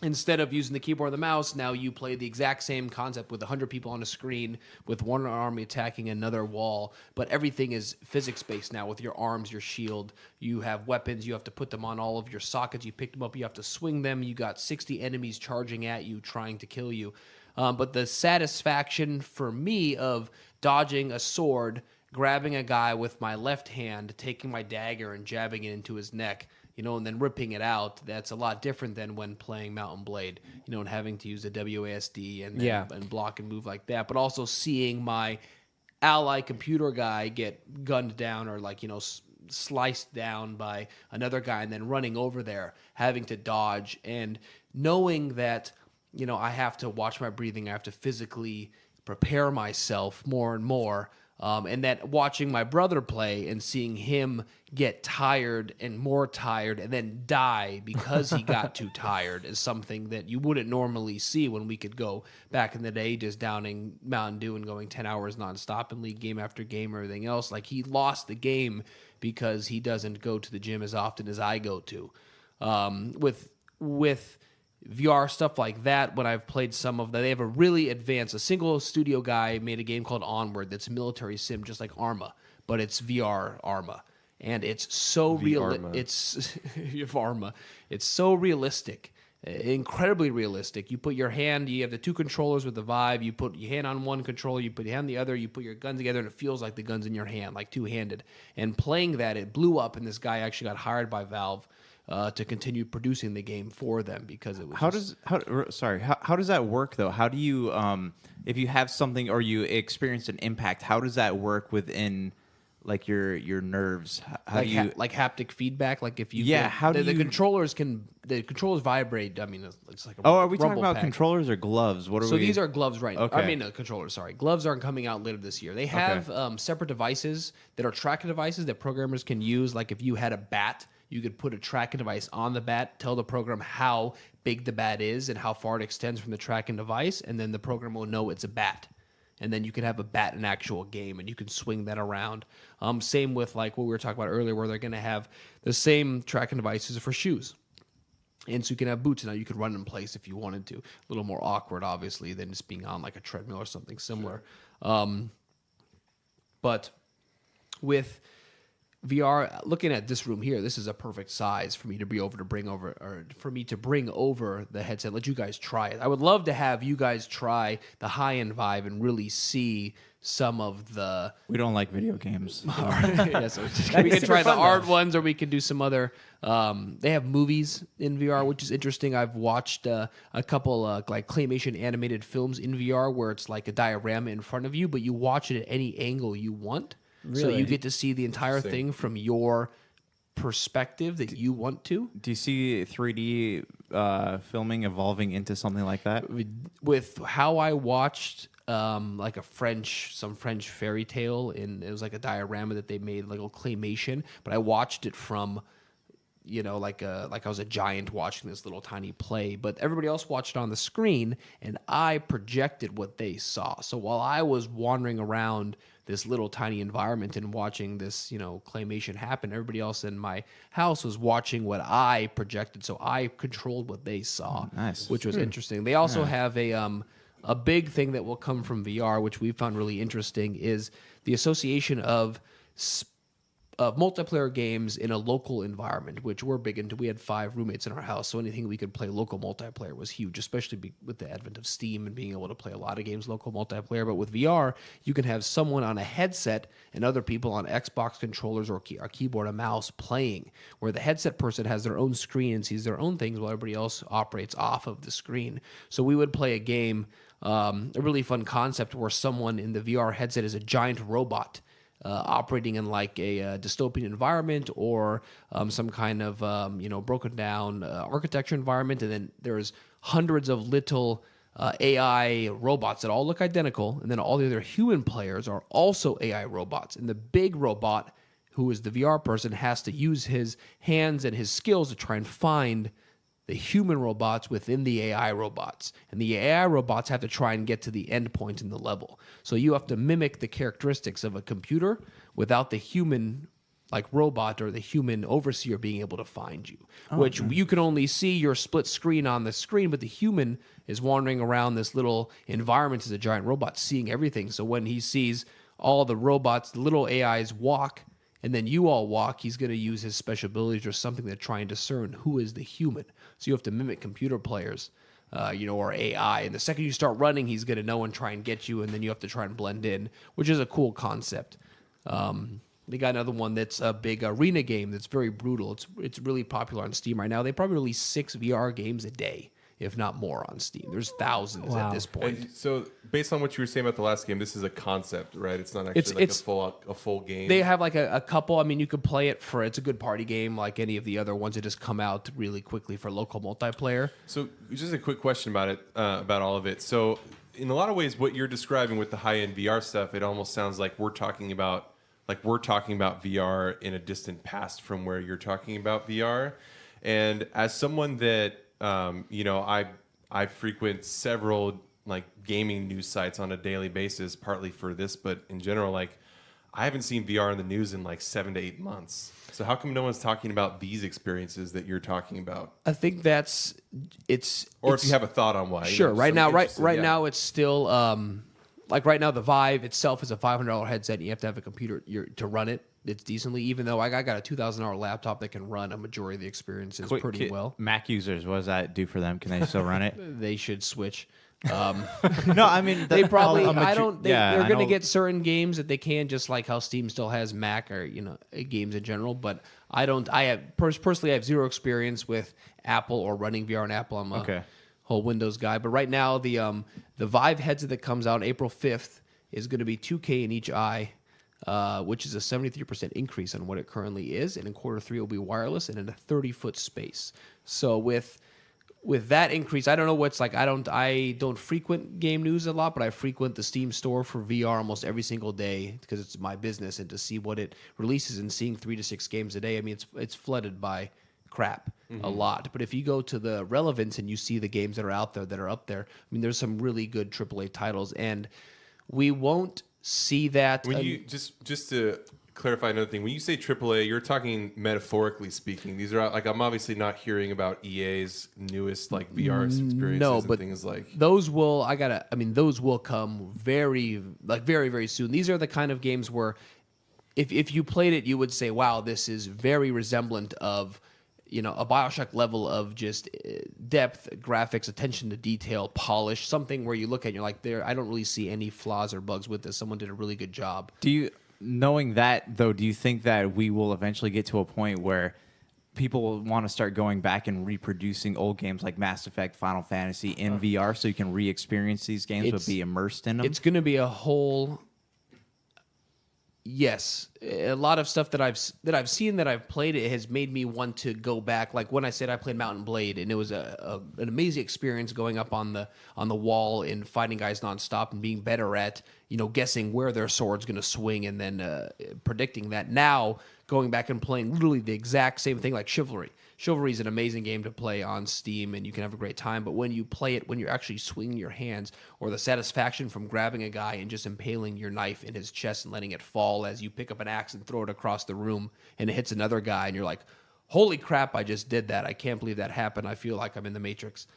instead of using the keyboard and the mouse, now you play the exact same concept with 100 people on a screen, with one army attacking another wall, but everything is physics-based now with your arms, your shield. You have weapons. You have to put them on all of your sockets. You pick them up. You have to swing them. You got 60 enemies charging at you, trying to kill you. But the satisfaction for me of dodging a sword, grabbing a guy with my left hand, taking my dagger and jabbing it into his neck, and then ripping it out, that's a lot different than when playing Mount and Blade, and having to use the WASD and block and move like that. But also seeing my ally computer guy get gunned down or sliced down by another guy and then running over there, having to dodge and knowing that, I have to watch my breathing. I have to physically prepare myself more and more. And that watching my brother play and seeing him get tired and more tired and then die because he got too tired is something that you wouldn't normally see when we could go back in the day just downing Mountain Dew and going 10 hours nonstop in league game after game or everything else. Like, he lost the game because he doesn't go to the gym as often as I go to. With VR stuff like that, when I've played some of them, they have a really advanced, a single studio guy made a game called Onward that's a military sim just like Arma, but it's VR Arma. And it's so Arma. It's so realistic, incredibly realistic. You put your hand, you have the two controllers with the Vive, you put your hand on one controller, you put your hand on the other, you put your gun together, and it feels like the gun's in your hand, like two-handed. And playing that, it blew up, and this guy actually got hired by Valve to continue producing the game for them because it was. How does that work though? How do you if you have something or you experience an impact? How does that work within like your nerves? How do you like haptic feedback? Like if you the controllers vibrate. I mean, it's like are we talking about controllers or gloves? These are gloves, right? Okay. I mean, controllers. Sorry, gloves aren't coming out later this year. They have separate devices that are tracking devices that programmers can use. Like if you had a bat, you could put a tracking device on the bat, tell the program how big the bat is and how far it extends from the tracking device, and then the program will know it's a bat. And then you can have a bat in actual game, and you can swing that around. Same with like what we were talking about earlier, where they're going to have the same tracking devices for shoes. And so you can have boots. Now you could run in place if you wanted to. A little more awkward, obviously, than just being on like a treadmill or something similar. But with VR, looking at this room here, this is a perfect size for me to bring over the headset. Let you guys try it. I would love to have you guys try the high-end Vive and really see some of the. We don't like video games. We could try the hard ones, or we could do some other. They have movies in VR, which is interesting. I've watched a couple like claymation animated films in VR where it's like a diorama in front of you, but you watch it at any angle you want. Really? So you get to see the entire thing from your perspective that you want to. Do you see 3D filming evolving into something like that? With how I watched like some French fairy tale, and it was like a diorama that they made, like a claymation, but I watched it from like I was a giant watching this little tiny play, but everybody else watched it on the screen, and I projected what they saw. So while I was wandering around this little tiny environment and watching this, claymation happen, everybody else in my house was watching what I projected. So I controlled what they saw, which was interesting. They also have a big thing that will come from VR, which we found really interesting, is the association of multiplayer games in a local environment, which we're big into. We had 5 roommates in our house, so anything we could play local multiplayer was huge, especially with the advent of Steam and being able to play a lot of games local multiplayer. But with VR, you can have someone on a headset and other people on Xbox controllers or a keyboard and mouse playing, where the headset person has their own screen and sees their own things while everybody else operates off of the screen. So we would play a game, a really fun concept where someone in the VR headset is a giant robot, operating in like a dystopian environment or some kind of broken down architecture environment, and then there's hundreds of little AI robots that all look identical, and then all the other human players are also AI robots, and the big robot, who is the VR person, has to use his hands and his skills to try and find the human robots within the AI robots. And the AI robots have to try and get to the end point in the level. So you have to mimic the characteristics of a computer without the human like robot or the human overseer being able to find you, which you can only see your split screen on the screen, but the human is wandering around this little environment as a giant robot, seeing everything. So when he sees all the robots, the little AIs walk, and then you all walk, he's going to use his special abilities or something to try and discern who is the human. So you have to mimic computer players, or AI. And the second you start running, he's going to know and try and get you, and then you have to try and blend in, which is a cool concept. They got another one that's a big arena game that's very brutal. It's really popular on Steam right now. They probably release 6 VR games a day, if not more, on Steam. There's thousands at this point. And so, based on what you were saying about the last game, this is a concept, right? It's not actually a full game. They have like a couple. I mean, you could play it it's a good party game, like any of the other ones that just come out really quickly for local multiplayer. So, just a quick question about it, about all of it. So, in a lot of ways, what you're describing with the high-end VR stuff, it almost sounds like we're talking about VR in a distant past from where you're talking about VR. And as someone that I frequent several like gaming news sites on a daily basis, partly for this, but in general, like I haven't seen VR in the news in like 7 to 8 months. So how come no one's talking about these experiences that you're talking about? I think if you have a thought on why. Sure. Right now it's still like right now the Vive itself is a $500 headset. And you have to have a computer to run it. It's decently, even though I got a $2,000 laptop that can run a majority of the experiences pretty well. Mac users, what does that do for them? Can they still run it? They should switch. No, I mean they probably. They're going to get certain games that they can, just like how Steam still has Mac or games in general. But I don't. I have personally, I have zero experience with Apple or running VR on Apple. I'm a whole Windows guy. But right now, the Vive headset that comes out April 5th is going to be 2K in each eye. Which is a 73% increase on what it currently is, and in Q3 it will be wireless and in a 30-foot space. So with that increase, I don't know what's like. I don't frequent game news a lot, but I frequent the Steam store for VR almost every single day because it's my business, and to see what it releases and seeing 3 to 6 games a day. I mean, it's flooded by crap a lot. But if you go to the relevance and you see the games that are out there that are up there, I mean, there's some really good AAA titles, and we won't see that. When you just to clarify another thing, when you say AAA, you're talking metaphorically speaking. These are like, I'm obviously not hearing about EA's newest like VR experiences and things like those will. Those will come very very soon. These are the kind of games where if you played it, you would say, "Wow, this is very resemblant of." A BioShock level of just depth, graphics, attention to detail, polish, something where you look at it and you're like, I don't really see any flaws or bugs with this. Someone did a really good job. Knowing that, though, do you think that we will eventually get to a point where people will want to start going back and reproducing old games like Mass Effect, Final Fantasy in VR so you can re-experience these games but be immersed in them? It's going to be a whole... Yes, a lot of stuff that I've seen that I've played, it has made me want to go back. Like when I said I played Mountain Blade, and it was an amazing experience going up on the wall and fighting guys nonstop and being better at guessing where their sword's going to swing and then predicting that. Now going back and playing literally the exact same thing like Chivalry. Chivalry is an amazing game to play on Steam, and you can have a great time. But when you play it, when you're actually swinging your hands, or the satisfaction from grabbing a guy and just impaling your knife in his chest and letting it fall as you pick up an axe and throw it across the room, and it hits another guy, and you're like, holy crap, I just did that. I can't believe that happened. I feel like I'm in the Matrix.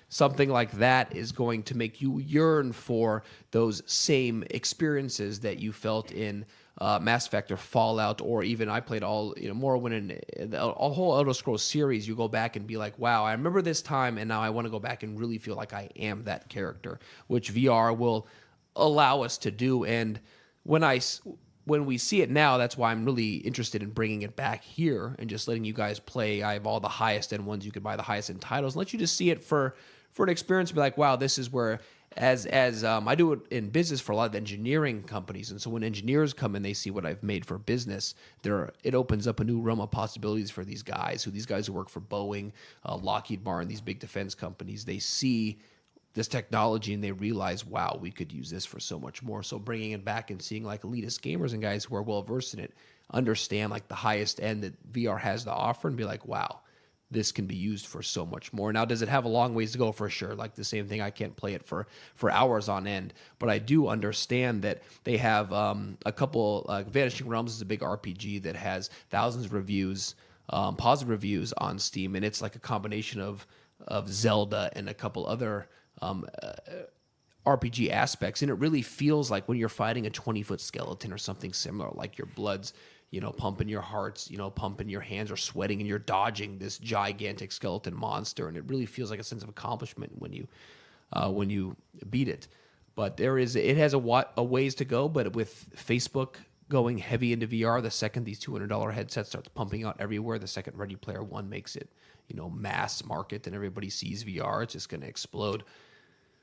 Something like that is going to make you yearn for those same experiences that you felt in Mass Effect or Fallout, or even I played Morrowind and a whole Elder Scrolls series. You go back and be like, wow, I remember this time, and now I want to go back and really feel like I am that character, which VR will allow us to do. And when we see it now, that's why I'm really interested in bringing it back here and just letting you guys play. I have all the highest end ones. You could buy the highest end titles and let you just see it for an experience. Be like, wow, this is where, as I do it in business for a lot of engineering companies. And so when engineers come and they see what I've made for business, it opens up a new realm of possibilities for these guys who work for Boeing, Lockheed Martin, these big defense companies. They see this technology and they realize, wow, we could use this for so much more. So bringing it back and seeing like elitist gamers and guys who are well versed in it understand like the highest end that VR has to offer and be like, wow, this can be used for so much more. Now, does it have a long ways to go? For sure. Like the same thing, I can't play it for hours on end, but I do understand that they have a couple, Vanishing Realms is a big RPG that has thousands of reviews, positive reviews on Steam, and it's like a combination of Zelda and a couple other RPG aspects, and it really feels like when you're fighting a 20-foot skeleton or something similar, like your blood's pumping, your heart's pumping, your hands are sweating, and you're dodging this gigantic skeleton monster, and it really feels like a sense of accomplishment when you beat it. But it has a ways to go, but with Facebook going heavy into VR, the second these $200 headsets start pumping out everywhere, the second Ready Player One makes it mass market and everybody sees VR, it's just going to explode.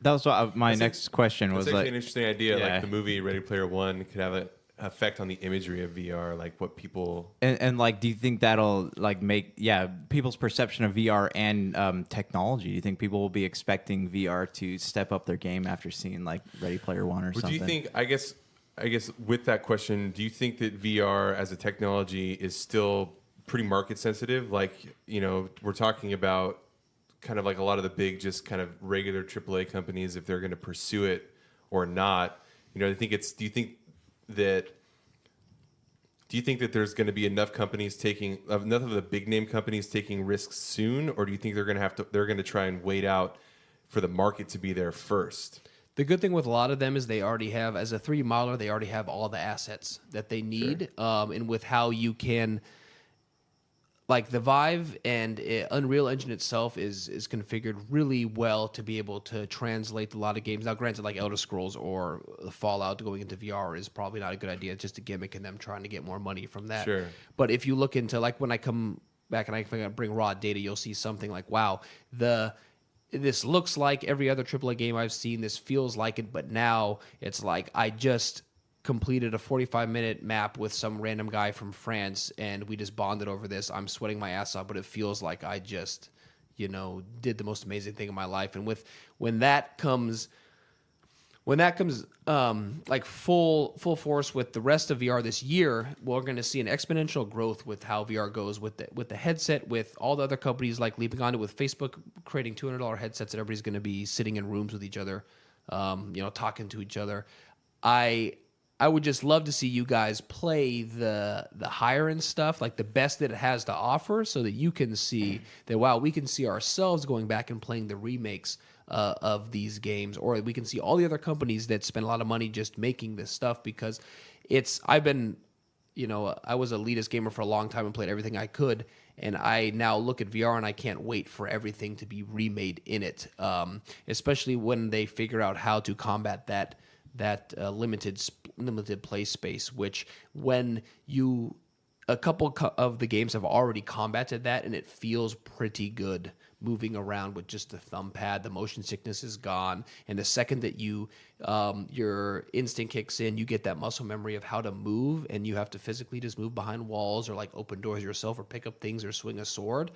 That was what my next question was. That's actually like an interesting idea. Yeah. Like the movie Ready Player One could have an effect on the imagery of VR, like what people and like, do you think that'll like make people's perception of VR and technology? Do you think people will be expecting VR to step up their game after seeing like Ready Player One or something? Do you think? I guess with that question, do you think that VR as a technology is still pretty market sensitive? Like we're talking about kind of like a lot of the big, just kind of regular AAA companies, if they're going to pursue it or not. I think it's. Do you think that there's going to be enough of the big name companies taking risks soon, or do you think they're going to try and wait out for the market to be there first? The good thing with a lot of them is they already have, as a 3D modeler, they already have all the assets that they need. Sure. And with how you can, like the Vive and Unreal Engine itself is configured really well to be able to translate a lot of games. Now, granted, like Elder Scrolls or Fallout going into VR is probably not a good idea. It's just a gimmick and them trying to get more money from that. Sure. But if you look into, like when I come back and I bring raw data, you'll see something like, wow, this looks like every other AAA game I've seen. This feels like it, but now it's like I just completed a 45-minute map with some random guy from France, and we just bonded over this. I'm sweating my ass off, but it feels like I just, did the most amazing thing in my life. And when that comes like full force with the rest of VR this year, we're going to see an exponential growth with how VR goes with the headset, with all the other companies like leaping onto, with Facebook creating $200 headsets that everybody's going to be sitting in rooms with each other, talking to each other. I would just love to see you guys play the higher end stuff, like the best that it has to offer, so that you can see that, wow, we can see ourselves going back and playing the remakes of these games, or we can see all the other companies that spend a lot of money just making this stuff, because I was a elitist gamer for a long time and played everything I could, and I now look at VR and I can't wait for everything to be remade in it, especially when they figure out how to combat that limited play space, which when a couple of the games have already combated that, and it feels pretty good moving around with just the thumb pad. The motion sickness is gone, and the second that your instinct kicks in, you get that muscle memory of how to move, and you have to physically just move behind walls or like open doors yourself or pick up things or swing a sword.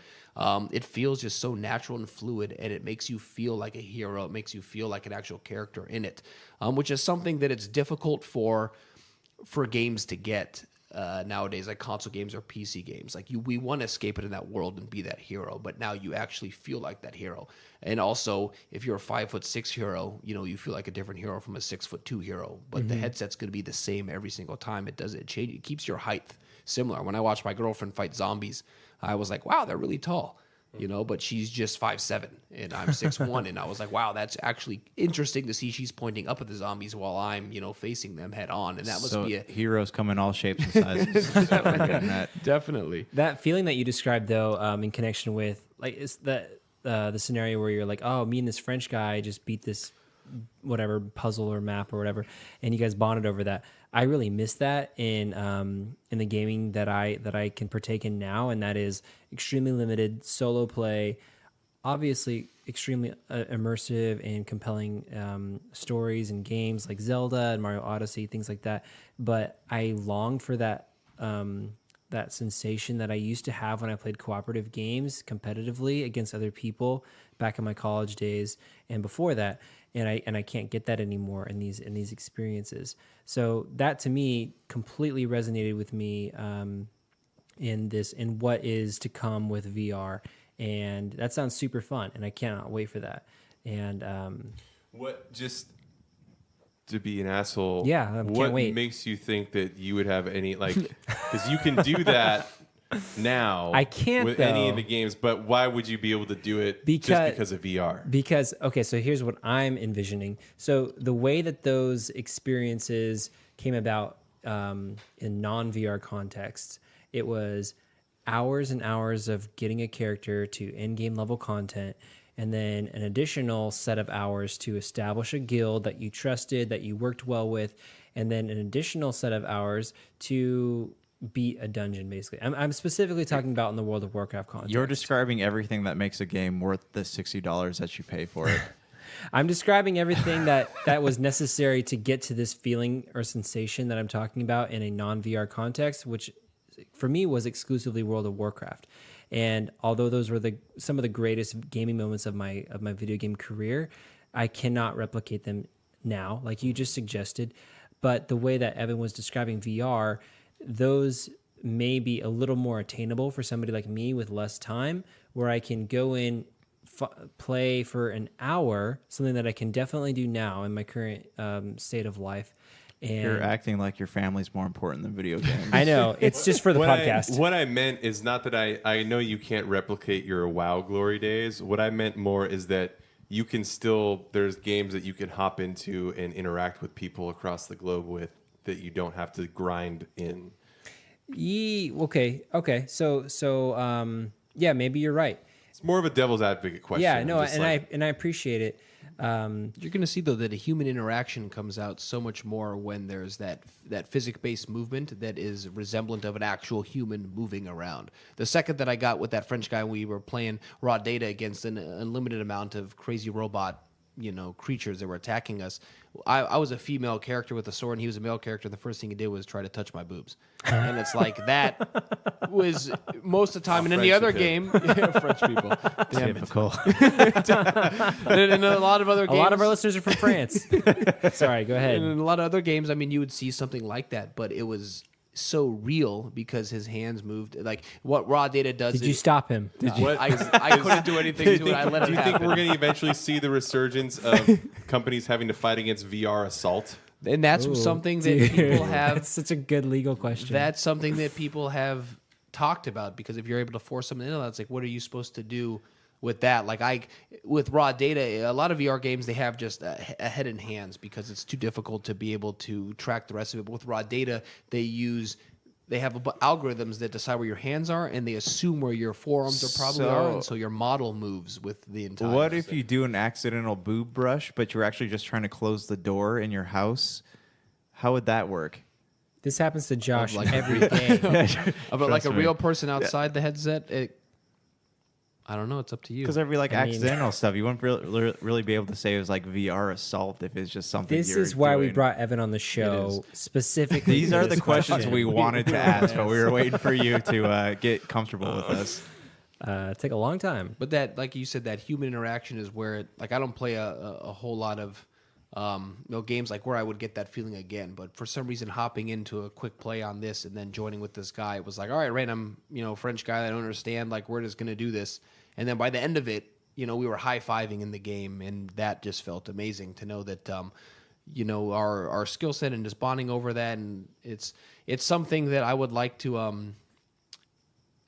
It feels just so natural and fluid, and it makes you feel like a hero. It makes you feel like an actual character in it, which is something that it's difficult for games to get nowadays, like console games or PC games. Like we want to escape it in that world and be that hero, but now you actually feel like that hero. And also, if you're a 5'6" hero, you feel like a different hero from a 6'2" hero. But the headset's going to be the same every single time. It change. It keeps your height similar. When I watched my girlfriend fight zombies, I was like, wow, they're really tall. But she's just 5'7", and I'm 6'1", and I was like, wow, that's actually interesting to see she's pointing up at the zombies while I'm, facing them head on, and that must be heroes come in all shapes and sizes. Definitely. That feeling that you described, though, in connection with like is the scenario where you're like, oh, me and this French guy just beat this whatever puzzle or map or whatever, and you guys bonded over that. I really miss that in the gaming that I can partake in now, and that is extremely limited solo play, obviously extremely immersive and compelling stories and games like Zelda and Mario Odyssey, things like that. But I long for that sensation that I used to have when I played cooperative games competitively against other people back in my college days and before that. And I can't get that anymore in these experiences. So that to me completely resonated with me in what is to come with VR. and that sounds super fun, and I cannot wait for that. And What just to be an asshole? Yeah, I what can't wait. makes you think that you would have any because you can do that now. I can't, with any though. of the games, but why would you be able to do it just because of VR? Because, okay, so here's what I'm envisioning. So the way that those experiences came about in non-VR contexts, it was hours and hours of getting a character to in-game level content, and then an additional set of hours to establish a guild that you trusted, that you worked well with, and then an additional set of hours to beat a dungeon, basically. I'm specifically talking about in the World of Warcraft context. You're describing everything that makes a game worth the $60 that you pay for it. I'm describing everything that was necessary to get to this feeling or sensation that I'm talking about in a non-VR context, which for me was exclusively World of Warcraft. And although those were some of the greatest gaming moments of my video game career, I cannot replicate them now, like you just suggested. But the way that Evan was describing VR, those may be a little more attainable for somebody like me with less time, where I can go in, play for an hour, something that I can definitely do now in my current state of life. And You're acting like your family's more important than video games. I know, it's just for the podcast. What I meant is not that I know you can't replicate your WoW glory days. What I meant more is that you can still, there's games that you can hop into and interact with people across the globe with that you don't have to grind in. Okay. So, yeah, maybe you're right. It's more of a devil's advocate question. Yeah, no, Just and I appreciate it. You're going to see, though, that a human interaction comes out so much more when there's that physics-based movement that is resemblant of an actual human moving around. The second that I got with that French guy, we were playing raw data against an unlimited amount of crazy robot, creatures that were attacking us. I was a female character with a sword, and he was a male character. And the first thing he did was try to touch my boobs, and it's like that was most of the time. And in the other game, French people, damn Difficult. and a lot of other games, A lot of our listeners are from France. Sorry, go ahead. and in a lot of other games, I mean, you would see something like that, but it was so real because his hands moved. Like what raw data does. Did you stop him? I couldn't do anything to it. I let Do it you think happen. we're going to eventually see the resurgence of companies having to fight against VR assault? And that's something that people have. That's such a good legal question. That's something that people have talked about, because if you're able to force something into that, it's like, what are you supposed to do with that? Like with raw data, a lot of VR games, they have just a head and hands because it's too difficult to be able to track the rest of it. But with raw data, they have algorithms that decide where your hands are, and they assume where your forearms are probably are, and so your model moves with the entire. What if you do an accidental boob brush, but you're actually just trying to close the door in your house? How would that work? This happens to Josh Like- every day. But like a Trust me. real person outside the headset? I don't know. It's up to you. Because there'd be like I mean- accidental stuff. You wouldn't really be able to say it was like VR assault if it's just something. This you're is why we doing. broght Evan on the show specifically. These for are this the questions question. we wanted to ask, but we were waiting for you to get comfortable with us. Take a long time. But that, like you said, that human interaction is where like I don't play a whole lot of games like where I would get that feeling again. But for some reason, hopping into a quick play on this and then joining with this guy, it was like, all right, random French guy that I don't understand, like we're just gonna do this. And then by the end of it, we were high-fiving in the game, and that just felt amazing to know that our skill set and just bonding over that, and it's something that I would like to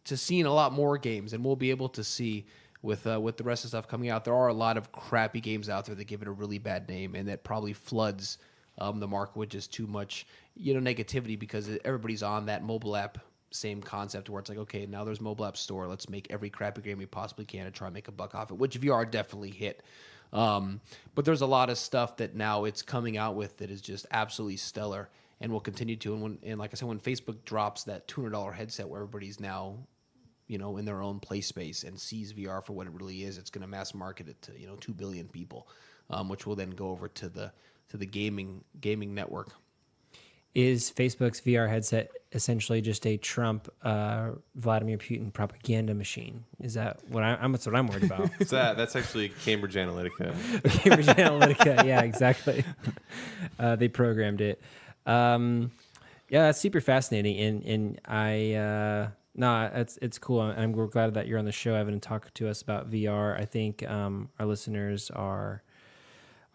see in a lot more games, and we'll be able to see with the rest of the stuff coming out. There are a lot of crappy games out there that give it a really bad name, and that probably floods the market with just too much negativity, because everybody's on that mobile app same concept where it's like, okay, now there's mobile app store, let's make every crappy game we possibly can and try and make a buck off it, which VR definitely hit. But there's a lot of stuff that now it's coming out with that is just absolutely stellar and will continue to. And like I said, when Facebook drops that $200 headset where everybody's now in their own play space and sees VR for what it really is, it's going to mass market it to 2 billion people, which will then go over to the gaming network. Is Facebook's VR headset essentially just a Trump, Vladimir Putin propaganda machine? Is that that's what I'm worried about? That's actually Cambridge Analytica. Cambridge Analytica, yeah, exactly. They programmed it. Yeah, that's super fascinating, and No, it's cool. We're glad that you're on the show, Evan, and talk to us about VR. I think our listeners are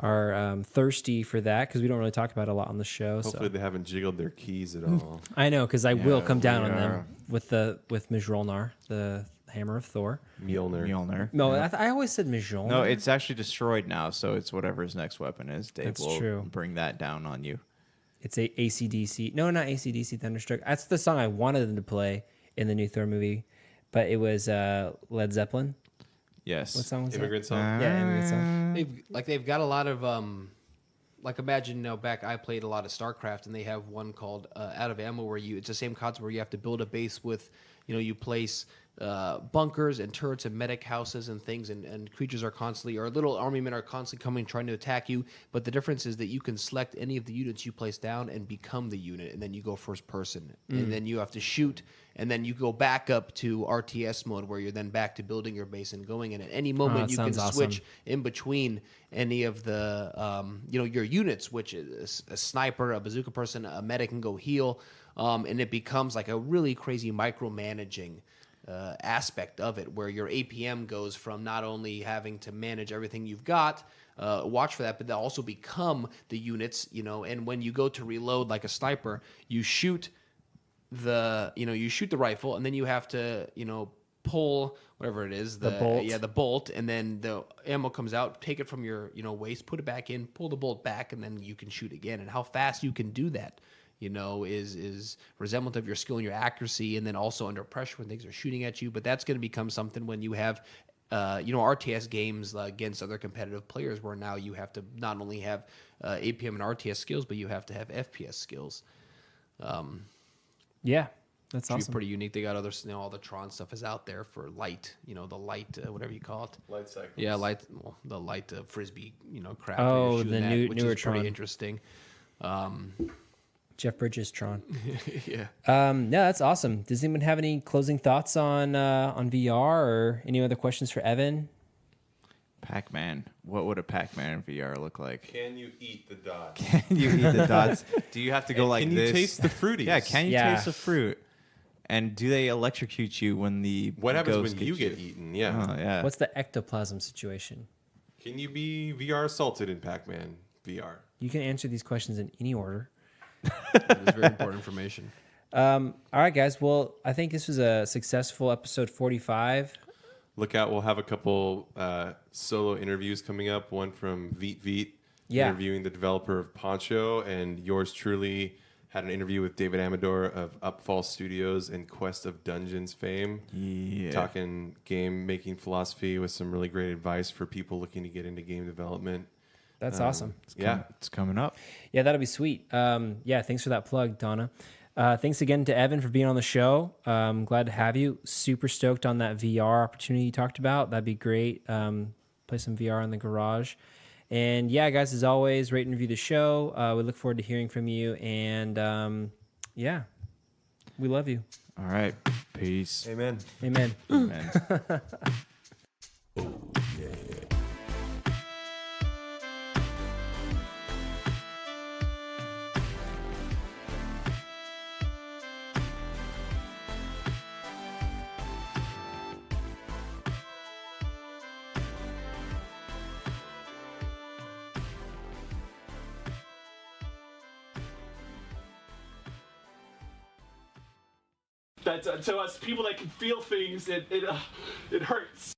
thirsty for that because we don't really talk about it a lot on the show. Hopefully they haven't jiggled their keys at all. I know, because I will come down on we them are. with Mjolnir, the hammer of Thor. Mjolnir. No, I always said Mjolnir. No, it's actually destroyed now, so it's whatever his next weapon is. Dave That's will true. bring that down on you. It's a AC/DC. No, not AC/DC Thunderstruck. That's the song I wanted them to play in the new Thor movie, but it was Led Zeppelin. Yes. What song was Immigrant that? song. Yeah, Immigrant Song. They've got a lot of like imagine back I played a lot of StarCraft and they have one called Out of Ammo where it's the same concept where you have to build a base with you place bunkers and turrets and medic houses and things and creatures are constantly or little army men are constantly coming trying to attack you, but the difference is that you can select any of the units you place down and become the unit, and then you go first person and then you have to shoot, and then you go back up to RTS mode where you're then back to building your base and going, and at any moment you can sounds switch awesome. in between any of the your units, which is a sniper, a bazooka person, a medic can go heal, and it becomes like a really crazy micromanaging aspect of it, where your APM goes from not only having to manage everything you've got, watch for that, but they also become the units, and when you go to reload like a sniper, you shoot the rifle, and then you have to pull whatever it is, the bolt. the bolt, and then the ammo comes out, take it from your waist, put it back in, pull the bolt back, and then you can shoot again. And how fast you can do that is resemblant of your skill and your accuracy, and then also under pressure when things are shooting at you. But that's going to become something when you have RTS games against other competitive players, where now you have to not only have APM and RTS skills, but you have to have FPS skills. Yeah, that's Which awesome. be pretty unique. They got other, all the Tron stuff is out there for light, the light, whatever you call it. Light cycles. Yeah, the light frisbee, crap. Oh, you're shooting the at, which newer is pretty Tron. interesting. Jeff Bridges, Tron. Yeah. Yeah, that's awesome. Does anyone have any closing thoughts on VR or any other questions for Evan? Pac-Man. What would a Pac-Man in VR look like? Can you eat the dots? Can you eat the dots? Do you have to go And like can you this? taste the fruities? Yeah, can you Yeah. taste the fruit? And do they electrocute you when the What happens ghost when you gets get eaten? Yeah. Oh, yeah. What's the ectoplasm situation? Can you be VR assaulted in Pac-Man VR? You can answer these questions in any order. That is very important information. All right, guys. Well, I think this was a successful episode 45. Look out, we'll have a couple solo interviews coming up. One from Veet, Yeah. interviewing the developer of Poncho, and yours truly had an interview with David Amador of Upfall Studios and Quest of Dungeons fame. Yeah. Talking game making philosophy with some really great advice for people looking to get into game development. That's awesome. Yeah. It's coming up. Yeah, that'll be sweet. Yeah, thanks for that plug, Donna. Thanks again to Evan for being on the show. Glad to have you. Super stoked on that VR opportunity you talked about. That'd be great. Play some VR in the garage. And yeah, guys, as always, rate and review the show. We look forward to hearing from you. And yeah, we love you. All right. Peace. Amen. Amen. Amen. That's to us people that can feel things. It hurts.